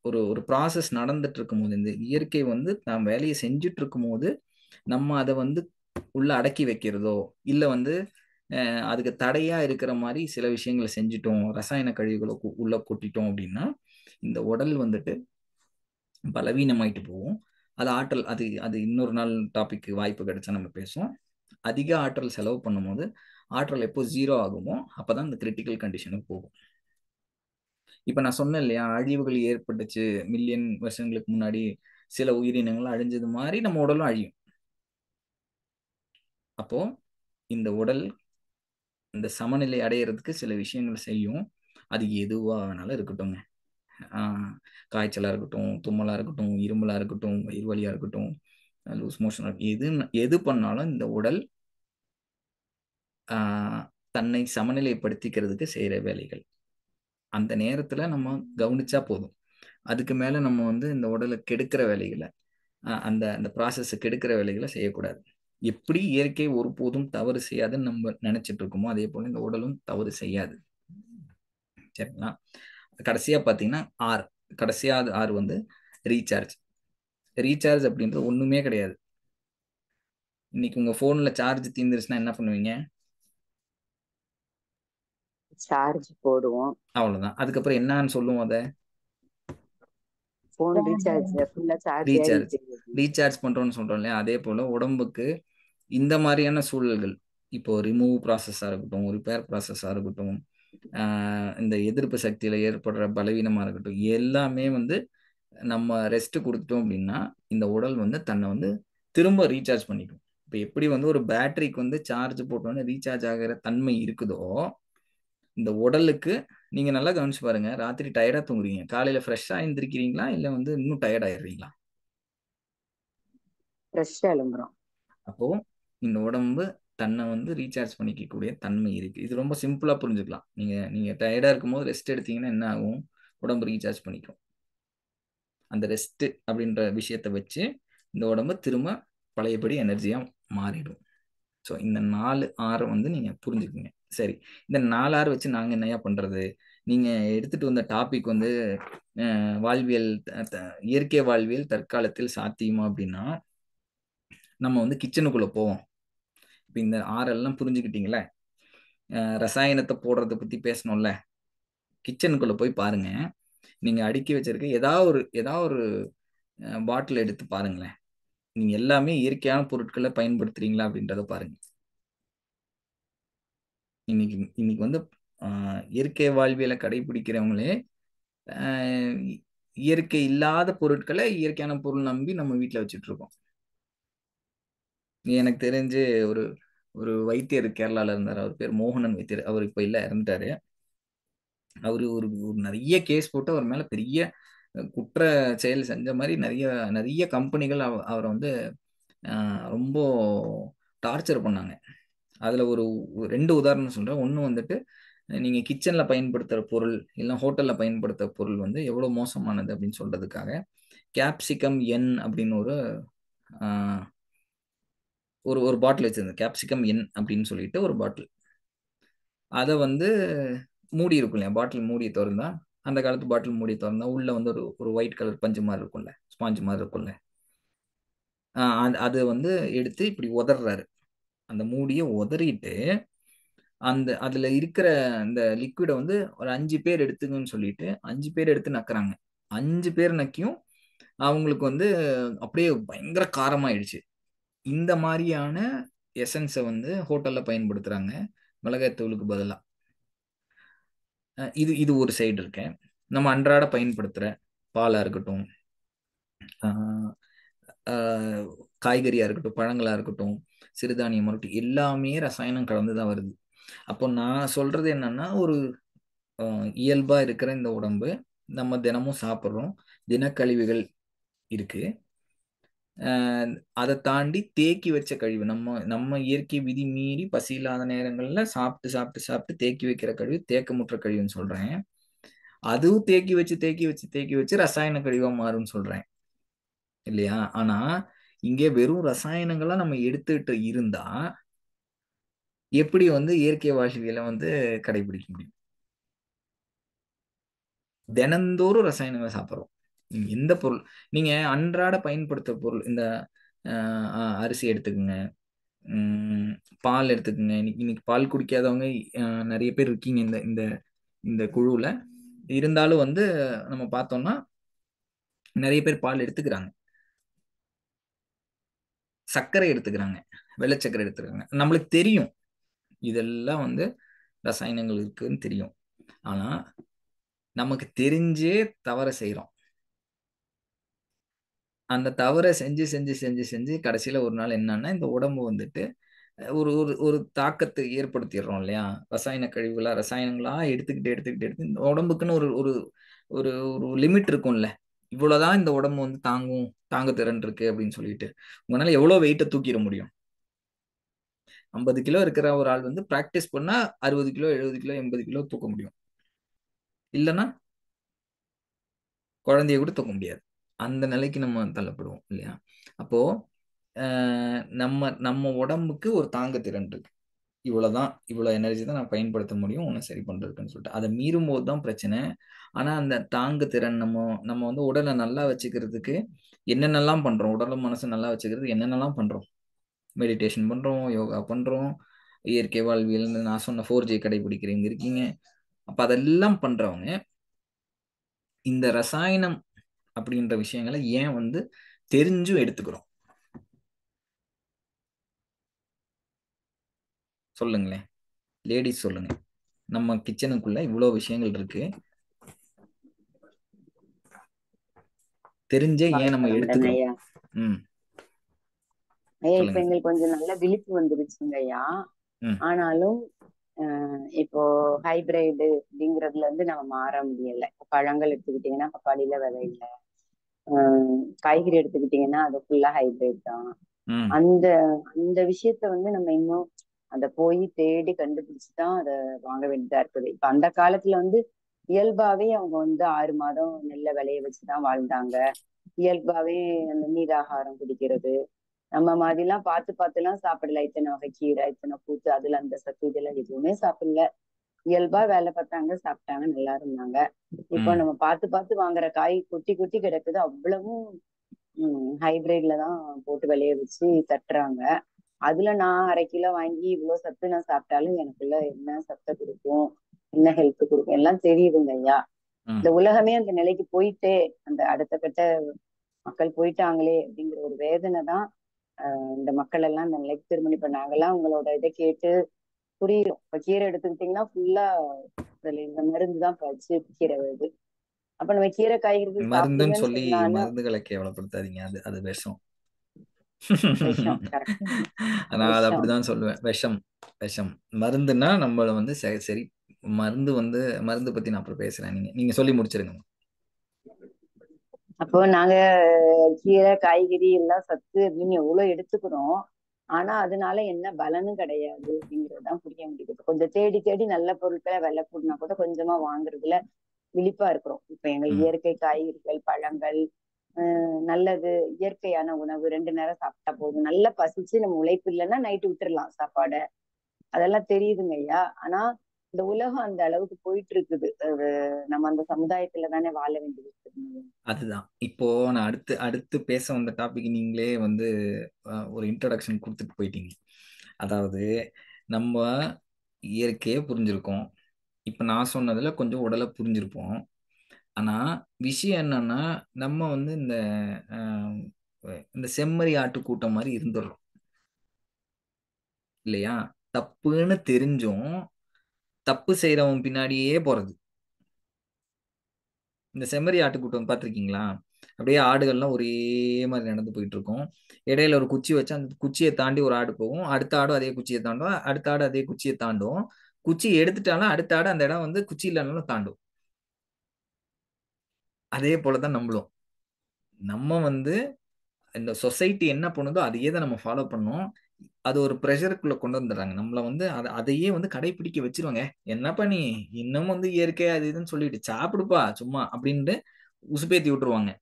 ஒரு ஒரு ப்ராசஸ் நடந்துட்டு இருக்கும் போது, இந்த இயற்கை வந்து நாம் வேலையை செஞ்சுட்டு இருக்கும் போது நம்ம அதை வந்து உள்ள அடக்கி வைக்கிறதோ இல்லை வந்து அதுக்கு தடையா இருக்கிற மாதிரி சில விஷயங்களை செஞ்சுட்டோம், ரசாயன கழிவுகளை உள்ள கொட்டிட்டோம் அப்படின்னா இந்த உடல் வந்துட்டு பலவீனமாயிட்டு போகும். அது ஆற்றல், அது அது இன்னொரு நாள் டாபிக் வாய்ப்பு கிடைச்சா நம்ம பேசுவோம். அதிக ஆற்றல் செலவு பண்ணும்போது ஆற்றல் எப்போ 0 ஆகுமோ அப்பதான் இந்த கிரிட்டிக்கல் கண்டிஷனுக்கு போகும். இப்ப நான் சொன்னேன் இல்லையா, அழிவுகள் ஏற்பட்டுச்சு மில்லியன் வருஷங்களுக்கு முன்னாடி, சில உயிரினங்கள் அழிஞ்சது மாதிரி நம்ம உடலும் அழியும். அப்போ இந்த உடல் இந்த சமநிலை அடையிறதுக்கு சில விஷயங்கள் செய்யும். அது எதுவா வேணாலும் இருக்கட்டும்ங்க. காய்ச்சலா இருக்கட்டும், தும்மலா இருக்கட்டும், இருமலா இருக்கட்டும், வயிறு வலியா இருக்கட்டும், லூஸ் மோஷன், எது பண்ணாலும் இந்த உடல் தன்னை சமநிலைப்படுத்திக்கிறதுக்கு செய்யற வேலைகள். அந்த நேரத்துல நம்ம கவனிச்சா போதும். அதுக்கு மேல நம்ம வந்து இந்த உடலை கெடுக்கிற வேலைகளை, அந்த அந்த ப்ராசஸை கெடுக்கிற வேலைகளை செய்யக்கூடாது. எப்படி இயற்கை ஒருபோதும் தவறு செய்யாதுன்னு நம்ம நினைச்சிட்டு இருக்கோமோ அதே போல இந்த உடலும் தவறு செய்யாது. சரிங்களா? கடைசியா பாத்தீங்கன்னா கடைசியாவது ஆர் வந்து ரீசார்ஜ். ரீசார்ஜ் அப்படின்றது ஒண்ணுமே கிடையாது. இன்னைக்கு உங்க போன்ல சார்ஜ் தீர்ந்துருச்சுன்னா என்ன பண்ணுவீங்க? சார்ஜ் போடுவோம், அவ்வளவுதான். அதுக்கப்புறம் என்னன்னு சொல்லுவோம்? அதை போன் ரீசார்ஜ் பண்றோம்னு சொல்றோம் இல்லையா? அதே போல உடம்புக்கு இந்த மாதிரியான சூழல்கள், இப்போ ரிமூவ் ப்ராசஸா இருக்கட்டும், ரிப்பேர் ப்ராசஸா இருக்கட்டும், இந்த எதிர்ப்பு சக்தியில ஏற்படுற பலவீனமா இருக்கட்டும், எல்லாமே வந்து நம்ம ரெஸ்ட் கொடுத்துட்டோம் அப்படின்னா இந்த உடல் வந்து தன்னை வந்து திரும்ப ரீசார்ஜ் பண்ணிக்கும். இப்போ எப்படி வந்து ஒரு பேட்டரிக்கு வந்து சார்ஜ் போட்டோன்னு ரீசார்ஜ் ஆகிற தன்மை இருக்குதோ, இந்த உடலுக்கு நீங்க நல்லா கவனிச்சு பாருங்க. ராத்திரி டயர்டா தூங்குறீங்க, காலையில ஃப்ரெஷ்ஷா எழுந்திருக்கிறீங்களா இல்ல வந்து இன்னும் டயர்ட் ஆயிடுறீங்களா? ஃப்ரெஷ்ஷா எழும்புறோம். அப்போ இந்த உடம்பு தன்னை வந்து ரீசார்ஜ் பண்ணிக்கக்கூடிய தன்மை இருக்கு. இது ரொம்ப சிம்பிளா புரிஞ்சுக்கலாம். நீங்க டயர்டா இருக்கும் போது ரெஸ்ட் எடுத்தீங்கன்னா என்ன ஆகும்? உடம்பு ரீசார்ஜ் பண்ணிக்கும். அந்த ரெஸ்ட் அப்படின்ற விஷயத்த வச்சு இந்த உடம்பு திரும்ப பழையபடி எனர்ஜியா மாறிடும். ஸோ இந்த 4 6 வந்து நீங்க புரிஞ்சுக்குங்க. சரி, இந்த 4 6 வச்சு நாங்க என்னையா பண்றது? நீங்க எடுத்துட்டு வந்த டாபிக் வந்து வாழ்வியல், இயற்கை வாழ்வியல் தற்காலத்தில் சாத்தியமா அப்படின்னா நம்ம வந்து கிச்சனுக்குள்ள போவோம். இப்போ இந்த 6 எல்லாம் புரிஞ்சுக்கிட்டீங்களே, ரசாயனத்தை போடுறத பத்தி பேசணும்ல, கிச்சனுக்குள்ள போய் பாருங்க. நீங்க அடுக்கி வச்சிருக்க ஏதாவது ஒரு பாட்டில் எடுத்து பாருங்களேன். நீங்க எல்லாமே இயற்கையான பொருட்களை பயன்படுத்துறீங்களா அப்படின்றத பாருங்க. இன்னைக்கு இன்னைக்கு வந்து இயற்கை வாழ்வியலை கடைபிடிக்கிறவங்களே இயற்கை இல்லாத பொருட்களை இயற்கையான பொருள் நம்பி நம்ம வீட்டில் வச்சுட்டு இருக்கோம். எனக்கு தெரிஞ்சு ஒரு ஒரு வைத்தியர் கேரளால இருந்தார். அவர் பேர் மோகனன் வைத்தியர். அவர் இப்போ இல்லை, இறந்துட்டாரு. அவரு ஒரு நிறைய கேஸ் போட்டு அவர் மேல பெரிய குற்ற செயல் செஞ்ச மாதிரி நிறைய நிறைய கம்பெனிகள் அவரை வந்து ரொம்ப டார்ச்சர் பண்ணாங்க. அதுல ஒரு 2 உதாரணம் சொல்றேன். ஒன்று வந்துட்டு, நீங்க கிச்சன்ல பயன்படுத்துற பொருள் இல்லை ஹோட்டல்ல பயன்படுத்துற பொருள் வந்து எவ்வளவு மோசமானது அப்படின்னு சொல்றதுக்காக கேப்சிகம் என் அப்படின்னு ஒரு பாட்டில் வச்சிருந்தேன். கேப்சிகம் என் அப்படின்னு சொல்லிட்டு ஒரு பாட்டில். அதை வந்து மூடி இருக்கும் இல்லையா, பாட்டில் மூடி திறந்தா, அந்த காலத்து பாட்டில் மூடி திறந்தா உள்ள வந்து ஒரு ஒயிட் கலர் பஞ்சு மாதிரி இருக்கும்ல, ஸ்பாஞ்ச் மாதிரி இருக்கும்ல, அது வந்து எடுத்து இப்படி உதறாரு. அந்த மூடியை உதறிட்டு அதுல இருக்கிற அந்த லிக்விடை வந்து ஒரு 5 பேர் எடுத்துங்கன்னு சொல்லிட்டு 5 பேர் எடுத்து நக்குறாங்க. 5 பேர் நக்கியும் அவங்களுக்கு வந்து அப்படியே பயங்கர காரமாயிடுச்சு. இந்த மாதிரியான எசன்ஸை வந்து ஹோட்டல்ல பயன்படுத்துறாங்க மிளகாய் தூளுக்கு பதிலா. இது ஒரு சைடு இருக்கேன். நம்ம அன்றாட பயன்படுத்துற பாலா இருக்கட்டும், காய்கறியா இருக்கட்டும், பழங்களா இருக்கட்டும், சிறுதானியம் இருக்கட்டும், எல்லாமே ரசாயனம் கலந்துதான் வருது. அப்போ நான் சொல்றது என்னன்னா, ஒரு இயல்பா இருக்கிற இந்த உடம்பு நம்ம தினமும் சாப்பிட்றோம், தினக்கழிவுகள் இருக்கு. அதை தாண்டி தேக்கி வச்ச கழிவு, நம்ம இயற்கை விதி மீறி பசி இல்லாத நேரங்கள்ல சாப்பிட்டு சாப்பிட்டு சாப்பிட்டு தேக்கி வைக்கிற கழிவு தேக்கமுற்ற கழிவுன்னு சொல்றேன். அதுவும் தேக்கி வச்சு தேக்கி வச்சு தேக்கி வச்சு ரசாயன கழிவா மாறும்னு சொல்றேன் இல்லையா? ஆனா இங்கே வெறும் ரசாயனங்களா நம்ம எடுத்துட்டு இருந்தா எப்படி வந்து இயற்கை வாழ்வியலை வந்து கடைபிடிக்க முடியும்? தினந்தோறும் ரசாயனங்களை சாப்பிட்றோம். எந்த பொருள் நீங்க அன்றாட பயன்படுத்த பொருள், இந்த அரிசி எடுத்துக்கோங்க, பால் எடுத்துக்கோங்க. இன்னைக்கு பால் குடிக்காதவங்க நிறைய பேர் இருக்கீங்க இந்த இந்த இந்த குழுவில். இருந்தாலும் வந்து நம்ம பார்த்தோம்னா நிறைய பேர் பால் எடுத்துக்கிறாங்க, சர்க்கரை எடுத்துக்கிறாங்க, வெள்ளை சர்க்கரை எடுத்துக்கிறாங்க. நம்மளுக்கு தெரியும் இதெல்லாம் வந்து ரசாயனங்கள் இருக்குன்னு தெரியும். ஆனா நமக்கு தெரிஞ்சே தவற செய்யறோம். அந்த தவறை செஞ்சு செஞ்சு செஞ்சு செஞ்சு கடைசியில ஒரு நாள் என்னன்னா, இந்த உடம்பு வந்துட்டு ஒரு ஒரு ஒரு தாக்கத்தை ஏற்படுத்திடுறோம் இல்லையா? ரசாயன கழிவுகளா ரசாயனங்களா எடுத்துக்கிட்டு எடுத்துக்கிட்டு எடுத்து இந்த உடம்புக்குன்னு ஒரு ஒரு ஒரு ஒரு லிமிட் இருக்கும்ல. இவ்வளவுதான் இந்த உடம்பு வந்து தாங்க திறன் இருக்கு அப்படின்னு சொல்லிட்டு உங்களால எவ்வளவு வெயிட்டை தூக்கிட முடியும்? 50 கிலோ இருக்கிற ஒரு ஆள் வந்து பிராக்டிஸ் பண்ணா 60 கிலோ 70 கிலோ 80 கிலோ தூக்க முடியும். இல்லைன்னா குழந்தைய கூட தூக்க முடியாது. அந்த நிலைக்கு நம்ம தள்ளப்படுவோம் இல்லையா? அப்போ நம்ம நம்ம உடம்புக்கு ஒரு தாங்க திறன் இருக்கு. இவ்வளவுதான், இவ்வளவு எனர்ஜி தான் நான் பயன்படுத்த முடியும் உன்னை சரி பண்றதுக்குன்னு சொல்லிட்டு அதை மீறும் போது தான் பிரச்சனை. ஆனா அந்த தாங்கு திறன் நம்ம வந்து உடலை நல்லா வச்சுக்கிறதுக்கு என்னென்னலாம் பண்றோம், உடலும் மனசு நல்லா வச்சுக்கிறதுக்கு என்னென்னலாம் பண்றோம். மெடிடேஷன் பண்றோம், யோகா பண்றோம், இயற்கை வாழ்வியல் நான் சொன்ன 4G கடைபிடிக்கிறவங்க இருக்கீங்க. அப்ப அதெல்லாம் பண்றவங்க இந்த ரசாயனம் அப்படின்ற விஷயங்களை ஏன் வந்து தெரிஞ்சும் எடுத்துக்கிறோம்? சொல்லுங்களேன் லேடிஸ், சொல்லுங்க. நம்ம கிச்சனுக்குள்ள இவ்வளவு விஷயங்கள் இருக்கு, தெரிஞ்சே ஏன் நம்ம எடுத்துக்கிறோம்? ஐயா இப்ப எங்களுக்கு கொஞ்சம் நல்ல விழிப்பு வந்துருச்சுங்க ஐயா. ஆனாலும் இப்போ ஹைபிரைடு அப்படிங்கறதுல இருந்து நம்ம மாற முடியல. பழங்கள் எடுத்துக்கிட்டீங்கன்னா பப்பாளியில விதை இல்லை, காய்கறி எடுத்துக்கிட்டீங்கன்னா அது ஃபுல்லா ஹைபிரைட் தான். அந்த அந்த விஷயத்த வந்து நம்ம இன்னும் அதை போய் தேடி கண்டுபிடிச்சுதான் அதை வாங்க வேண்டியதா இருக்குது. இப்ப அந்த காலத்துல வந்து இயல்பாவே அவங்க வந்து 6 மாதம் நெல்லை விளைய வச்சுதான் வாழ்ந்தாங்க. இயல்பாவே அந்த நீராகாரம் குடிக்கிறது, நம்ம மாதிரிலாம் பார்த்து எல்லாம் சாப்பிடல. இத்தனை வகை கீரை, இத்தனை கூத்து, அதுல அந்த சத்து இதெல்லாம் எதுவுமே சாப்பிடல. இயல்பா வேலை பார்த்தாங்க, சாப்பிட்டாங்க, நல்லா இருந்தாங்க. இப்போ நம்ம பார்த்து வாங்குற காய் கொட்டி கொட்டி கிடக்குது. அவ்வளவும் ஹைபிரிட்ல தான் போட்டு விளைய வச்சு தட்டுறாங்க. அதுல நான் 1/2 கிலோ வாங்கி இவ்வளவு சத்து நான் சாப்பிட்டாலும் எனக்குள்ள என்ன சத்தை கொடுக்கும், என்ன ஹெல்த் கொடுக்கும் எல்லாம் தெரியுதுங்க ஐயா. இந்த உலகமே அந்த நிலைக்கு போயிட்டே அந்த அடுத்த கட்ட மக்கள் போயிட்டாங்களே அப்படிங்கிற ஒரு வேதனை தான் இந்த மக்கள் எல்லாம் இந்த நிலைக்கு திருமணி பண்ணாங்கலாம். உங்களோட இதை கேட்டு புரியும். இப்ப கீரை எடுத்துக்கிட்டீங்கன்னா ஃபுல்லா அதுல இந்த மருந்து தான் வச்சு கீரை வருது. அப்ப நம்ம கீரை காய்கறிகள் மருந்துன்னு சாப்பிடுங்கன்னு சொல்லி சொன்னாலும் மருந்துகளை கேவலப்படுத்தாதீங்க. அது விஷம். விஷம். கரெக்ட். நான் அது விஷம். அப்படிதான் சொல்லுவேன். விஷம் விஷம். மருந்துன்னா நம்மள வந்து சரி மருந்து பத்தி நான் அப்புறம் பேசுறேன். நீங்க சொல்லி முடிச்சிருங்க. அப்போ நாங்க கீரை காய்கறி எல்லாம் சத்து அப்படின்னு எவ்வளவு எடுத்துக்கிறோம். ஆனா அதனால என்ன பலனும் கிடையாது அப்படிங்கறதுதான் புரிய முடியுது. கொஞ்சம் தேடி தேடி நல்ல பொருட்களை விலை கூடனா கூட கொஞ்சமா வாங்குறதுல விழிப்பா இருக்கிறோம். இப்ப எங்க இயற்கை காய்கறிகள், பழங்கள், நல்லது இயற்கையான உணவு 2 நேரம் சாப்பிட்டா போதும். நல்லா பசிச்சு நம்ம உழைப்பு இல்லைன்னா நைட்டு விட்டுறலாம் சாப்பாடை. அதெல்லாம் தெரியுதுங்க ஐயா. ஆனா இந்த உலகம் அந்த அளவுக்கு போயிட்டு இருக்குது. நம்ம அந்த சமுதாயத்துல தானே வாழ வேண்டியது இருக்குது. அதுதான் இப்போ நான் அடுத்து பேச வந்த டாபிக் நீங்களே வந்து ஒரு இன்ட்ரடக்ஷன் கொடுத்துட்டு போயிட்டீங்க. அதாவது நம்ம இயற்கையே புரிஞ்சிருக்கோம். இப்ப நான் சொன்னதுல கொஞ்சம் உடலை புரிஞ்சிருப்போம். ஆனா விஷயம் என்னன்னா நம்ம வந்து இந்த செம்மறி ஆட்டு கூட்டம் மாதிரி இருந்துடுறோம் இல்லையா? தப்புன்னு தெரிஞ்சும் தப்பு செய்யறவன் பின்னாடியே போறது. இந்த செம்மறி ஆட்டுக்கூட்டம் பார்த்துருக்கீங்களா? அப்படியே ஆடுகள்லாம் ஒரே மாதிரி நடந்து போயிட்டு இருக்கும். இடையில ஒரு குச்சி வச்சு அந்த குச்சியை தாண்டி ஒரு ஆடு போகும். அடுத்த ஆடும் அதே குச்சியை தாண்டும். அடுத்த ஆடு அதே குச்சியை தாண்டும். குச்சி எடுத்துட்டாலும் அடுத்த ஆடு அந்த இடம் வந்து குச்சி இல்லைனாலும் தாண்டும். அதே போலதான் நம்மளும். நம்ம வந்து இந்த சொசைட்டி என்ன பண்ணுதோ அதையே தான் நம்ம ஃபாலோ பண்ணோம். அது ஒரு ப்ரெஷருக்குள்ள கொண்டு வந்துடுறாங்க. நம்மள வந்து அதையே வந்து கடைபிடிக்க வச்சிருவாங்க. என்னப்பா நீ இன்னும் வந்து இயற்கை அது இதுன்னு சொல்லிட்டு சாப்பிடுப்பா சும்மா அப்படின்ட்டு உசுப்பேத்தி விட்டுருவாங்க.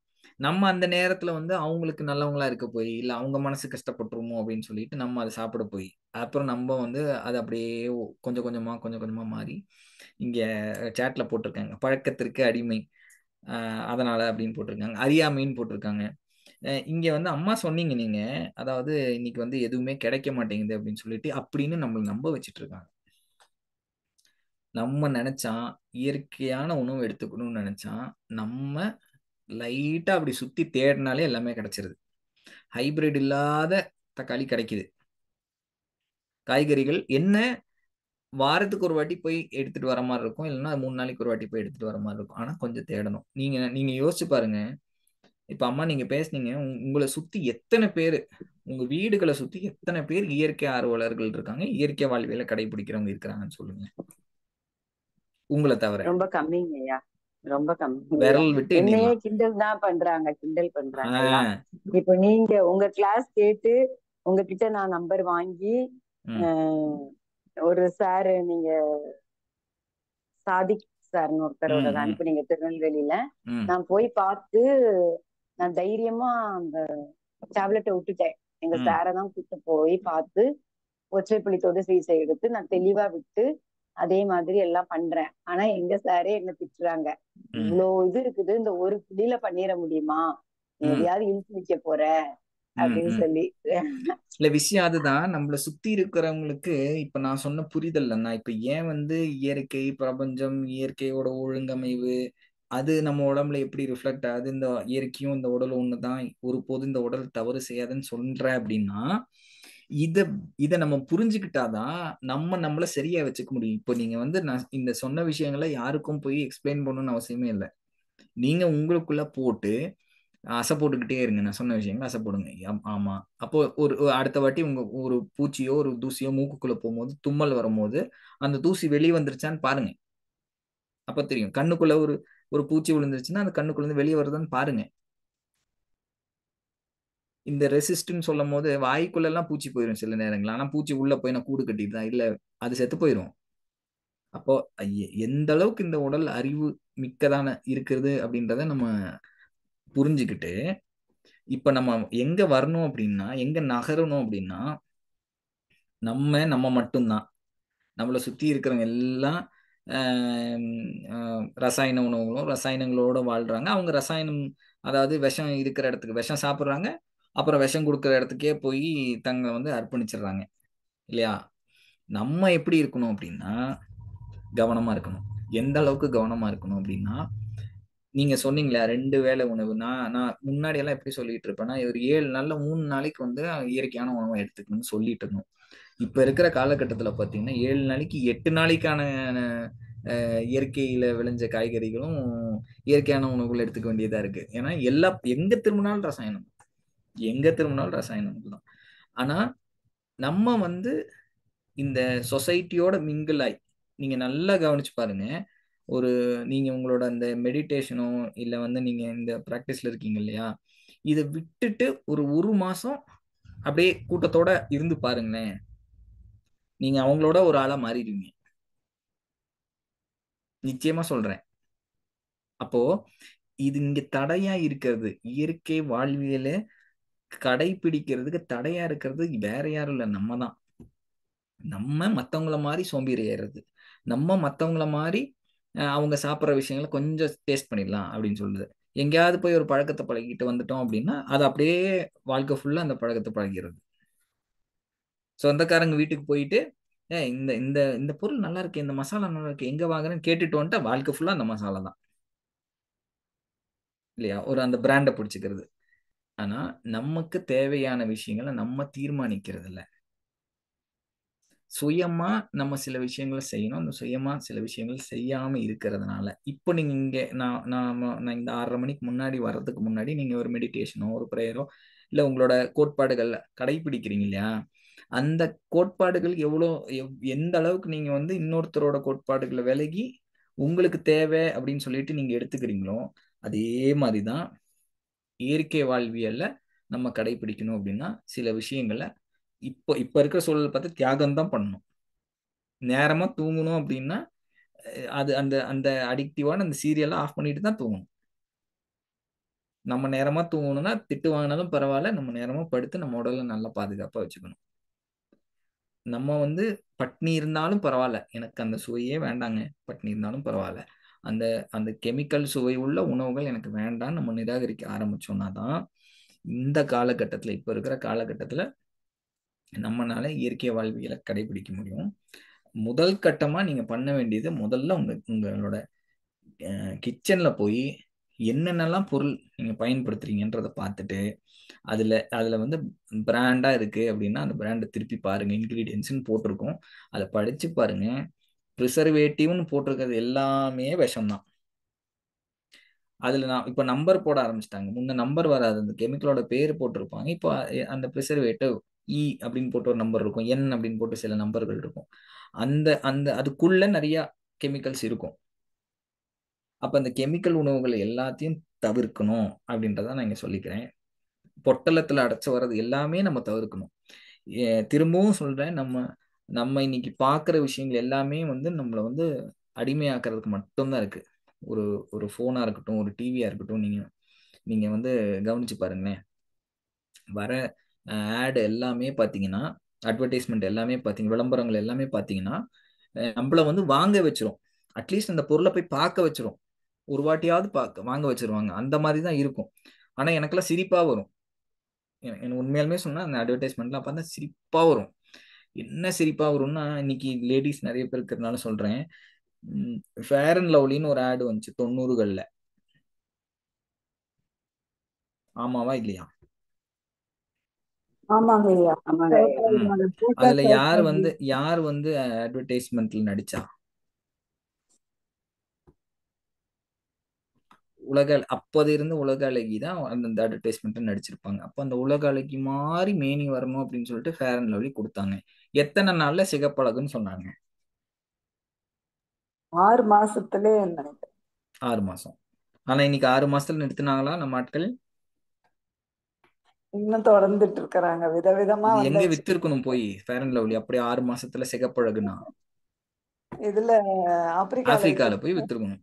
நம்ம அந்த நேரத்துல வந்து அவங்களுக்கு நல்லவங்களா இருக்க போய் இல்ல அவங்க மனசு கஷ்டப்பட்டுருமோ அப்படின்னு சொல்லிட்டு நம்ம அதை சாப்பிட போய் அப்புறம் நம்ம வந்து அது அப்படியே கொஞ்சம் கொஞ்சமா மாறி இங்க சேட்ல போட்டிருக்காங்க பழக்கத்திற்கு அடிமை. அதனால அப்படின்னு போட்டிருக்காங்க. அறியாமைன்னு போட்டிருக்காங்க. இங்க வந்து அம்மா சொன்னீங்க நீங்க, அதாவது இன்னைக்கு வந்து எதுவுமே கிடைக்க மாட்டேங்குது அப்படின்னு சொல்லிட்டு அப்படின்னு நம்மளை நம்ப வச்சுட்டு இருக்காங்க. நம்ம நினைச்சா இயற்கையான உணவு எடுத்துக்கணும்னு நினைச்சா நம்ம லைட்டா அப்படி சுத்தி தேடினாலே எல்லாமே கிடைச்சிருது. ஹைபிரிட் இல்லாத தக்காளி கிடைக்குது. காய்கறிகள் என்ன வாரத்துக்கு ஒரு வாட்டி போய் எடுத்துட்டு வர மாதிரி இருக்கும், இல்லைன்னா 3 நாளைக்கு ஒரு வாட்டி போய் எடுத்துட்டு வர மாதிரி இருக்கும். ஆனா கொஞ்சம் தேடணும். நீங்க யோசிச்சு பாருங்க. இப்ப அம்மா நீங்க பேசுனீங்க, உங்களை சுத்தி எத்தனை பேரு, உங்க வீடுகளை சுத்தி எத்தனை பேர் இயற்கை ஆர்வலர்கள் இருக்காங்க, இயற்கை வாழ்வியலை கடைபிடிக்கிறவங்க இருக்கிறாங்கன்னு சொல்லுங்க. உங்களை தவிர ரொம்ப கம்மிங்க ஐயா. ரொம்ப கம்மிங்க ஐயா. விரல் விட்டு என்னையே எண்ணிடலாம். கிண்டல் தான் பண்றாங்க, கிண்டல் பண்றாங்க எல்லாம். இப்ப நீங்க உங்க கிளாஸ் கேட்டு உங்ககிட்ட நான் நம்பர் வாங்கி ஒரு சாரு, நீங்க சாதிக் சார்னு ஒருத்தரோட அனுப்புனீங்க திருநெல்வேலியில. நான் போய் பார்த்து நான் தைரியமா அந்த டேப்லெட்டை விட்டுட்டேன். எங்க சாரை தான் கூப்பிட்டு போய் பார்த்து ஒற்றைப்புள்ளித்தோடு சிகிச்சை எடுத்து நான் தெளிவா விட்டு அதே மாதிரி எல்லாம் பண்றேன். ஆனா எங்க சாரே என்ன திட்டுறாங்க, இவ்வளவு இது இருக்குது, இந்த ஒரு புள்ளியில பண்ணிட முடியுமா, நீ எதையாவது இழுத்து வைக்க போற அப்படின்னு சொல்லி. இல்ல விஷயம் அதுதான். நம்மள சுத்தி இருக்கிறவங்களுக்கு இப்ப நான் சொன்ன புரிதல் நான் இப்ப ஏன் வந்து இயற்கை பிரபஞ்சம் இயற்கையோட ஒழுங்கமைவு அது நம்ம உடம்புல எப்படி ரிஃப்ளெக்ட் ஆகுது, இந்த இயற்கையும் இந்த உடல் ஒண்ணுதான், ஒருபோது இந்த உடல் தவறு செய்யாதுன்னு சொல்ற அப்படின்னா இத நம்ம புரிஞ்சுக்கிட்டாதான் நம்மள சரியா வச்சுக்க முடியும். இப்போ நீங்க வந்து நான் இந்த சொன்ன விஷயங்களை யாருக்கும் போய் எக்ஸ்பிளைன் பண்ணணும்னு அவசியமே இல்லை. நீங்க உங்களுக்குள்ள போட்டு அசை போட்டுக்கிட்டே இருங்க. நான் சொன்ன விஷயங்கள் அசை போடுங்க. ஆமா. அப்போ ஒரு அடுத்த வாட்டி உங்க ஒரு பூச்சியோ ஒரு தூசியோ மூக்குக்குள்ள போகும்போது தும்மல் வரும்போது அந்த தூசி வெளியே வந்துருச்சான்னு பாருங்க. அப்ப தெரியும். கண்ணுக்குள்ள ஒரு பூச்சி விழுந்துருச்சுன்னா அந்த கண்ணுக்குள்ள இருந்து வெளியே வருதான்னு பாருங்க. இந்த ரெசிஸ்ட்னு சொல்லும் போது வாய்க்குள்ள எல்லாம் பூச்சி போயிடும் சில நேரங்கள். ஆனா பூச்சி உள்ள போய் நான் கூடு கட்டிட்டு தான் இல்ல, அது செத்து போயிடும். அப்போ எந்த அளவுக்கு இந்த உடல் அறிவு மிக்கதான இருக்கிறது அப்படின்றத நம்ம புரிஞ்சுக்கிட்டு இப்ப நம்ம எங்க வரணும் அப்படின்னா, எங்க நகரணும் அப்படின்னா, நம்ம மட்டும்தான். நம்மளை சுத்தி இருக்கிறவங்க எல்லாம் ரசாயன உணவுகளும் ரசாயனங்களோட வாழ்றாங்க. அவங்க ரசாயனம், அதாவது விஷம் இருக்கிற இடத்துக்கு விஷம் சாப்பிட்றாங்க. அப்புறம் விஷம் கொடுக்குற இடத்துக்கே போய் தங்களை வந்து அர்ப்பணிச்சிடுறாங்க இல்லையா? நம்ம எப்படி இருக்கணும் அப்படின்னா கவனமா இருக்கணும். எந்த அளவுக்கு கவனமா இருக்கணும் அப்படின்னா, நீங்க சொன்னீங்களா 2 வேளை உணவு, நான் நான் முன்னாடி எல்லாம் எப்படி சொல்லிட்டு இருப்பேன்னா, ஒரு 7 நாள்ல 3 நாளைக்கு வந்து இயற்கையான உணவை எடுத்துக்கணும்னு சொல்லிட்டு இருந்தோம். இப்ப இருக்கிற காலகட்டத்துல பாத்தீங்கன்னா 7 நாளைக்கு 8 நாளைக்கான இயற்கையில விளைஞ்ச காய்கறிகளும் இயற்கையான உணவுகள் எடுத்துக்க வேண்டியதா இருக்கு. ஏன்னா எங்க திரும்பினாலும் ரசாயனம், எங்க திரும்பினாலும் ரசாயனம் தான். ஆனா நம்ம வந்து இந்த சொசைட்டியோட மிங்கிள் ஆகி, நீங்க நல்லா கவனிச்சு பாருங்க, ஒரு நீங்க உங்களோட அந்த மெடிடேஷனோ இல்ல வந்து நீங்க இந்த பிராக்டிஸ்ல இருக்கீங்க இல்லையா, இதை விட்டுட்டு ஒரு மாசம் அப்படியே கூட்டத்தோட இருந்து பாருங்களேன், நீங்க அவங்களோட ஒரு ஆளா மாறிடுவீங்க, நிச்சயமா சொல்றேன். அப்போ இது இங்க தடையா இருக்கிறது, இயற்கை வாழ்வியல கடைபிடிக்கிறதுக்கு தடையா இருக்கிறது வேற யாரும் இல்ல, நம்ம தான். நம்ம மத்தவங்கள மாதிரி சோம்பேறி ஏறுறது, நம்ம மத்தவங்கள மாதிரி அவங்க சாப்பிட்ற விஷயங்களை கொஞ்சம் டேஸ்ட் பண்ணிடலாம் அப்படின்னு சொல்லுது. எங்கேயாவது போய் ஒரு பழக்கத்தை பழகிட்டு வந்துட்டோம் அப்படின்னா அது அப்படியே வாழ்க்கை ஃபுல்லா அந்த பழக்கத்தை பழகிறது. சொந்தக்காரங்க வீட்டுக்கு போயிட்டு இந்த இந்த இந்த பொருள் நல்லா இருக்கு, இந்த மசாலா நல்லா இருக்கு, எங்க வாங்குறேன்னு கேட்டுட்டு வந்துட்டா வாழ்க்கை ஃபுல்லா அந்த மசாலா தான் இல்லையா, ஒரு அந்த பிராண்டை பிடிச்சிக்கிறது. ஆனா நமக்கு தேவையான விஷயங்களை நம்ம தீர்மானிக்கிறது இல்லை. சுயமா நம்ம சில விஷயங்களை செய்யணும், அந்த சுயமா சில விஷயங்கள் செய்யாம இருக்கிறதுனால இப்போ நீங்க இங்க நான் இந்த 6:30 மணிக்கு முன்னாடி வர்றதுக்கு முன்னாடி நீங்க ஒரு மெடிடேஷனோ ஒரு ப்ரேயரோ இல்ல உங்களோட கோட்பாடுகள் கடைபிடிக்கிறீங்க இல்லையா, அந்த கோட்பாடுகள் எந்த அளவுக்கு நீங்க வந்து இன்னொருத்தரோட கோட்பாடுகளை விலகி உங்களுக்கு தேவை அப்படின்னு சொல்லிட்டு நீங்க எடுத்துக்கிறீங்களோ, அதே மாதிரிதான் இயற்கை வாழ்வியல்ல நம்ம கடைபிடிக்கணும் அப்படின்னா சில விஷயங்களை இப்ப இருக்கிற சூழல் பார்த்து தியாகம் தான் பண்ணணும். நேரமா தூங்கணும் அப்படின்னா அது அந்த அந்த அடிக்டிவான அந்த சீரியலை ஆஃப் பண்ணிட்டு தான் தூங்கணும். நம்ம நேரமா தூங்கணும்னா திட்டு வாங்கினாலும் பரவாயில்ல, நம்ம நேரமா படுத்து நம்ம உடலை நல்லா பாதுகாப்பா வச்சுக்கணும். நம்ம வந்து பட்னி இருந்தாலும் பரவாயில்ல, எனக்கு அந்த சுவையே வேண்டாங்க, பட்னி இருந்தாலும் பரவாயில்ல, அந்த அந்த கெமிக்கல் சுவை உள்ள உணவுகள் எனக்கு வேண்டாம் நம்ம நிராகரிக்க ஆரம்பிச்சோம்னா தான் இந்த காலகட்டத்தில் இப்ப இருக்கிற காலகட்டத்தில் நம்மளால இயற்கை வாழ்வியலை கடைபிடிக்க முடியும். முதல் கட்டமா நீங்க பண்ண வேண்டியது, முதல்ல உங்களோட கிச்சன்ல போய் என்னென்னலாம் பொருள் நீங்க பயன்படுத்துறீங்கன்றத பார்த்துட்டு அதுல வந்து பிராண்டா இருக்கு அப்படின்னா அந்த பிராண்டை திருப்பி பாருங்க, இன்கிரீடியன்ஸ்னு போட்டிருக்கோம் அதை படிச்சு பாருங்க. ப்ரிசர்வேட்டிவ்னு போட்டிருக்கிறது எல்லாமே விஷம்தான். அதுல நான் இப்ப நம்பர் போட ஆரம்பிச்சிட்டாங்க, முன்ன நம்பர் வராது, அந்த கெமிக்கலோட பேர் போட்டிருப்பாங்க, இப்போ அந்த ப்ரிசர்வேட்டிவ் இ அப்படின்னு போட்டு ஒரு நம்பர் இருக்கும், என் அப்படின்னு போட்டு சில நம்பர்கள் இருக்கும், அந்த அந்த அதுக்குள்ள நிறைய கெமிக்கல்ஸ் இருக்கும். அப்ப அந்த கெமிக்கல் உணவுகள் எல்லாத்தையும் தவிர்க்கணும் அப்படின்றத நான் இங்க சொல்லிக்கிறேன். பொட்டலத்துல அடைச்சு வர்றது எல்லாமே நம்ம தவிர்க்கணும். திரும்பவும் சொல்றேன், நம்ம நம்ம இன்னைக்கு பார்க்குற விஷயங்கள் எல்லாமே வந்து நம்மளை வந்து அடிமையாக்குறதுக்கு மட்டும்தான் இருக்கு. ஒரு ஒரு ஃபோனா இருக்கட்டும், ஒரு டிவியா இருக்கட்டும், நீங்க வந்து கவனிச்சு பாருங்களேன், வர ஆட் எல்லாமே பார்த்தீங்கன்னா, அட்வர்டைஸ்மெண்ட் எல்லாமே பார்த்தீங்க, விளம்பரங்கள் எல்லாமே பார்த்தீங்கன்னா நம்மள வந்து வாங்க வச்சிரும், அட்லீஸ்ட் அந்த பொருளை போய் பார்க்க வச்சிரும், ஒரு வாட்டியாவது வாங்க வச்சிருவாங்க, அந்த மாதிரி தான் இருக்கும். ஆனா எனக்கெல்லாம் சிரிப்பா வரும், எனக்கு உண்மையாலுமே சொன்னா அந்த அட்வர்டைஸ்மெண்ட்லாம் பார்த்தா சிரிப்பா வரும். என்ன சிரிப்பா வரும்னா, இன்னைக்கு லேடிஸ் நிறைய பேர் இருக்கிறதுனால சொல்றேன், ஃபேர் அண்ட் லவ்லின்னு ஒரு ஆடு வந்துச்சு 90கள்ல, ஆமாவா இல்லையா? ஆமாங்க ஐயா. ஆமாங்க. அதுல யார் வந்து அட்வர்டைஸ்மெண்ட்ல நடிச்சா? அப்போது இருந்து உலக அழகி தான் அந்த அட்வர்டைஸ்மெண்ட் நடிச்சிருப்பாங்க. அப்போ அந்த உலக அழகி மாதிரி மேனி வரணும் அப்படின்னு சொல்லிட்டு ஃபேர் அண்ட் லவ்லி கொடுத்தாங்க. எத்தனை நாள்ல சிகப்பழகுன்னு சொன்னாங்க? 6 மாசத்துலயே நினைக்கிறேன். 6 மாசம். ஆனா இன்னைக்கு 6 மாசத்துல நிறுத்தினாங்களா நம்ம ஆட்கள்? இன்னும் தொடர்ந்துட்டு இருக்கிறாங்க, விதவிதமா இது எங்க வந்தாச்சு. வித்து இருக்கணும் போய் ஃபேர் அண்ட் லவ்லி அப்படியே 6 மாசத்துல சிகப்பழகுனா? இதுல ஆப்பிரிக்கால போய் வித்துருக்கணும்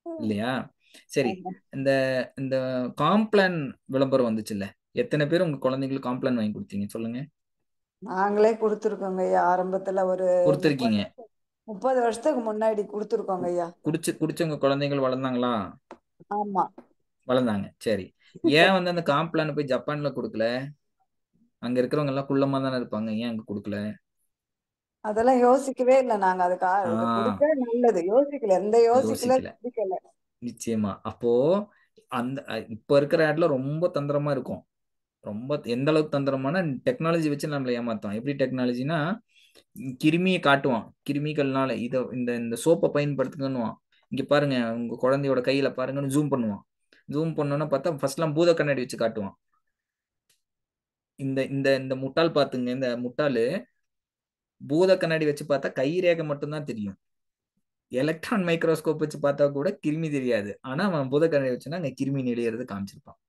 இல்லையா? சரி, இந்த இந்த காம்ப்ளான் விளம்பரம் வந்துச்சுல்ல, எத்தனை பேர் உங்க குழந்தைங்களுக்கு காம்ப்ளான் வாங்கி கொடுத்தீங்க சொல்லுங்க? நாங்களே கொடுத்துருக்கோங்க ஐயா, ஆரம்பத்துல ஒரு கொடுத்துருக்கீங்க. 30 வருஷத்துக்கு முன்னாடி கொடுத்துருக்கோங்க ஐயா. குடிச்சவங்க குழந்தைகள் வளர்ந்தாங்களா? ஆமா, வளர்ந்தாங்க. சரி, ஏன் வந்து அந்த காம்ப்ளான் போய் ஜப்பான்ல கொடுக்கல? அங்க இருக்கிறவங்க எல்லாம் குள்ளமா தானே இருப்பாங்க, ஏன் அங்க கொடுக்கல? அதெல்லாம் யோசிக்கவே இல்லை நாங்க. அதுக்கு இது ஆஹ் கொடுக்க நல்லது யோசிக்கல, யோசிக்கல யோசிக்கல சிந்திக்கல. நிச்சயமா. அப்போ அந்த இப்ப இருக்கிற ஆட்ல ரொம்ப தந்திரமா இருக்கும். ரொம்ப எந்த அளவுக்கு தந்திரமான டெக்னாலஜி வச்சு நம்மளை ஏமாத்துவான். எப்படி டெக்னாலஜினா, கிருமியை காட்டுவான். கிருமிகள்னால இந்த இந்த சோப்பை பயன்படுத்துங்கன்னுவான். இங்க பாருங்க உங்க குழந்தையோட கையில பாருங்கன்னு ஜூம் பண்ணுவான். ஜூம் பண்ணோன்னா பார்த்தா ஃபர்ஸ்ட்லாம் பூத கண்ணாடி வச்சு காட்டுவான். இந்த இந்த இந்த முட்டாள் பாத்துங்க, இந்த முட்டாளு பூத கண்ணாடி வச்சு பார்த்தா கை ரேகை மட்டும்தான் தெரியும். எலக்ட்ரான் மைக்ரோஸ்கோப் வச்சு பார்த்தா கூட கிருமி தெரியாது. ஆனா அவன் பூத கண்ணாடி வச்சுன்னா அங்க கிருமி நெளியறது காமிச்சிருப்பான்.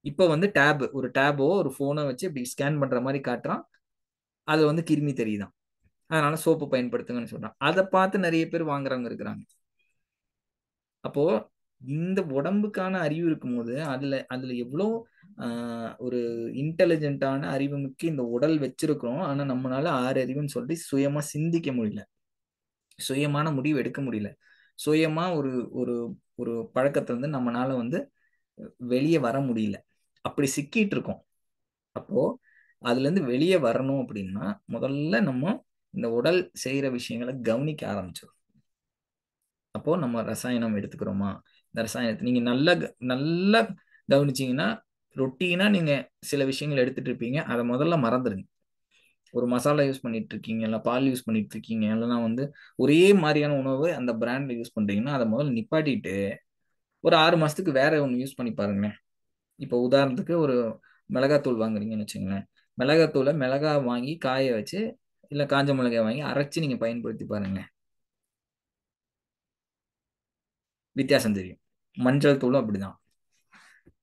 இப்ப வந்து ஒரு டேபோ ஒரு போனை வச்சு இப்படி ஸ்கேன் பண்ற மாதிரி காட்டுறான். அது வந்து கிருமி தெரியுதான். அதனால சோப்பு பயன்படுத்துங்கன்னு சொல்றான். அதை பார்த்து நிறைய பேர் வாங்குறவங்க இருக்கிறாங்க. அப்போ இந்த உடம்புக்கான அறிவு இருக்கும்போது அதுல எவ்வளோ ஒரு இன்டெலிஜென்ட்டான அறிவுமிக்க இந்த உடல் வச்சிருக்கிறோம். ஆனா நம்மளால 6 அறிவுன்னு சொல்லி சுயமா சிந்திக்க முடியல, சுயமான முடிவு எடுக்க முடியல, சுயமா ஒரு ஒரு ஒரு பழக்கத்துல இருந்து நம்மளால வந்து வெளியே வர முடியல. அப்படி சிக்கிட்டு இருக்கோம். அப்போ அதுல இருந்து வெளியே வரணும் அப்படின்னா முதல்ல நம்ம இந்த உடல் செய்யற விஷயங்களை கவனிக்க ஆரம்பிச்சிடும். அப்போ நம்ம ரசாயனம் எடுத்துக்கிறோமா, இந்த ரசாயனத்தை நீங்க நல்லா கவனிச்சீங்கன்னா, ரொட்டீனா நீங்க சில விஷயங்கள் எடுத்துட்டு இருப்பீங்க. அதை முதல்ல மறந்துடுங்க. ஒரு மசாலா யூஸ் பண்ணிட்டு இருக்கீங்க, இல்லை பால் யூஸ் பண்ணிட்டு இருக்கீங்க, இல்லைன்னா வந்து ஒரே மாதிரியான உணவு அந்த பிராண்ட்ல யூஸ் பண்றீங்கன்னா அதை முதல்ல நிப்பாட்டிட்டு ஒரு 6 மாசத்துக்கு வேற ஒன்று யூஸ் பண்ணி பாருங்களேன். இப்போ உதாரணத்துக்கு ஒரு மிளகாத்தூள் வாங்குறீங்கன்னு வச்சுங்களேன். மிளகாத்தூளை மிளகா வாங்கி காய வச்சு இல்லை காஞ்ச மிளகாய் வாங்கி அரைச்சு நீங்க பயன்படுத்தி பாருங்களேன், வித்தியாசம் தெரியும். மஞ்சள் தூளும் அப்படிதான்.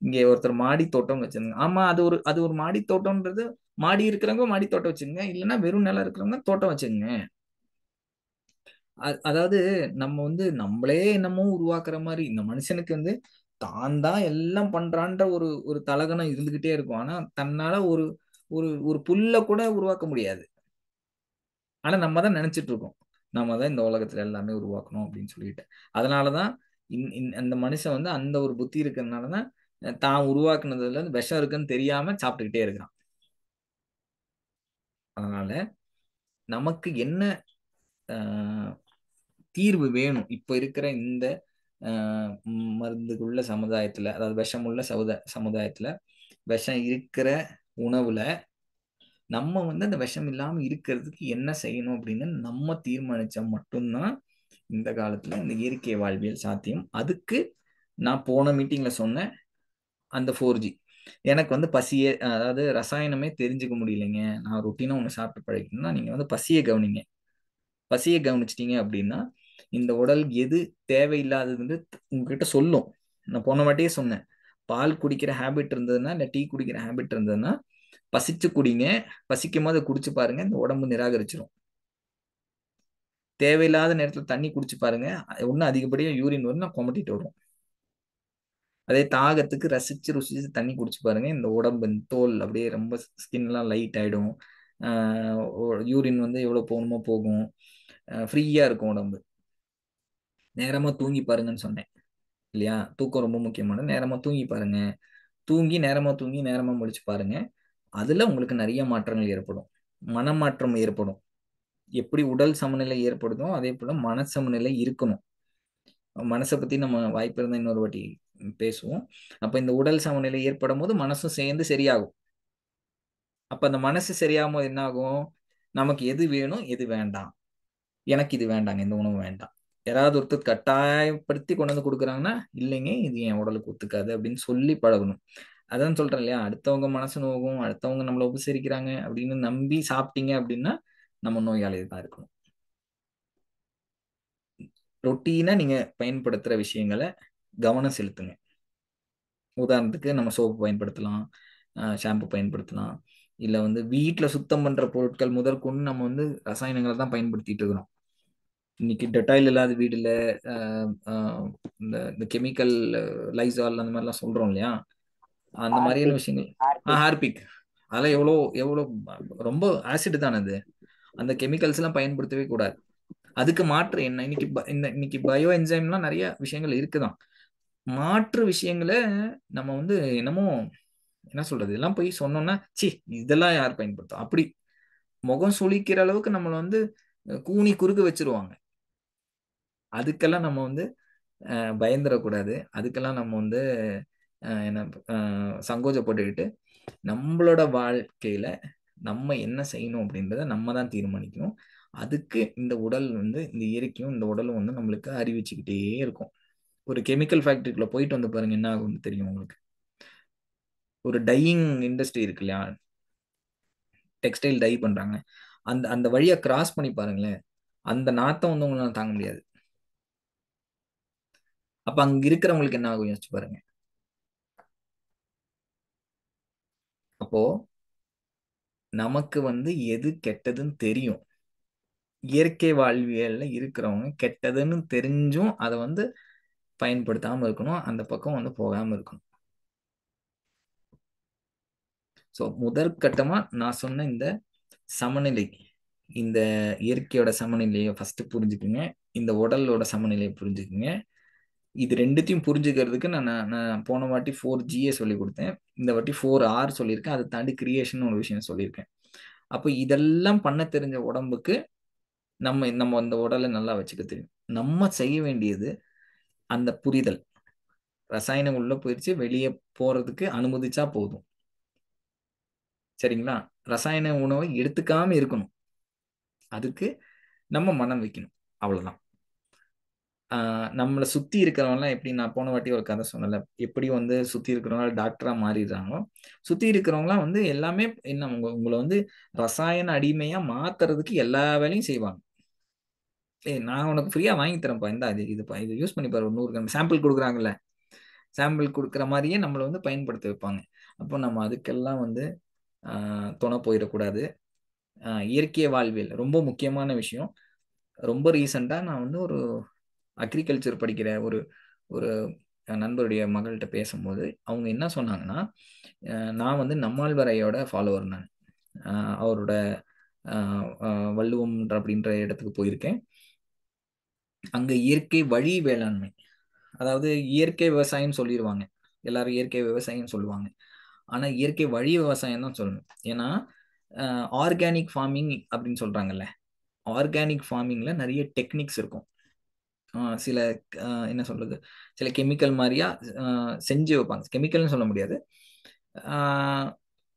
இங்க ஒருத்தர் மாடி தோட்டம் வச்சிருந்தாங்க. ஆமா, அது ஒரு மாடி தோட்டம்ன்றது, மாடி இருக்கிறவங்க மாடி தோட்டம் வச்சுங்க, இல்லைன்னா வெறும் நிலம் இருக்கிறவங்க தோட்டம் வச்சுங்க. அதாவது நம்ம வந்து நம்மளே என்னமோ உருவாக்குற மாதிரி இந்த மனுஷனுக்கு வந்து தான் தான் எல்லாம் பண்றான்ற ஒரு ஒரு தலகணம் இருந்துகிட்டே இருக்கும். ஆனா தன்னால ஒரு ஒரு ஒரு புல்ல கூட உருவாக்க முடியாது. ஆனா நம்ம தான் நினைச்சிட்டு இருக்கோம் நம்ம தான் இந்த உலகத்துல எல்லாமே உருவாக்கணும் அப்படின்னு சொல்லிட்டு. அதனாலதான் அந்த மனுஷன் வந்து அந்த ஒரு புத்தி இருக்கிறதுனாலதான் தான் உருவாக்குனதுல இருந்து விஷம் இருக்குன்னு தெரியாம சாப்பிட்டுக்கிட்டே இருக்கிறான். அதனால நமக்கு என்ன தீர்வு வேணும் இப்ப இருக்கிற இந்த மருந்துக்குள்ள சமுதாயத்துல, அதாவது விஷமுள்ள சமுதாயத்துல, விஷம் இருக்கிற உணவுல நம்ம வந்து அந்த விஷம் இல்லாம இருக்கிறதுக்கு என்ன செய்யணும் அப்படின்னு நம்ம தீர்மானிச்சா மட்டும்தான் இந்த காலத்துல இந்த இயற்கை வாழ்வியல் சாத்தியம். அதுக்கு நான் போன மீட்டிங்ல சொன்னேன், அந்த 4G எனக்கு வந்து பசியே, அதாவது ரசாயனமே தெரிஞ்சுக்க முடியலைங்க, நான் ரொட்டீனா ஒன்று சாப்பிட்டு பழகிக்கணும்னா நீங்க வந்து பசியை கவனிங்க. பசியை கவனிச்சிட்டீங்க அப்படின்னா இந்த உடல் எது தேவையில்லாததுன்னு உங்ககிட்ட சொல்லும். நான் போன வாட்டியே சொன்னேன், பால் குடிக்கிற ஹேபிட் இருந்ததுன்னா இல்லை டீ குடிக்கிற ஹேபிட் இருந்ததுன்னா பசிச்சு குடிங்க. பசிக்கும் போது குடிச்சு பாருங்க, இந்த உடம்பு நிராகரிச்சிடும். தேவையில்லாத நேரத்துல தண்ணி குடிச்சு பாருங்க, ஒன்னும் அதிகப்படியா யூரின் வரும், கொமட்டிட்டு வரும். அதே தாகத்துக்கு ரசிச்சு ருசிச்சு தண்ணி குடிச்சு பாருங்க, இந்த உடம்பு தோல் அப்படியே ரொம்ப ஸ்கின்லாம் லைட் ஆயிடும். யூரின் வந்து எவ்வளவு போகணுமோ போகும், ஃப்ரீயா இருக்கும் உடம்பு. நேரமா தூங்கி பாருங்கன்னு சொன்னேன் இல்லையா? தூக்கம் ரொம்ப முக்கியமான. நேரமா தூங்கி பாருங்க, நேரமா தூங்கி நேரமா முடிச்சு பாருங்க. அதுல உங்களுக்கு நிறைய மாற்றங்கள் ஏற்படும், மனமாற்றம் ஏற்படும். எப்படி உடல் சமநிலை ஏற்படுதோ அதே போல மன சமநிலை இருக்கணும். மனசை பத்தி நம்ம வாய்ப்பு இருந்தா இன்னொரு வாட்டி பேசுவோம். அப்ப இந்த உடல் சமநிலை ஏற்படும் போது மனசும் சேர்ந்து சரியாகும். அப்ப அந்த மனசு சரியாகும் போது என்ன ஆகும், நமக்கு எது வேணும் எது வேண்டாம், எனக்கு இது வேண்டாங்க, இந்த உணவு வேண்டாம். யாராவது ஒருத்தர் கட்டாயப்படுத்தி கொண்டு வந்து கொடுக்குறாங்கன்னா இல்லைங்க இது என் உடலுக்கு ஒத்துக்காது அப்படின்னு சொல்லி பழகணும். அதான் சொல்றேன் இல்லையா, அடுத்தவங்க மனசு நோகும், அடுத்தவங்க நம்மளை உபசரிக்கிறாங்க அப்படின்னு நம்பி சாப்பிட்டீங்க அப்படின்னா நம்ம நோயாளி தான் இருக்கணும். ரொட்டீனா நீங்க பயன்படுத்துற விஷயங்களை கவனம் செலுத்துங்க. உதாரணத்துக்கு நம்ம சோப்பு பயன்படுத்தலாம், ஷாம்பு பயன்படுத்தலாம், இல்ல வந்து வீட்டுல சுத்தம் பண்ற பொருட்கள் முதற்கொண்டு நம்ம வந்து ரசாயனங்களை தான் பயன்படுத்திட்டு இருக்கிறோம். இன்னைக்கு டெட்டாயில் இல்லாத வீடுல இந்த கெமிக்கல் லைசால் அந்த மாதிரிலாம் சொல்றோம் இல்லையா, அந்த மாதிரியான விஷயங்கள். ஹார்பிக், அதெல்லாம் எவ்வளோ ரொம்ப ஆசிட் தானே அது. அந்த கெமிக்கல்ஸ் எல்லாம் பயன்படுத்தவே கூடாது. அதுக்கு மாற்று என்ன, இன்னைக்கு பயோ என்சைம்லாம் நிறைய விஷயங்கள் இருக்குதான். மாற்று விஷயங்களை நம்ம வந்து என்னமோ என்ன சொல்றது, எல்லாம் போய் சொன்னோம்னா சி இதெல்லாம் யார் பயன்படுத்தும் அப்படி முகம் சுளிக்கிற அளவுக்கு நம்மளை வந்து கூனி குறுக்கு வச்சிருவாங்க. அதுக்கெல்லாம் நம்ம வந்து பயந்துடக்கூடாது. அதுக்கெல்லாம் நம்ம வந்து என்ன சங்கோஜப்பட்டுக்கிட்டு நம்மளோட வாழ்க்கையில நம்ம என்ன செய்யணும் அப்படின்றத நம்ம தான் தீர்மானிக்கணும். அதுக்கு இந்த உடல் வந்து இந்த இயற்கையும் இந்த உடலும் வந்து நம்மளுக்கு அறிவிச்சுக்கிட்டே இருக்கும். ஒரு கெமிக்கல் ஃபேக்டரிக்குள்ள போயிட்டு வந்து பாருங்க, என்ன ஆகும்னு தெரியும் உங்களுக்கு. ஒரு டையிங் இண்டஸ்ட்ரி இருக்கு இல்லையா, டெக்ஸ்டைல் டை பண்றாங்க, அந்த அந்த வழியா கிராஸ் பண்ணி பாருங்களேன், அந்த நாத்தம் வந்து உங்களால தாங்க முடியாது. அப்ப அங்க இருக்கிறவங்களுக்கு என்ன ஆகும் யோசிச்சு பாருங்க. அப்போ நமக்கு வந்து எது கெட்டதுன்னு தெரியும். இயற்கை வாழ்வியல்ல இருக்கிறவங்க கெட்டதுன்னு தெரிஞ்சும் அதை வந்து பயன்படுத்தாம இருக்கணும், அந்த பக்கம் வந்து போகாம இருக்கணும். ஸோ முதற்கட்டமா நான் சொன்ன இந்த சமநிலை, இந்த இயற்கையோட சமநிலையை ஃபர்ஸ்ட் புரிஞ்சுக்குங்க, இந்த உடலோட சமநிலையை புரிஞ்சுக்குங்க. இது ரெண்டுத்தையும் புரிஞ்சுக்கிறதுக்கு நான் போன வாட்டி 4G சொல்லி கொடுத்தேன், இந்த வாட்டி 4R சொல்லியிருக்கேன். அதை தாண்டி கிரியேஷன் ஒரு விஷயம் சொல்லியிருக்கேன். அப்போ இதெல்லாம் பண்ண தெரிஞ்ச உடம்புக்கு நம்ம அந்த உடலை நல்லா வச்சுக்க தெரியும். நம்ம செய்ய வேண்டியது அந்த புரிதல். ரசாயனம் உள்ள போயிடுச்சு, வெளியே போறதுக்கு அனுமதிச்சா போதும். சரிங்களா? ரசாயன உணவை எடுத்துக்காம இருக்கணும், அதுக்கு நம்ம மனம் வைக்கணும், அவ்வளவுதான். நம்மளை சுத்தி இருக்கிறவங்களாம் எப்படி, நான் போன வாட்டி ஒரு கதை சொன்னல, எப்படி வந்து சுத்தி இருக்கிறவங்க டாக்டரா மாறிடுறாங்களோ, சுத்தி இருக்கிறவங்களாம் வந்து எல்லாமே என்ன உங்களை வந்து ரசாயன அடிமையா மாத்துறதுக்கு எல்லா வேலையும் செய்வாங்க. நான் உனக்கு ஃப்ரீயா வாங்கி தரேன்ப்பா, இந்த இதுப்பா, இது யூஸ் பண்ணி பாரு, 100 கிராம் சாம்பிள் கொடுக்குறாங்கல்ல, சாம்பிள் கொடுக்குற மாதிரியே நம்மளை வந்து பயன்படுத்த வைப்பாங்க. அப்போ நம்ம அதுக்கெல்லாம் வந்து துணை போயிடக்கூடாது. இயற்கை வாழ்வியல் ரொம்ப முக்கியமான விஷயம். ரொம்ப ரீசெண்டாக நான் வந்து ஒரு அக்ரிகல்ச்சர் படிக்கிற ஒரு ஒரு நண்பருடைய மகள்கிட்ட பேசும்போது அவங்க என்ன சொன்னாங்கன்னா, நான் வந்து நம்மாழ்வாரையோட ஃபாலோவர். நான் அவரோட வள்ளுவம் அப்படின்ற இடத்துக்கு போயிருக்கேன். அங்க இயற்கை வழி வேளாண்மை, அதாவது இயற்கை விவசாயம் சொல்லிடுவாங்க எல்லாரும், இயற்கை விவசாயம் சொல்லுவாங்க. ஆனா இயற்கை வழி விவசாயம் தான் சொல்லணும். ஏன்னா ஆர்கானிக் ஃபார்மிங் அப்படின்னு சொல்றாங்கல்ல, ஆர்கானிக் ஃபார்மிங்ல நிறைய டெக்னிக்ஸ் இருக்கும். சில என்ன சொல்றது, சில கெமிக்கல் மாதிரியா செஞ்சு வைப்பாங்க. கெமிக்கல்னு சொல்ல முடியாது,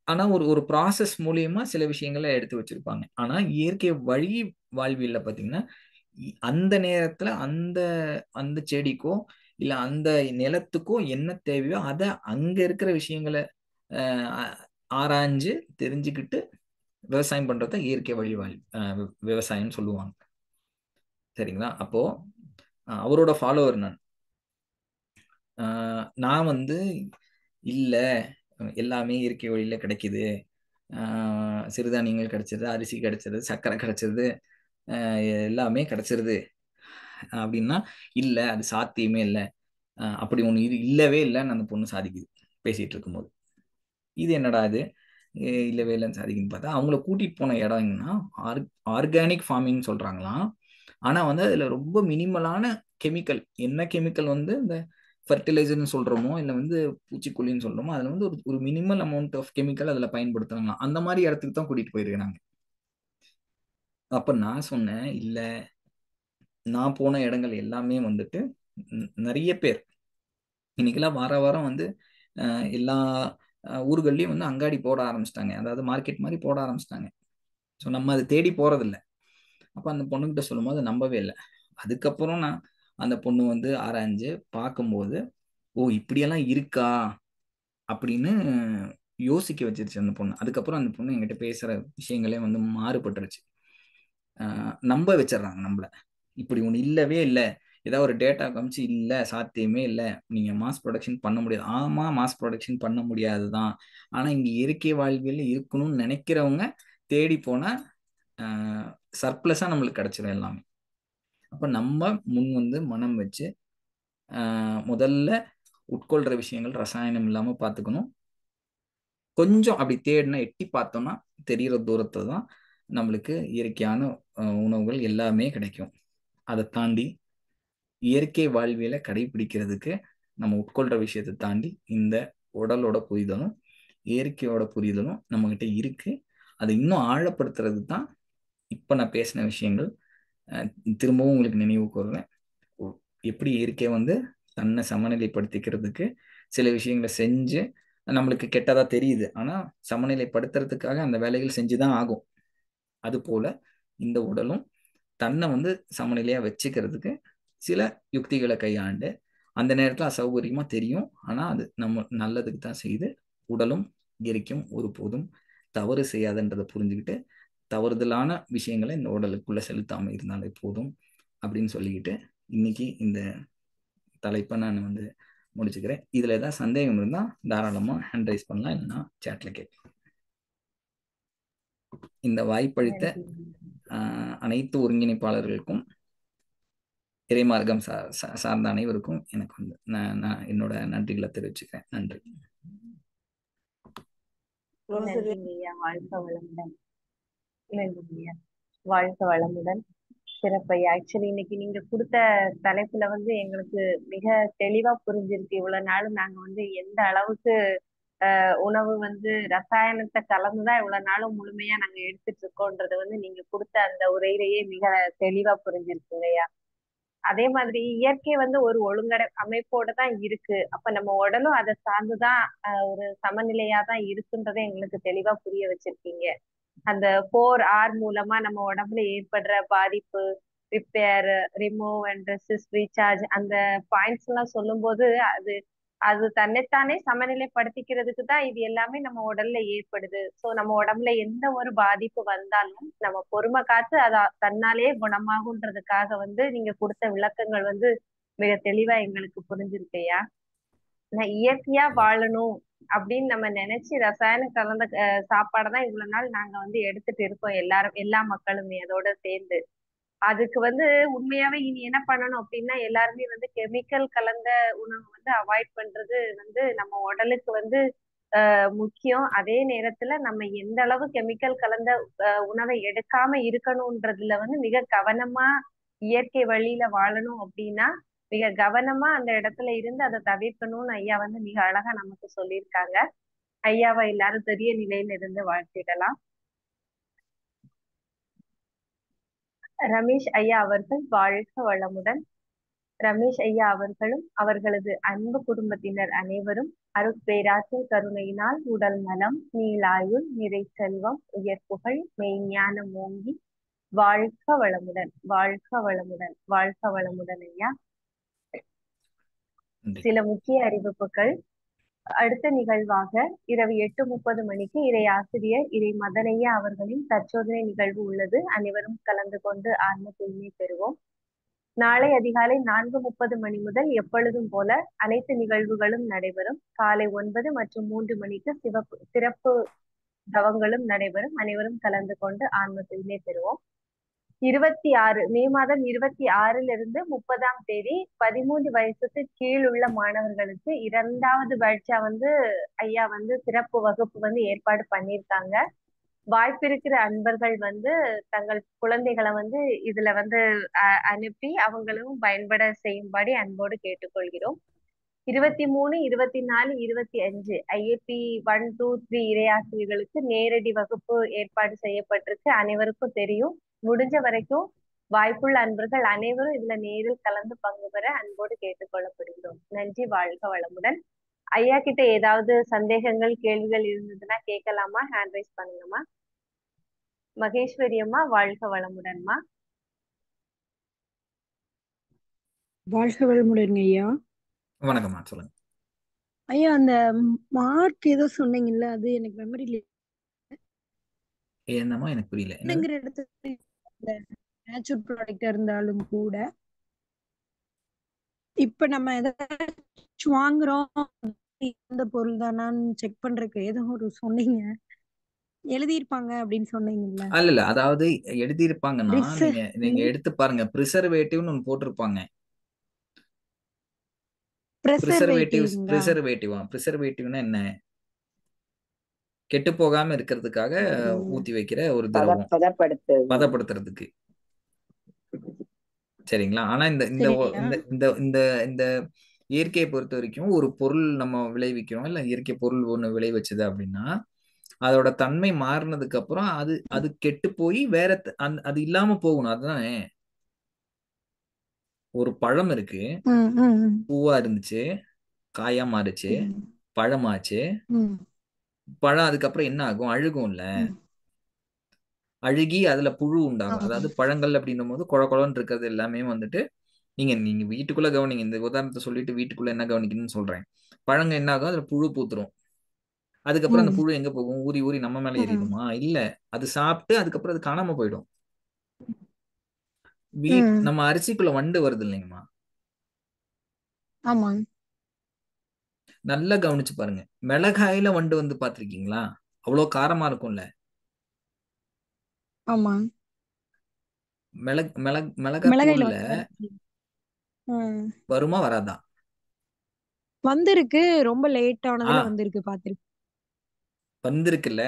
ஆனா ஒரு ஒரு ப்ராசஸ் மூலியமா சில விஷயங்களை எடுத்து வச்சிருப்பாங்க. ஆனா இயற்கை வழி வாழ்வியல்ல பாத்தீங்கன்னா, அந்த நேரத்துல அந்த அந்த செடிக்கோ இல்ல அந்த நிலத்துக்கோ என்ன தேவையோ அதை அங்க இருக்கிற விஷயங்களை ஆராய்ஞ்சு தெரிஞ்சுக்கிட்டு விவசாயம் பண்றத இயற்கை வழி விவசாயம் சொல்லுவாங்க. சரிங்களா? அப்போ அவரோட ஃபாலோவர் நான் வந்து இல்ல எல்லாமே இயற்கை வழியில கிடைக்குது, சிறுதானியங்கள் கிடைச்சிருது, அரிசி கிடைச்சிருது, சர்க்கரை கிடைச்சிருது, எல்லாமே கிடைச்சிருது அப்படின்னா, இல்ல அது சாத்தியமே இல்லை, அப்படி ஒண்ணு இது இல்லவே இல்லைன்னு அந்த பொண்ணு சாதிக்குது பேசிட்டு இருக்கும்போது. இது என்னடா இது இல்லவே இல்லைன்னு சாதிக்குன்னு பார்த்தா, அவங்கள கூட்டிட்டு போன இடம் என்னன்னா ஆர்கானிக் ஃபார்மிங் சொல்றாங்களாம். ஆனா வந்து அதுல ரொம்ப மினிமலான கெமிக்கல், என்ன கெமிக்கல் வந்து இந்த ஃபர்டிலைசர்னு சொல்றோமோ இல்லை வந்து பூச்சிக்கொல்லின்னு சொல்றோமோ, அதுல வந்து ஒரு மினிமல் அமௌண்ட் ஆஃப் கெமிக்கல் அதுல பயன்படுத்துறாங்களாம். அந்த மாதிரி இடத்துக்கு தான் கூட்டிட்டு போயிருக்கிறாங்க. அப்ப நான் சொன்னேன், இல்ல நான் போன இடங்கள் எல்லாமே வந்துட்டு நிறைய பேர் இன்னைக்கெல்லாம் வார வாரம் வந்து எல்லா ஊர்கள்லையும் வந்து அங்காடி போட ஆரம்பிச்சிட்டாங்க, அதாவது மார்க்கெட் மாதிரி போட ஆரம்பிச்சிட்டாங்க. ஸோ நம்ம அதை தேடி போறதில்லை. அப்போ அந்த பொண்ணுகிட்ட சொல்லும் போது நம்பவே இல்லை. அதுக்கப்புறம் நான் அந்த பொண்ணு வந்து ஆராய்ஞ்சு பார்க்கும்போது, ஓ இப்படியெல்லாம் இருக்கா அப்படின்னு யோசிக்க வச்சிருச்சு அந்த பொண்ணு. அதுக்கப்புறம் அந்த பொண்ணு என்கிட்ட பேசுற விஷயங்களே வந்து மாறுபட்டுருச்சு. நம்ப வச்சிடறாங்க நம்மள, இப்படி ஒண்ணு இல்லவே இல்லை, ஏதாவது ஒரு டேட்டா காமிச்சு இல்லை சாத்தியமே இல்லை, நீங்க மாஸ் ப்ரொடக்ஷன் பண்ண முடியாது. ஆமா மாஸ் ப்ரொடக்ஷன் பண்ண முடியாதுதான், ஆனா இங்க இயற்கை வாழ்வியல் இருக்கணும்னு நினைக்கிறவங்க தேடி போனா சர்ப்ளஸா நம்மளுக்கு கிடைச்சிடும் எல்லாமே. அப்ப நம்ம முன் வந்து மனம் வச்சு முதல்ல உட்கொள்ற விஷயங்கள் ரசாயனம் இல்லாம பார்த்துக்கணும். கொஞ்சம் அப்படி தேடினா எட்டி பார்த்தோம்னா தெரிகிற தூரத்துல தான் நம்மளுக்கு இயற்கையான உணவுகள் எல்லாமே கிடைக்கும். அதை தாண்டி இயற்கை வாழ்வியலை கடைபிடிக்கிறதுக்கு நம்ம உட்கொள்ற விஷயத்தை தாண்டி இந்த உடலோட புரிதலும் இயற்கையோட புரிதலும் நம்மகிட்ட இருக்கு. அதை இன்னும் ஆழப்படுத்துறது தான் இப்போ நான் பேசின விஷயங்கள். திரும்பவும் உங்களுக்கு நினைவு கூறுவேன், எப்படி இயற்கை வந்து தன்னை சமநிலைப்படுத்திக்கிறதுக்கு சில விஷயங்களை செஞ்சு நம்மளுக்கு கெட்டதா தெரியுது, ஆனா சமநிலைப்படுத்துறதுக்காக அந்த வேலைகள் செஞ்சுதான் ஆகும். அது போல இந்த உடலும் தன்னை வந்து சமநிலையா வச்சுக்கிறதுக்கு சில யுக்திகளை கையாண்டு அந்த நேரத்தில் அசௌகரியமா தெரியும், ஆனா அது நம்ம நல்லதுக்கு தான் செய்யுது. உடலும் இயற்கையும் ஒருபோதும் தவறு செய்யாதுன்றதை புரிஞ்சுக்கிட்டு தவறுதலான விஷயங்களை இந்த உடலுக்குள்ள செலுத்தாம இருந்தாலே போதும் அப்படின்னு சொல்லிக்கிட்டு இன்னைக்கு இந்த தலைப்பை நான் வந்து முடிச்சுக்கிறேன். இதுல ஏதாவது சந்தேகம் இருந்தா தாராளமா ஹேண்ட் ரைஸ் பண்ணலாம், இல்லைன்னா சேட்ல கேட்கலாம். இந்த வாய்ப்பளித்த அனைத்து ஒருங்கிணைப்பாளர்களுக்கும் இறைமார்க்கம் சார்ந்த அனைவருக்கும் எனக்கு வந்து நான் என்னோட நன்றிகளை தெரிவிச்சுக்கிறேன். நன்றி. நன்றிங்கய்யா. வாழ்க வளமுடன். நன்றிங்கய்யா. வாழ்க வளமுடன். சிறப்பையா. ஆக்சுவலி இன்னைக்கு நீங்க கொடுத்த தலைப்புல வந்து எங்களுக்கு மிக தெளிவா புரிஞ்சிருக்கு. இவ்வளவு நாளும் நாங்க வந்து எந்த அளவுக்கு உணவு வந்து ரசாயனத்தை கலந்துதான் இவ்வளவு நாளும் முழுமையா நாங்க எடுத்துட்டு இருக்கோன்றது வந்து நீங்க கொடுத்த அந்த உரையிலேயே மிக தெளிவா புரிஞ்சிருக்குங்கய்யா. அதே மாதிரி இயற்கை வந்து ஒரு ஒழுங்கடை அமைப்போட தான் இருக்கு. அப்ப நம்ம உடலும் அதை சார்ந்துதான் ஒரு சமநிலையா தான் இருக்குன்றதை எங்களுக்கு தெளிவா புரிய வச்சிருக்கீங்க. அந்த 4R மூலமா நம்ம உடம்புல ஏற்படுற பாதிப்பு, repair, remove and resist, recharge, அந்த பாயிண்ட்ஸ் எல்லாம் சொல்லும் போது அது அது தன்னைத்தானே சமநிலைப்படுத்திக்கிறதுக்கு தான் இது எல்லாமே நம்ம உடல்ல ஏற்படுது. சோ நம்ம உடம்புல எந்த ஒரு பாதிப்பு வந்தாலும் நம்ம பொறுமை காத்து அத தன்னாலே குணமாகுன்றதுக்காக வந்து நீங்க கொடுத்த விளக்கங்கள் வந்து மிக தெளிவா எங்களுக்கு புரிஞ்சிருக்கையா. நான் இயற்கையா வாழணும் அப்படின்னு நம்ம நினைச்சு ரசாயனம் கலந்த சாப்பாடை இவ்வளவு நாள் நாங்க வந்து எடுத்துட்டு இருக்கோம், எல்லா மக்களுமே அதோட சேர்ந்து. அதுக்கு வந்து உண்மையாவே இனி என்ன பண்ணணும் அப்படின்னா எல்லாருமே வந்து கெமிக்கல் கலந்த உணவு வந்து அவாய்ட் பண்றது வந்து நம்ம உடலுக்கு வந்து முக்கியம். அதே நேரத்துல நம்ம எந்த அளவு கெமிக்கல் கலந்த உணவை எடுக்காம இருக்கணும்ன்றதுல வந்து மிக கவனமா இயற்கை வழியில வாழணும் அப்படின்னா மிக கவனமா அந்த இடத்துல இருந்து அதை தவிர்க்கணும்னு ஐயா வந்து மிக அழகா நமக்கு சொல்லியிருக்காங்க. ஐயாவை எல்லாரும் பெரிய நிலையில இருந்து வாழ்த்திடலாம். ரமேஷ் ஐயா அவர்கள் வாழ்க வளமுடன். ரமேஷ் ஐயா அவர்களும் அவர்களது அன்பு குடும்பத்தினர் அனைவரும் அருட்பேராற்றல் கருணையினால் உடல் நலம், நீளாயுள், நிறை செல்வம், உயர்ப்புகள், மெய்ஞானம் ஓங்கி வாழ்க வளமுடன், வாழ்க வளமுடன், வாழ்க வளமுடன் ஐயா. சில முக்கிய அறிவிப்புகள். அடுத்த நிகழ்வாக இரவு 8:30 மணிக்கு இறை ஆசிரியர் இறை மதனையா அவர்களின் தற்சோதனை நிகழ்வு உள்ளது. அனைவரும் கலந்து கொண்டு ஆன்ம தூய்மை பெறுவோம். நாளை அதிகாலை 4:30 மணி முதல் எப்பொழுதும் போல அனைத்து நிகழ்வுகளும் நடைபெறும். காலை 9 மற்றும் 3 மணிக்கு சிறப்பு தவங்களும் நடைபெறும். அனைவரும் கலந்து கொண்டு ஆன்ம தூய்மை பெறுவோம். 26 மே மாதம் 26 30ஆம் தேதி 13 வயசுக்கு கீழ் உள்ள மாணவர்களுக்கு 2வது பேட்சா வந்து ஐயா வந்து சிறப்பு வகுப்பு வந்து ஏற்பாடு பண்ணியிருக்காங்க. வாய்ப்பிருக்கிற அன்பர்கள் வந்து தங்கள் குழந்தைகளை வந்து இதுல வந்து அனுப்பி அவங்களும் பயன்பட செய்யும்படி அன்போடு கேட்டுக்கொள்கிறோம். 23, 24, 25 IAP 1, 2, 3 இறையாசிரியர்களுக்கு நேரடி வகுப்பு ஏற்பாடு செய்யப்பட்டிருக்கு. அனைவருக்கும் தெரியும். முடிஞ்ச வரைக்கும் வாய்ப்புள்ள அன்பர்கள் அனைவரும் இதுல நேரில் கலந்து பங்கு பெற அன்போடு கேட்டுக்கொள்ளப்படுகிறோம். நன்றி. வாழ்க வளமுடன். ஐயா கிட்ட ஏதாவது சந்தேகங்கள் கேள்விகள் இருந்ததுன்னா கேட்கலாமா? Hand rice பண்ணுங்கம்மா. மகேஸ்வரி அம்மா வாழ்க வளமுடன்மா. வாழ்க வளமுடன் ஐயா. வணக்கம்மா, சொல்லுங்க ஐயா. அந்த மார்க் ஏதோ சொன்னீங்கல்ல, அது எனக்கு மெமரியில என்னமா எனக்கு புரியல. என்னங்கிற இடத்துல நேச்சுரல் ப்ராடக்ட் இருந்தாலும் கூட இப்ப நம்ம ஏதாச்சும் வாங்குறோம் இந்த பொருள் தானான்னு செக் பண்றதுக்கு ஏதோ ஒரு சொன்னீங்க, எழுதியிருப்பாங்க அப்படின்னு சொன்னீங்கல்ல. இல்ல, அதாவது எழுதியிருப்பாங்கன்னா நீங்க எடுத்து பாருங்க, ப்ரிசர்வேட்டிவ்னு ஒன்று போட்டிருப்பாங்க. ப்ரிசர்வேட்டிவ்னா என்ன? கெட்டு போகாம இருக்கிறதுக்காக ஊத்தி வைக்கிற ஒரு திரவம், பதப்படுத்துறதுக்கு. சரிங்களா? ஆனா இந்த இயற்கையை பொறுத்த வரைக்கும் ஒரு பொருள் நம்ம விளைவிக்கிறோம், இல்ல இயற்கை பொருள் ஒண்ணு விளைவிச்சது அப்படின்னா அதோட தன்மை மாறினதுக்கு அப்புறம் அது அது கெட்டு போய் வேற அது இல்லாம போகணும். அதுதானே. ஒரு பழம் இருக்கு, பூவா இருந்துச்சு, காயா மாறுச்சு, பழமாச்சு. பழம் அதுக்கப்புறம் என்ன ஆகும்? அழுகும்ல. அழுகி அதுல புழு உண்டாகும். அதாவது பழங்கள் அப்படின்னும் போது குழ குழன்னு இருக்கிறது எல்லாமே வந்துட்டு நீங்க நீங்க வீட்டுக்குள்ள கவனிங்க. இந்த உதாரணத்தை சொல்லிட்டு வீட்டுக்குள்ள என்ன கவனிக்கணும்னு சொல்றேன். பழங்க என்ன ஆகும்? அதுல புழு பூத்துரும். அதுக்கப்புறம் அந்த புழு எங்க போகும்? ஊறி ஊறி நம்ம மேல ஏறிடுமா? இல்ல, அது சாப்பிட்டு அதுக்கப்புறம் அது காணாம போயிடும். நம்ம அரிசிக்குள்ள வண்டு வருது இல்லைங்கம்மா, ஆமா நல்லா கவனிச்சு பாருங்க. மிளகாயில வண்டு வந்து பாத்திருக்கீங்களா? அவ்வளவு காரமா இருக்கும்ல. ஆமா மிளகா மிளகாயில தூள்ல வருமா வராதா? வந்திருக்கு, ரொம்ப லேட் ஆனதுல ஆஹ் வந்திருக்கு, பாத்திருக்கு. வந்திருக்குல்ல.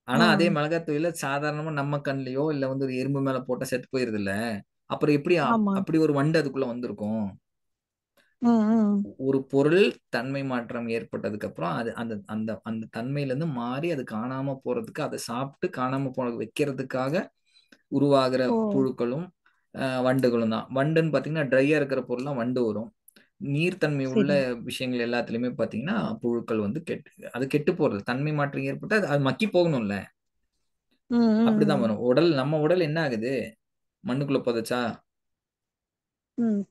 ஆனா அதே மிளகாத்தூள்ல சாதாரணமா நம்ம கண்லயோ இல்ல வந்து ஒரு எறும்பு மேல போட்டா செத்து போயிருது இல்ல. அப்புறம் எப்படி ஆமா அப்படி ஒரு வண்டு அதுக்குள்ள வந்திருக்கும்? ஒரு பொருள் தன்மை மாற்றம் ஏற்பட்டதுக்கு அப்புறம் அது அந்த அந்த அந்த தன்மையில இருந்து மாறி அது காணாம போறதுக்கு, அதை சாப்பிட்டு காணாம போன வைக்கிறதுக்காக உருவாகிற ஓ புழுக்களும் வண்டுகளும் தான். வண்டுன்னு பாத்தீங்கன்னா ட்ரையா இருக்கிற பொருள்லாம் வண்டு வரும். நீர்த்தன்மை உள்ள சரி. விஷயங்கள் எல்லாத்துலயுமே பாத்தீங்கன்னா புழுக்கள் வந்து அது கெட்டு போறது. தன்மை மாற்றம் ஏற்பட்டு அது மக்கி போகணும்ல. அப்படிதான் வரும். நம்ம உடல் என்ன ஆகுது? மண்ணுக்குள்ள புதைச்சா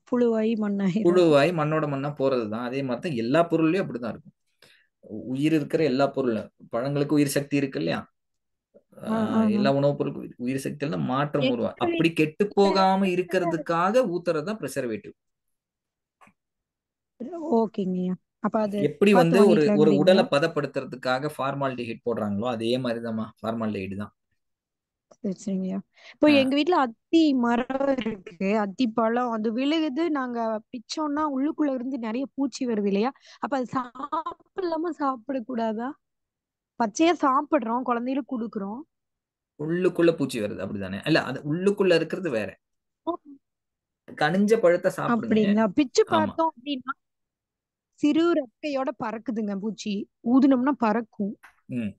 புழுவாயி மண்ணாயிரும். புழுவாய் மண்ணோட மண்ணா போறதுதான். அதே மாதிரி தான் எல்லா பொருள்லயும் அப்படிதான் இருக்கும். உயிர் இருக்கிற எல்லா பொருளும், பழங்களுக்கு உயிர் சக்தி இருக்கு இல்லையா? எல்லா உணவுப் பொருளுக்கும் உயிர் சக்தி எல்லாம் மாற்றம் உருவா. அப்படி கெட்டு போகாம இருக்கிறதுக்காக ஊத்துறதுதான் ப்ரிசர்வேட்டிவ். ஓகேங்கய்யா, அப்ப அது எப்படி பார்த்து வந்து ஒரு ஒரு வாங்கிக்கலாங்கிறீங்களா? உடலை பதப்படுத்துறதுக்காக ஃபார்மாலிட்டிஹைட் போடுறாங்களோ அதே மாதிரிதாம்மா ஃபார்மாலிட்டிஹைட் தான். சரி சரிங்கய்யா. இப்போ எங்க வீட்ல அத்தி மரம் இருக்கு, அத்தி பழம் அது விழுகுது. நாங்க பிச்சோம்னா உள்ளுக்குள்ள இருந்து நிறைய பூச்சி வருது இல்லையா? அப்ப அது சாப்பிடலாமா சாப்பிடக்கூடாதா? பச்சையா சாப்பிடுறோம், குழந்தைகளுக்கு கொடுக்குறோம். உள்ளுக்குள்ள பூச்சி வருது அப்படிதானே? இல்ல, அது உள்ளுக்குள்ள இருக்கிறது வேற. கனிஞ்ச பழத்தை சாப்பிடுங்க. அப்படிங்களா? பிச்சு ஆமா. பார்த்தோம் அப்படின்னா சிறு ரெக்கையோட பறக்குதுங்க பூச்சி. ஊதுனோம்னா பறக்கும். ம்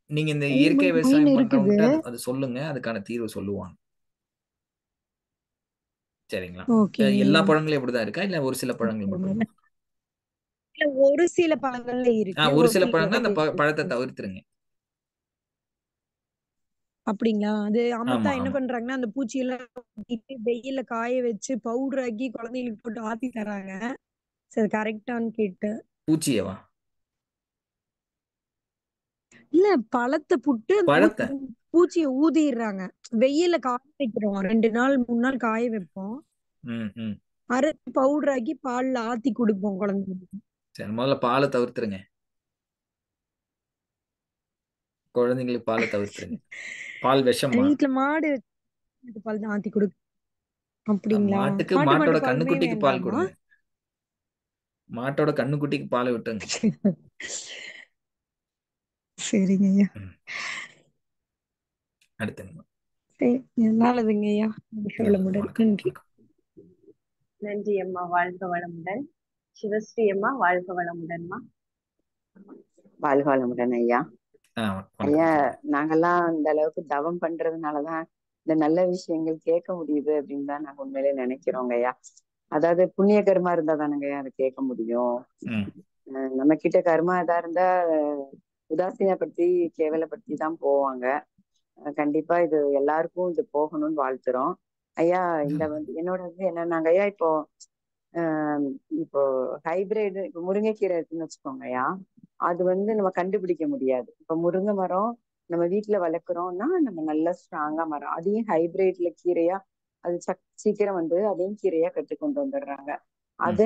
நீங்க இந்த இயற்கை மைன் விவசாயம் இருக்குது. பண்றவங்ககிட்ட அது சொல்லுங்க, அதுக்கான தீர்வு சொல்லுவாங்க. சரிங்களா? எல்லா ஓகேங்கய்யா. பழங்களையும் இப்படிதான் இருக்கா, இல்ல ஒரு சில பழங்கள் மட்டுமா? இல்ல, ஒரு சில பழங்கள்ல இருக்கு, ஒரு ஒரு சில சில பழங்கள் அந்த பழத்தை இருக்கு. தவிர்த்துருங்க. அப்படிங்களா? அது அம்மத்தா ஆமா என்ன ஆமா. பண்றாங்கன்னா, அந்த பூச்சியெல்லாம் வெட்டிட்டு வெயில்ல காய வச்சு பவுடர் ஆக்கி குழந்தைகளுக்கு போட்டு ஆத்தி தராங்க. சரி, கரெக்டான்னு கேட்டேன். பூச்சியவா? இல்ல, பழத்தை புட்டு அந்த பழத்தை பூச்சியை ஊதிடுறாங்க. வெயில்ல காய வைக்கிறோம், 2 நாள் 3 நாள் காய வைப்போம். அரைச்சு பவுடர் ஆக்கி பால்ல ஆத்தி கொடுப்போம் குழந்தைங்களுக்கு. சரி, முதல்ல பாலை தவிர்த்துருங்க. குழந்தைங்களுக்கு பாலை தவிர்த்துருங்க. பால் விஷமா? வீட்டுல மாடு பால் தான் ஆத்தி கொடுக்கு. அப்படிங்களா? மாட்டுக்கு மாட்டு மாட்டோட மாட்டு பாலுமே கண்ணுக்குட்டிக்கு பால் வேண்டாமா? கொடுங்க. மாட்டோட கண்ணுக்குட்டிக்கு பாலை விட்டுருங்க. சரிங்க ஐயா. அடுத்துங்க. சரி, நல்லதுங்க ஐயா. வளமுடன். நன்றி. நன்றி அம்மா, வாழ்க வளமுடன். சிவஸ்ரீ அம்மா, வாழ்க வளமுடன்மா. வாழ்க வளமுடன் ஐயா. ஐயா, வணக்கம். நாங்கெல்லாம் இந்த அளவுக்கு தவம் பண்றதுனாலதான் இந்த நல்ல விஷயங்கள் கேட்க முடியுது அப்படின்னு தான் நாங்க உண்மையிலே நினைக்கிறோங்க ஐயா. அதாவது புண்ணிய கர்மா இருந்தா தானங்க அதை கேட்க முடியும். நம்ம கிட்ட கர்மா இதா இருந்தா உதாசீனப்படுத்தி கேவலப்படுத்தி தான் போவாங்க. கண்டிப்பா இது எல்லாருக்கும் இது போகணும்னு வாழ்த்துறோம் ஐயா. இந்த என்னோட என்னன்னாங்க ஐயா, இப்போ ஹைபிரிட் இப்போ முருங்கைக்கீரை இருக்குன்னு வச்சுக்கோங்க ஐயா. அது நம்ம கண்டுபிடிக்க முடியாது. இப்ப முருங்கை மரம் நம்ம வீட்டுல வளர்க்குறோம்னா நம்ம நல்லா ஸ்ட்ராங்கா மரம், அதையும் ஹைபிரிட்ல கீரையா அது சீக்கிரம் அதையும் கீரையா கட்டு கொண்டு வந்துடுறாங்க. அது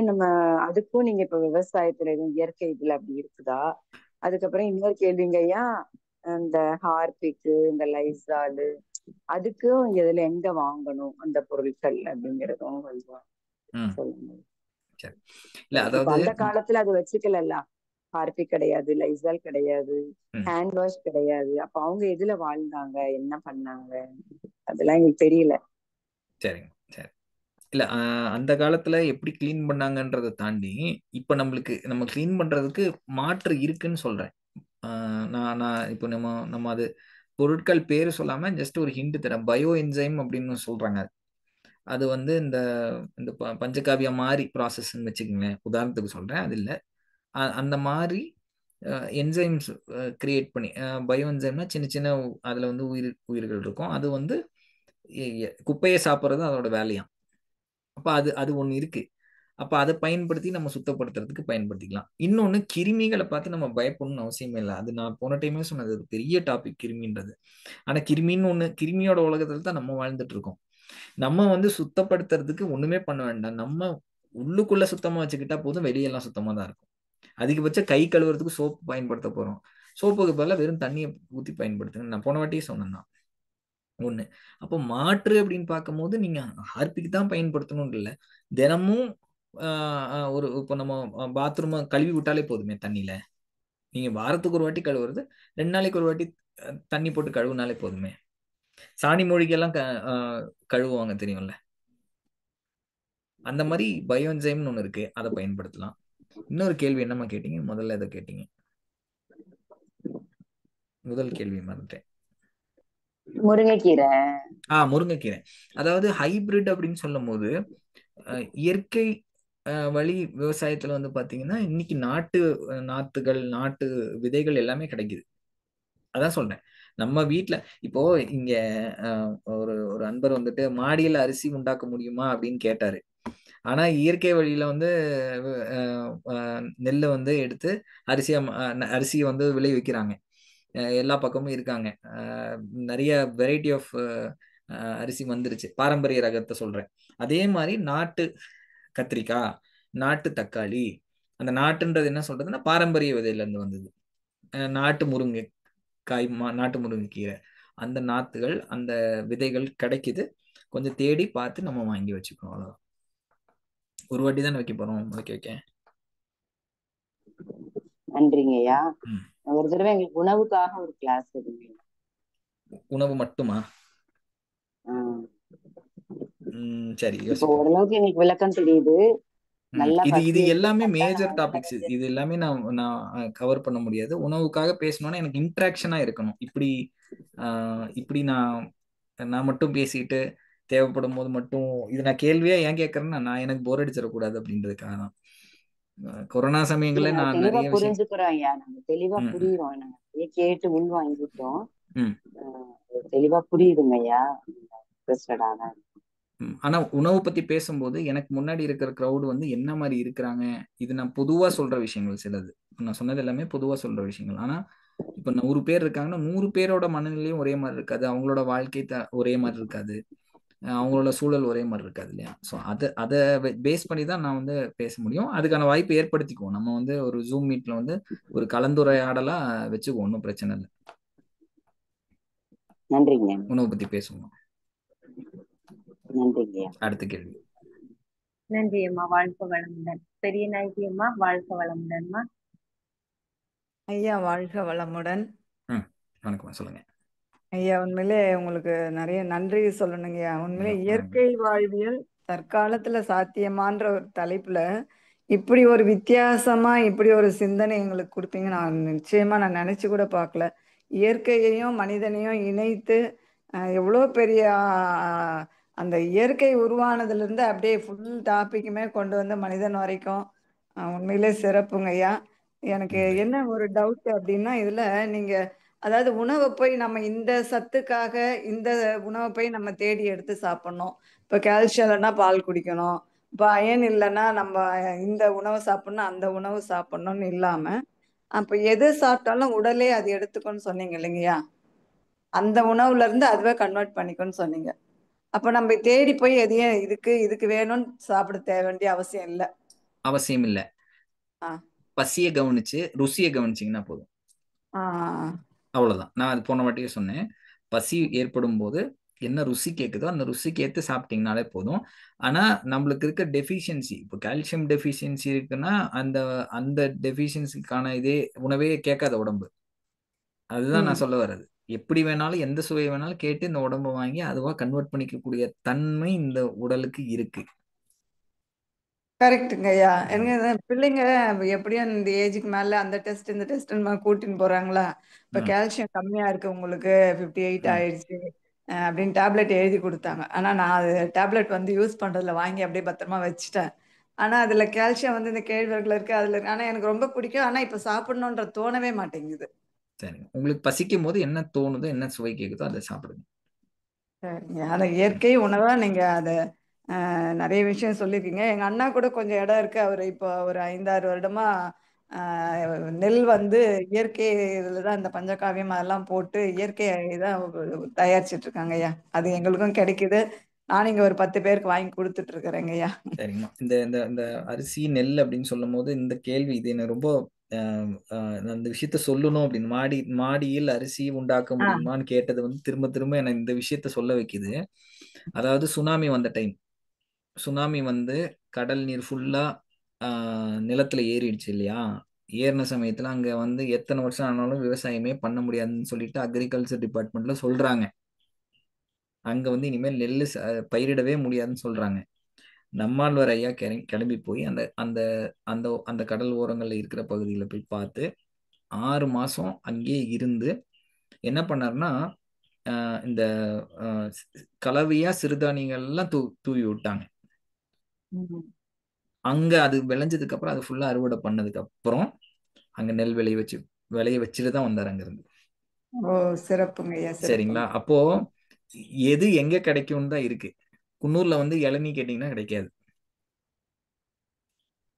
அதுக்கும் நீங்க இப்ப விவசாயத்துல எதுவும் இயற்கை இதுல அப்படி இருக்குதா? அதுக்கப்புறம் இன்னொரு கேள்விங்க ஐயா, இந்த ஹார்பிக்கு இந்த லைசாலு அதுக்கும் இதுல எங்க வாங்கணும் அந்த பொருட்கள் அப்படிங்கிறதும் கொஞ்சம் சொல்லுங்க. இப்ப அந்த காலத்துல அது வச்சுக்கல, ஹார்பிக் கிடையாது, லைசால் கிடையாது, ஹேண்ட் வாஷ் கிடையாது. அப்ப அவங்க எதுல வாழ்ந்தாங்க, என்ன பண்ணாங்க, அதெல்லாம் எங்களுக்கு தெரியல. சரிங்க, சரி. இல்ல, அந்த காலத்துல எப்படி கிளீன் பண்ணாங்கன்றதை தாண்டி இப்ப நம்ம கிளீன் பண்றதுக்கு மாற்று இருக்குன்னு சொல்றேன். நான் நான் இப்போ நம்ம நம்ம அது பொருட்கள் பேர் சொல்லாம ஜஸ்ட் ஒரு ஹிண்ட் தரேன். பயோ என்சைம் அப்படின்னு சொல்றாங்க. அது வந்து இந்த இந்த பஞ்சகாவியா மாதிரி ப்ராசஸ்ன்னு வச்சுக்கோங்களேன், உதாரணத்துக்கு சொல்றேன். அது இல்லை, அந்த மாதிரி என்சைம்ஸ் கிரியேட் பண்ணி, பயோ என்சைம்னா சின்ன சின்ன அதில் வந்து உயிர்கள் இருக்கும். அது வந்து குப்பையை சாப்பிட்றது அதோட வேலையாம். அப்போ அது அது ஒன்று இருக்கு. அப்போ அதை பயன்படுத்தி நம்ம சுத்தப்படுத்துறதுக்கு பயன்படுத்திக்கலாம். இன்னொன்று, கிருமிகளை பார்த்து நம்ம பயப்படணும்னு அவசியமே இல்லை. அது நான் போன டைமே சொன்னது, ஒரு பெரிய டாபிக் கிருமின்றது. ஆனால் கிருமின்னு ஒன்று, கிருமியோட உலகத்தில் தான் நம்ம வாழ்ந்துட்டு இருக்கோம். நம்ம வந்து சுத்தப்படுத்துறதுக்கு ஒண்ணுமே பண்ண வேண்டாம். நம்ம உள்ளுக்குள்ள சுத்தமா வச்சுக்கிட்டா போதும், வெளியெல்லாம் சுத்தமா தான் இருக்கும். அதிகபட்சம் கை கழுவுறதுக்கு சோப்பு பயன்படுத்த போறோம். சோப்புக்கு பதிலாக வெறும் தண்ணியை ஊற்றி பயன்படுத்துங்க. நான் போன வாட்டியே சொன்னேன் தான் ஒண்ணு. அப்போ மாற்று அப்படின்னு பார்க்கும்போது நீங்க ஹார்பிக் தான் பயன்படுத்தணும் இல்லை. தினமும் ஒரு இப்போ நம்ம பாத்ரூம் கழுவி விட்டாலே போதுமே தண்ணியில. நீங்க வாரத்துக்கு ஒரு வாட்டி கழுவுறது, 2 நாளைக்கு ஒரு வாட்டி தண்ணி போட்டு கழுவுனாலே போதுமே. சாணி மூலிகையெல்லாம் கழுவுவாங்க தெரியும்ல. அந்த மாதிரி பயோ என்சைம்னு ஒன்று இருக்கு, அதை பயன்படுத்தலாம். இன்னொரு கேள்வி என்னம்மா கேட்டீங்க? முதல்ல எதை கேட்டீங்க? முதல் கேள்வி மறந்துட்டேன். முருங்கைக்கீரை. முருங்கைக்கீரை. அதாவது ஹைபிரிட் அப்படின்னு சொல்லும் போது, இயற்கை வழி விவசாயத்துல வந்து பாத்தீங்கன்னா இன்னைக்கு நாத்துகள், நாட்டு விதைகள் எல்லாமே கிடைக்குது. அதான் சொல்றேன். நம்ம வீட்டுல இப்போ இங்க ஒரு ஒரு அன்பர் வந்துட்டு மாடியில அரிசி உண்டாக்க முடியுமா அப்படின்னு கேட்டாரு. ஆனா இயற்கை வழியில வந்து நெல்லை வந்து எடுத்து அரிசியை வந்து விளைவிக்கிறாங்க. எல்லா பக்கமும் இருக்காங்க. நிறைய வெரைட்டி ஆஃப் அரிசி வந்துருச்சு. பாரம்பரிய ரகத்தை சொல்றேன். அதே மாதிரி நாட்டு கத்திரிக்காய், நாட்டு தக்காளி, அந்த நாட்டுன்றது என்ன சொல்றதுன்னா பாரம்பரிய விதையில இருந்து வந்தது. நாட்டு முருங்கைக்காய், நாட்டு முருங்கைக்கீரை, அந்த நாத்துகள், அந்த விதைகள் கிடைக்குது. கொஞ்சம் தேடி பார்த்து நம்ம வாங்கி வச்சுக்கணும். அவ்வளவுதான். ஒரு வாட்டி தானே வைக்க போறோம், வைக்க. நன்றிங்கய்யா. ஒரு தடவை எங்களுக்கு உணவுக்காக ஒரு கிளாஸ் எடுங்க. உணவு மட்டுமா? சரி, இப்போ ஓரளவுக்கு எங்களுக்கு விளக்கம் தெரியுது. இது எல்லாமே மேஜர் டாபிக்ஸ். இது எல்லாமே நான் கவர் பண்ண முடியாது. உணவுக்காக பேசணும்னா எனக்கு இன்ட்ராக்ஷனா இருக்கணும். இப்படி நான் மட்டும் பேசிட்டு தேவைப்படும் போது மட்டும் இது நான் கேள்வியா ஏன் கேட்கறேன்னா, நான் எனக்கு போர் அடிச்சிடக்கூடாது அப்படின்றதுக்காக தான். கொரோனா சமயங்கள்ல நான் தெளிவா நிறைய புரிஞ்சுக்கிறோம் ஐயா. நாங்க தெளிவா புரியுறோம். நாங்க கேட்டு உள் வாங்கிட்டோம். தெளிவா புரியுதுங்க ஐயா. ஆனா உணவு பத்தி பேசும்போது எனக்கு முன்னாடி இருக்கிற கிரௌடு வந்து என்ன மாதிரி இருக்கிறாங்க, இது நான் பொதுவா சொல்ற விஷயங்கள். சிலது நான் சொன்னது எல்லாமே பொதுவா சொல்ற விஷயங்கள். ஆனா இப்ப 100 பேர் இருக்காங்கன்னா 100 பேரோட மனநிலையும் ஒரே மாதிரி இருக்காது. அவங்களோட வாழ்க்கை ஒரே மாதிரி இருக்காது. அவங்களோட சூழல் ஒரே மாதிரி இருக்காது இல்லையா? ஸோ அதை பேஸ் பண்ணி தான் நான் வந்து பேச முடியும். அதுக்கான வாய்ப்பு ஏற்படுத்திக்குவோம். நம்ம வந்து ஒரு ஜூம் மீட்ல வந்து ஒரு கலந்துரையாடலா வச்சுக்குவோம். ஒன்றும் பிரச்சனை இல்லை. நன்றிங்க. உணவு பத்தி பேசுவோம். நன்றிங்க. அடுத்த கேள்வி. நன்றி அம்மா, வாழ்க வளமுடன். பெரிய நாயகி அம்மா, வாழ்க வளமுடன்மா. ஐயா வாழ்க வளமுடன். வணக்கம், சொல்லுங்க ஐயா. உண்மையிலே உங்களுக்கு நிறைய நன்றி சொல்லணுங்கய்யா. உண்மையிலே இயற்கை வாழ்வியல் தற்காலத்துல சாத்தியமான்ற ஒரு தலைப்புல இப்படி ஒரு வித்தியாசமா இப்படி ஒரு சிந்தனை எங்களுக்கு கொடுப்பீங்க நான் நிச்சயமா நினைச்சு கூட பார்க்கல. இயற்கையையும் மனிதனையும் இணைத்து எவ்வளோ பெரிய அந்த இயற்கை உருவானதுல இருந்து அப்படியே ஃபுல் டாபிக்குமே கொண்டு வந்து மனிதன் வரைக்கும் உண்மையிலே சிறப்புங்க ஐயா. எனக்கு என்ன ஒரு டவுட் அப்படின்னா, இதுல நீங்க அதாவது உணவை போய் நம்ம இந்த சத்துக்காக இந்த உணவை போய் நம்ம தேடி எடுத்து சாப்பிடணும். இப்போ கால்சியம் இல்லைன்னா பால் குடிக்கணும், இப்போ அயன் இல்லைன்னா நம்ம இந்த உணவு சாப்பிடணும் அந்த உணவு சாப்பிடணும்னு இல்லாம அப்போ எது சாப்பிட்டாலும் உடலே அது எடுத்துக்கணும்னு சொன்னீங்க இல்லைங்கய்யா. அந்த உணவுல இருந்து அதுவே கன்வெர்ட் பண்ணிக்கணும்னு சொன்னீங்க. அப்போ நம்ம தேடி போய் எதையும் இதுக்கு வேணும்னு சாப்பிட வேண்டிய அவசியம் இல்லை. அவசியம் இல்லை. பசியை கவனிச்சு ருசியை கவனிச்சிங்கன்னா போதும். அவ்வளவுதான். நான் அது போன வாட்டியே சொன்னேன். பசி ஏற்படும் போது என்ன ருசி கேட்குதோ அந்த ருசிக்கு ஏற்று சாப்பிட்டீங்கனாலே போதும். ஆனா நம்மளுக்கு இருக்க டெஃபிஷியன்சி, இப்போ கால்சியம் டெஃபிஷியன்சி இருக்குன்னா அந்த அந்த டெஃபிஷியன்சிக்கான இதே உணவே கேட்காத உடம்பு. அதுதான் நான் சொல்ல வர்றது. எப்படி வேணாலும் எந்த சுவையை வேணாலும் கேட்டு இந்த உடம்பை வாங்கி அதுவா கன்வெர்ட் பண்ணிக்கக்கூடிய தன்மை இந்த உடலுக்கு இருக்கு. கரெக்ட்டுங்க ஐயா. எனக்கு இந்த பிள்ளைங்க எப்படியும் இந்த ஏஜுக்கு மேல அந்த டெஸ்ட் இந்த டெஸ்ட்ன்னு கூட்டின்னு போறாங்களா. இப்ப கால்சியம் கம்மியா இருக்கு உங்களுக்கு 58 ஆயிடுச்சு அப்படின்னு டேப்லெட் எழுதி கொடுத்தாங்க. ஆனா நான் அது டேப்லெட் வந்து யூஸ் பண்றதுல வாங்கி அப்படியே பத்திரமா வச்சுட்டேன். ஆனா அதுல கால்சியம் வந்து இந்த கேழ்வரகுல இருக்கு அதுல இருக்கு. ஆனா எனக்கு ரொம்ப பிடிக்கும். ஆனா இப்ப சாப்பிடணும்ன்ற தோணவே மாட்டேங்குது. சரிங்க. உங்களுக்கு பசிக்கும் போது என்ன தோணுதோ, என்ன சுவை கேக்குதோ அதை சாப்பிடுங்க. சரிங்க. அந்த இயற்கை உணவா நீங்க அத நிறைய விஷயம் சொல்லியிருக்கீங்க. எங்க அண்ணா கூட கொஞ்சம் இடம் இருக்கு. அவர் இப்போ ஒரு 5-6 வருடமா நெல் வந்து இயற்கை இதுல தான் இந்த பஞ்சகாவியம் அதெல்லாம் போட்டு இயற்கை தான் தயாரிச்சிட்டு இருக்காங்க ஐயா. அது எங்களுக்கும் கிடைக்குது. நானும் இங்க ஒரு 10 பேருக்கு வாங்கி கொடுத்துட்டு இருக்கிறேங்க ஐயா. சரிங்கம்மா. இந்த இந்த இந்த அரிசி நெல் அப்படின்னு சொல்லும் போது இந்த கேள்வி இது எனக்கு ரொம்ப நான் இந்த விஷயத்த சொல்லணும் அப்படின்னு மாடியில் அரிசி உண்டாக்க முடியுமான்னு கேட்டது வந்து திரும்ப திரும்ப எனக்கு இந்த விஷயத்த சொல்ல வைக்குது. அதாவது சுனாமி வந்த டைம், சுனாமி வந்து கடல் நீர் ஃபுல்லா நிலத்துல ஏறிடுச்சு இல்லையா. ஏறின சமயத்துல அங்க வந்து எத்தனை வருஷம் ஆனாலும் விவசாயமே பண்ண முடியாதுன்னு சொல்லிட்டு அக்ரிகல்ச்சர் டிபார்ட்மெண்ட்ல சொல்றாங்க. அங்க வந்து இனிமேல் நெல் பயிரிடவே முடியாதுன்னு சொல்றாங்க. நம்மாழ்வார் ஐயா கிளம்பி போய் அந்த அந்த அந்த அந்த கடல் ஓரங்கள்ல இருக்கிற பகுதியில் போய் பார்த்து 6 மாசம் அங்கேயே இருந்து என்ன பண்ணாருன்னா இந்த கலவையா சிறுதானியங்கள் எல்லாம் தூவி விட்டாங்க. அங்க அது விளைஞ்சதுக்கு அப்புறம் அது ஃபுல்லா அறுவடை பண்ணதுக்கு அப்புறம் அங்க நெல் விளைய வச்சுட்டு தான் வந்தார் அங்க இருந்து. ஓ சிறப்புங்க ஐயா. சரிங்களா. அப்போ எது எங்க கிடைக்கும் தான் இருக்கு. குன்னூர்ல வந்து இளநீ கேட்டீங்கன்னா கிடைக்காது.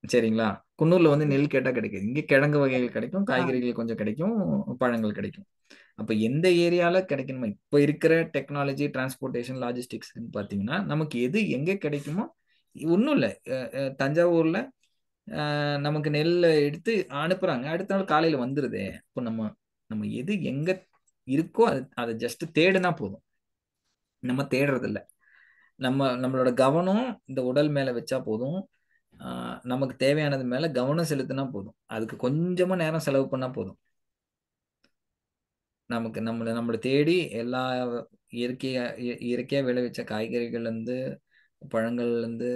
சரிங்களா. குன்னூர்ல வந்து நெல் கேட்டா கிடைக்குது. இங்க கிழங்கு வகைகள் கிடைக்கும், காய்கறிகள் கொஞ்சம் கிடைக்கும், பழங்கள் கிடைக்கும். அப்ப எந்த ஏரியால கிடைக்கணுமோ இப்ப இருக்கிற டெக்னாலஜி டிரான்ஸ்போர்டேஷன் லாஜிஸ்டிக்ஸ் பாத்தீங்கன்னா நமக்கு எது எங்க கிடைக்குமோ ஒன்றும் இல்லை. தஞ்சாவூர்ல நமக்கு நெல் எடுத்து அனுப்புறாங்க, அடுத்த நாள் காலையில வந்துருது. இப்போ நம்ம எது எங்க இருக்கோ அதை ஜஸ்ட் தேடுனா போதும். நம்ம தேடுறது இல்லை. நம்மளோட கவனம் இந்த உடல் மேல வச்சா போதும். நமக்கு தேவையானது மேல கவனம் செலுத்தினா போதும். அதுக்கு கொஞ்சமா நேரம் செலவு பண்ணா போதும். நமக்கு நம்மளை தேடி எல்லா இயற்கையா விளைவிச்ச காய்கறிகள்ல இருந்து பழங்கள்ல இருந்து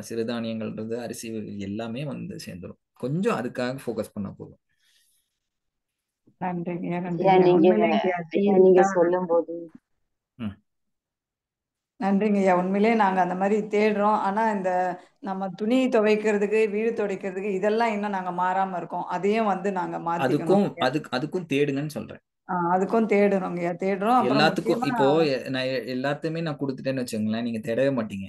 சிறுதானியங்கள் இருந்து அரிசி எல்லாமே வந்து சேர்ந்துடும். கொஞ்சம் அதுக்காக ஃபோக்கஸ் பண்ணா போதும். நன்றிங்க நீங்க சொல்லும் போது நன்றிங்க ஐயா. உண்மையிலே நாங்க அந்த மாதிரி தேடுறோம். ஆனா இந்த நம்ம துணி துவைக்கிறதுக்கு வீடு துடைக்கிறதுக்கு இதெல்லாம் இன்னும் நாங்க மாறாம இருக்கோம். அதையும் வந்து நாங்க மாத்திக்கணும். அதுக்கும் தேடுங்கன்னு சொல்றேன். அதுக்கும் தேடணும் ஐயா. தேடுறோம். அப்புறம் எல்லாத்துக்கும் இப்போ நான் எல்லாத்தையுமே நான் கொடுத்துட்டேன்னு வச்சுங்களேன், நீங்க தேடவே மாட்டீங்க.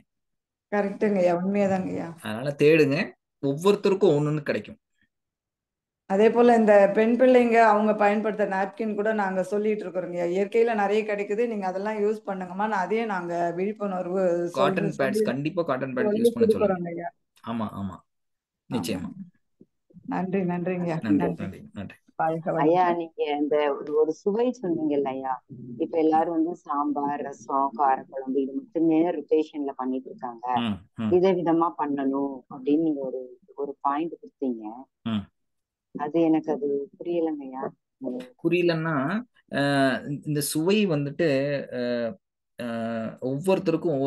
கரெக்டுங்க ஐயா. உண்மையாதாங்க ஐயா. அதனால தேடுங்க. ஒவ்வொருத்தருக்கும் ஒண்ணு கிடைக்கும். அதே போல இந்த பெண் பிள்ளைங்க அவங்க பயன்படுத்த நாப்கின் கூட நாங்க சொல்லிட்டு இருக்கிறோங்க. இயற்கையில நிறைய கிடைக்குது, நீங்க அதெல்லாம் யூஸ் பண்ணுங்கம்மா. அதையும் நாங்க விழிப்புணர்வு காட்டன் பேட்ஸ் கண்டிப்பா காட்டன் பேட் யூஸ் பண்ண சொல்லுங்க. ஆமா ஆமா நிச்சயமா. நன்றிங்க. நன்றி. ஐயா நீங்க இந்த ஒரு சுவை சொன்னீங்கல்ல ஐயா. இப்ப எல்லாரும் வந்து சாம்பார், ரசம், காரக்குழம்பு இது மட்டுமே ரொட்டேஷன்ல பண்ணிட்டு இருக்காங்க. விதவிதமா பண்ணணும் அப்படின்னு நீங்க ஒரு பாயிண்ட் கொடுத்தீங்க. அது எனக்கு அது புரியலங்க ஐயா. புரியலன்னா இந்த சுவை வந்துட்டு ஒவ்வொருத்தருக்கும்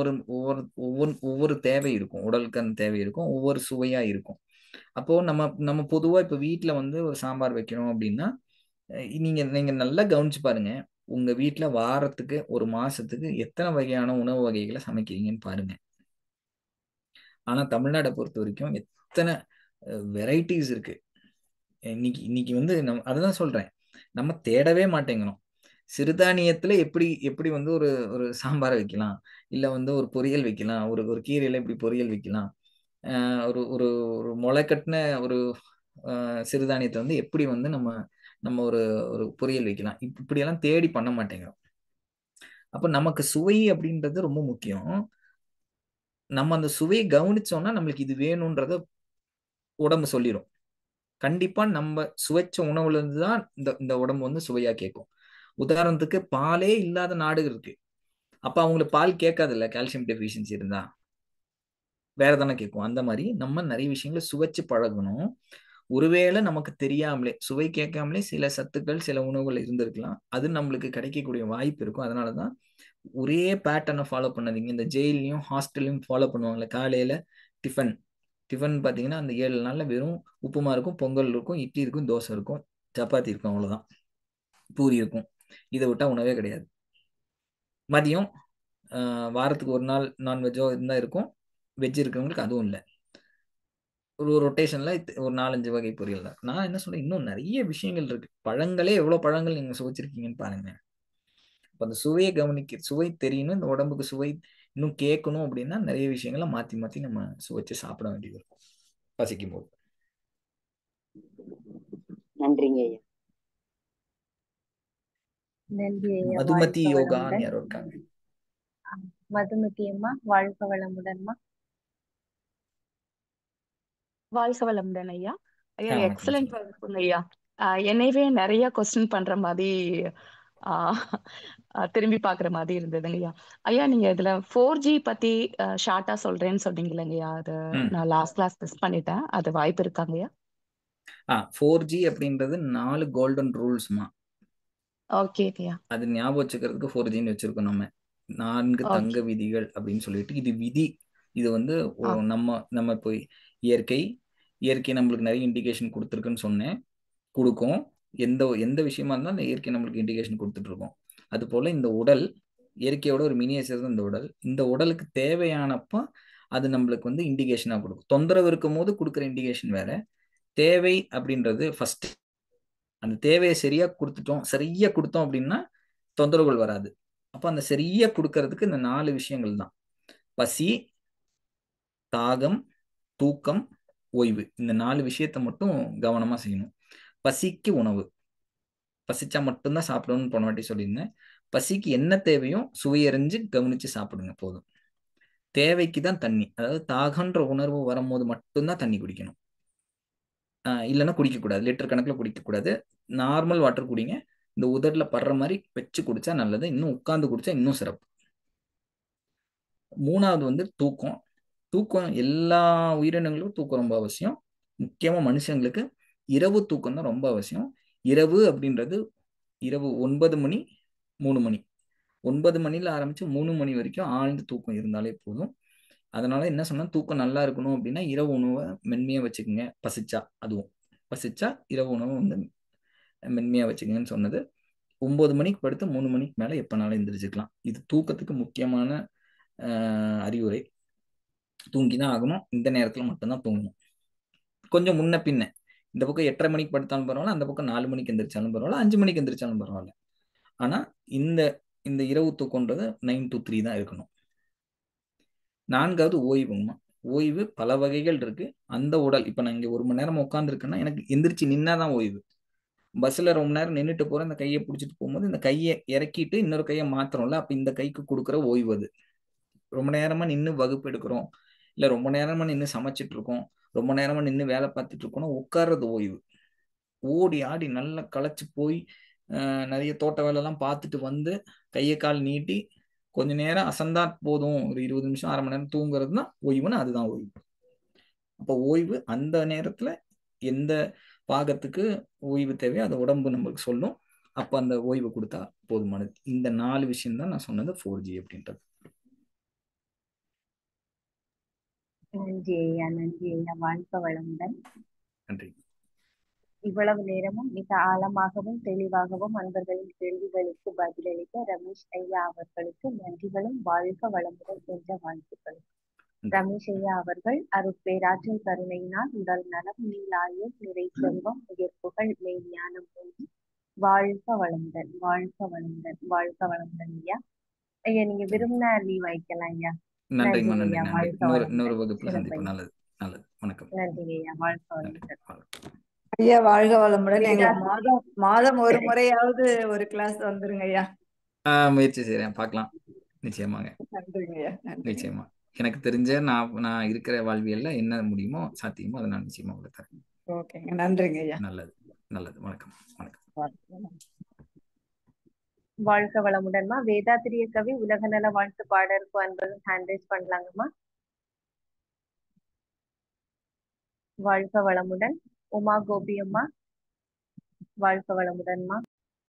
ஒவ்வொரு தேவை இருக்கும். உடலுக்கான தேவை இருக்கும், ஒவ்வொரு சுவையா இருக்கும். அப்போ நம்ம பொதுவா இப்ப வீட்டுல வந்து ஒரு சாம்பார் வைக்கணும் அப்படின்னா நீங்க நல்லா கவனிச்சு பாருங்க. உங்க வீட்டுல வாரத்துக்கு ஒரு மாசத்துக்கு எத்தனை வகையான உணவு வகைகளை சமைக்கிறீங்கன்னு பாருங்க. ஆனா தமிழ்நாடை பொறுத்த வரைக்கும் எத்தனை வெரைட்டிஸ் இருக்கு. இன்னைக்கு வந்து அதுதான் சொல்றேன், நம்ம தேடவே மாட்டேங்கிறோம். சிறுதானியத்துல எப்படி வந்து ஒரு சாம்பாரை வைக்கலாம், இல்ல வந்து ஒரு பொரியல் வைக்கலாம், ஒரு கீரையில எப்படி பொரியல் வைக்கலாம், ஒரு ஒரு ஒரு முளை கட்டின ஒரு சிறுதானியத்தை வந்து எப்படி வந்து நம்ம ஒரு பொரியல் வைக்கலாம், இப்படியெல்லாம் தேடி பண்ண மாட்டேங்கிறோம். அப்ப நமக்கு சுவை அப்படின்றது ரொம்ப முக்கியம். நம்ம அந்த சுவையை கவனிச்சோம்னா நம்மளுக்கு இது வேணும்ன்றத உடம்பு சொல்லிடும். கண்டிப்பா நம்ம சுவைச்ச உணவுல இருந்து தான் இந்த உடம்பு வந்து சுவையா கேட்கும். உதாரணத்துக்கு பாலே இல்லாத நாடு இருக்கு. அப்ப அவங்களுக்கு பால் கேட்காதுல்ல, கால்சியம் டெஃபிஷியன்சி இருந்தா வேற தானே கேட்கும். அந்த மாதிரி நம்ம நிறைய விஷயங்களை சுவைச்சு பழகணும். ஒருவேளை நமக்கு தெரியாமலே சுவை கேட்காமலே சில சத்துக்கள் சில உணவுகள் இருந்திருக்கலாம், அது நம்மளுக்கு கிடைக்கக்கூடிய வாய்ப்பு இருக்கும். அதனாலதான் ஒரே பேட்டர்னை ஃபாலோ பண்ணாதீங்க. இந்த ஜெயிலையும் ஹாஸ்டல்லையும் ஃபாலோ பண்ணுவாங்கல்ல, காலையில டிஃபன் டிஃபன் பார்த்தீங்கன்னா அந்த 7 நாளில் வெறும் உப்புமா இருக்கும், பொங்கல் இருக்கும், இட்லி இருக்கும், தோசை இருக்கும், சப்பாத்தி இருக்கும், அவ்வளோதான். பூரி இருக்கும். இதை விட்டால் உணவே கிடையாது. மதியம் வாரத்துக்கு ஒரு நாள் நான்வெஜ்ஜோ இருந்தால் இருக்கும், வெஜ் இருக்கிறவங்களுக்கு அதுவும் இல்லை. ஒரு ரொட்டேஷனில் ஒரு 4-5 வகை பொரியல் தான். நான் என்ன சொல்கிறேன், இன்னும் நிறைய விஷயங்கள் இருக்குது. பழங்களே எவ்வளோ பழங்கள் நீங்கள் சுவைச்சிருக்கீங்கன்னு பாருங்கள். இப்போ அந்த சுவையை சுவை தெரியணும், இந்த உடம்புக்கு சுவை இன்னும் கேட்கணும் அப்படின்னா நிறைய விஷயங்களை மாற்றி மாற்றி நம்ம சுவைச்சு சாப்பிட வேண்டியது இருக்கும் பசிக்கும் போது. நன்றிங்க ஐயா. நன்றி ஐயா. மதுமதி வாழ்க யோகான்னு வளமுடன். யாரோ இருக்காங்க. மதுமதி அம்மா, வாழ்க வளமுடன்மா. வாழ்க வளமுடன் ஐயா. ஐயா வணக்கம் எக்ஸலண்ட் சொல்லுங்க. வகுப்புங்க ஐயா. என்னையவே நிறைய கொஸ்டின் பண்ற மாதிரி திரும்பி பாக்குற மாதிரி இருந்ததுங்க ஐயா. ஐயா நீங்க இதுல 4G பத்தி ஷார்ட்டா சொல்றேன்னு சொன்னீங்களேங்க ஐயா, அது நான் லாஸ்ட் கிளாஸ் மிஸ் பண்ணிட்டேன். அது வாய்ப்பு இருக்காங்க ஐயா? 4G அப்படின்றது 4 கோல்டன் ரூல்ஸ்மா. ஓகே ஐயா. அது ஞாபகம் வச்சுக்கிறதுக்கு 4Gன்னு வச்சிருக்கோம் நம்ம. 4 தங்க விதிகள் அப்படின்னு சொல்லிட்டு, இது விதி. இது வந்து நம்ம இப்போ இயற்கை நம்மளுக்கு நிறைய இண்டிகேஷன் கொடுத்துருக்குன்னு சொன்னேன், கொடுக்கும். எந்த விஷயமா இருந்தாலும் அந்த இயற்கை நம்மளுக்கு இண்டிகேஷன் கொடுத்துட்டு இருக்கோம். அது போல இந்த உடல் இயற்கையோட ஒரு மினியேச்சர் தான் இந்த உடலுக்கு தேவையானப்போ அது நம்மளுக்கு வந்து இண்டிகேஷனாக கொடுக்கும். தொந்தரவு இருக்கும் போது கொடுக்குற இண்டிகேஷன் வேற, தேவை அப்படின்றது ஃபர்ஸ்ட். அந்த தேவையை சரியா கொடுத்தோம் அப்படின்னா தொந்தரவுகள் வராது. அப்போ அந்த சரியா கொடுக்கறதுக்கு இந்த 4 விஷயங்கள் தான்: பசி, தாகம், தூக்கம், ஓய்வு. இந்த 4 விஷயத்த மட்டும் கவனமா செய்யணும். பசிக்கு உணவு, பசிச்சா மட்டும்தான் சாப்பிடணும்னு போன வாட்டி சொல்லியிருந்தேன். பசிக்கு என்ன தேவையோ சுவையறிஞ்சு கவனிச்சு சாப்பிடுங்க போதும். தேவைக்கு தான் தண்ணி, அதாவது தாகன்ற உணர்வு வரும்போது மட்டும்தான் தண்ணி குடிக்கணும். இல்லைன்னா குடிக்கக்கூடாது, லிட்டர் கணக்கில் குடிக்கக்கூடாது. நார்மல் வாட்டர் குடிங்க. இந்த உதடுல படுற மாதிரி வச்சு குடிச்சா நல்லது, இன்னும் உட்கார்ந்து குடிச்சா இன்னும் சிறப்பு. 3வது வந்து தூக்கம். எல்லா உயிரினங்களுக்கும் தூக்கம் ரொம்ப அவசியம். முக்கியமா மனுஷங்களுக்கு இரவு தூக்கம் தான் ரொம்ப அவசியம். இரவு அப்படின்றது இரவு 9 மணி 3 மணி, 9 மணில ஆரம்பிச்சு 3 மணி வரைக்கும் ஆழ்ந்த தூக்கம் இருந்தாலே போதும். அதனால என்ன சொன்னா, தூக்கம் நல்லா இருக்கணும் அப்படின்னா இரவு உணவை மென்மையா வச்சுக்கோங்க. பசிச்சா இரவு உணவை வந்து மென்மையா வச்சுக்கோங்கன்னு சொன்னது. 9 மணிக்கு படுத்து 3 மணிக்கு மேல எப்பனாலும் எந்திரிச்சுக்கலாம். இது தூக்கத்துக்கு முக்கியமான அறிவுரை. தூங்கிதான் ஆகணும். இந்த நேரத்துல மட்டும்தான் தூங்கணும். கொஞ்சம் முன்ன பின்ன இந்த பக்கம் 8:30 மணிக்கு படுத்தாலும் பரவாயில்ல, அந்த பக்கம் 4 மணிக்கு எந்திரிச்சாலும் பரவாயில்ல, 5 மணிக்கு எந்திரிச்சாலும் பரவாயில்ல. ஆனா இந்த இரவு தூக்கம்ன்றது 9 to 3 தான் இருக்கணும். 4வது ஓய்வுங்கம்மா. ஓய்வு பல வகைகள் இருக்கு. அந்த உடல் இப்ப நான் இங்க 1 மணி நேரம் உட்காந்துருக்கேன்னா எனக்கு எந்திரிச்சு நின்னாதான் ஓய்வு. பஸ்ல ரொம்ப நேரம் நின்றுட்டு போறேன், இந்த கையை பிடிச்சிட்டு போகும்போது இந்த கையை இறக்கிட்டு இன்னொரு கையை மாத்துறோம்ல, அப்ப இந்த கைக்கு கொடுக்குற ஓய்வு அது. ரொம்ப நேரமா நின்று வகுப்பு எடுக்கிறோம், இல்ல ரொம்ப நேரமா நின்று சமைச்சிட்டு இருக்கோம், ரொம்ப நேரமா நின்று வேலை பார்த்துட்டு இருக்கோம்னா உட்கார்றது ஓய்வு. ஓடி ஆடி நல்லா களைச்சு போய் நிறைய தோட்ட வேலைலாம் பார்த்துட்டு வந்து கையை கால் நீட்டி கொஞ்ச நேரம் அசந்தா போதும், ஒரு 20 நிமிஷம் 1/2 மணி நேரம் தூங்குறது தான் ஓய்வுன்னு, அதுதான் ஓய்வு. அப்போ ஓய்வு அந்த நேரத்துல எந்த பாகத்துக்கு ஓய்வு தேவையோ அதை உடம்பு நம்மளுக்கு சொல்லும். அப்ப அந்த ஓய்வு கொடுத்தா போதுமானது. இந்த 4 விஷயம் தான் நான் சொன்னது 4G அப்படின்றது. நன்றி ஐயா. நன்றி ஐயா. வாழ்க வளமுடன். நன்றி. இவ்வளவு நேரமும் மிக ஆழமாகவும் தெளிவாகவும் அன்பர்களின் கேள்விகளுக்கு பதிலளித்த ரமேஷ் ஐயா அவர்களுக்கு நன்றிகளும் வாழ்க வளமுடன் என்ற வாழ்த்துக்களும். ரமேஷ் ஐயா அவர்கள் அருட்பேராற்றல் கருணையினால் உடல் நலம், நீலாயுள், நிறை செல்வம், உயர்ப்புகள், மெய்ஞானம் போய் வாழ்க வளமுடன், வாழ்க வளமுடன், வாழ்க வளமுடன் ஐயா. ஐயா நீங்க விரும்பின லீவ் வைக்கலாம் ஐயா. நன்றிங்கம்மா. நன்றி ஐயா. வாழ்க வளமுடன். இன்னொரு வகுப்புல சந்திப்போம். நல்லது. வணக்கம். நன்றி ஐயா. வாழ்க வளமுடன். ஐயா வாழ்க வளமுடன். எங்களுக்கு மாதம் ஒரு முறையாவது ஒரு கிளாஸ் வந்துருங்க ஐயா. முயற்சி செய்யறேன், பார்க்கலாம். நிச்சயமாங்க. நன்றிங்க ஐயா. நிச்சயமா. எனக்கு தெரிஞ்ச நான் இருக்கிற வாழ்வியல்ல என்ன முடியுமோ சாத்தியமோ அதை நான் நிச்சயமா உங்களுக்கு தரேன். ஓகேங்க. நன்றிங்க ஐயா. நல்லது. வணக்கம். வாழ்க வளமுடன்மா. வேதாத்திரிய கவி உலக நல வாழ்த்து பாடலுக்கு அன்பர்கள் ஹேண்ட் ரைஸ் பண்ணலாங்கம்மா. வாழ்க வளமுடன். உமா கோபி அம்மா வாழ்க வளமுடன்மா.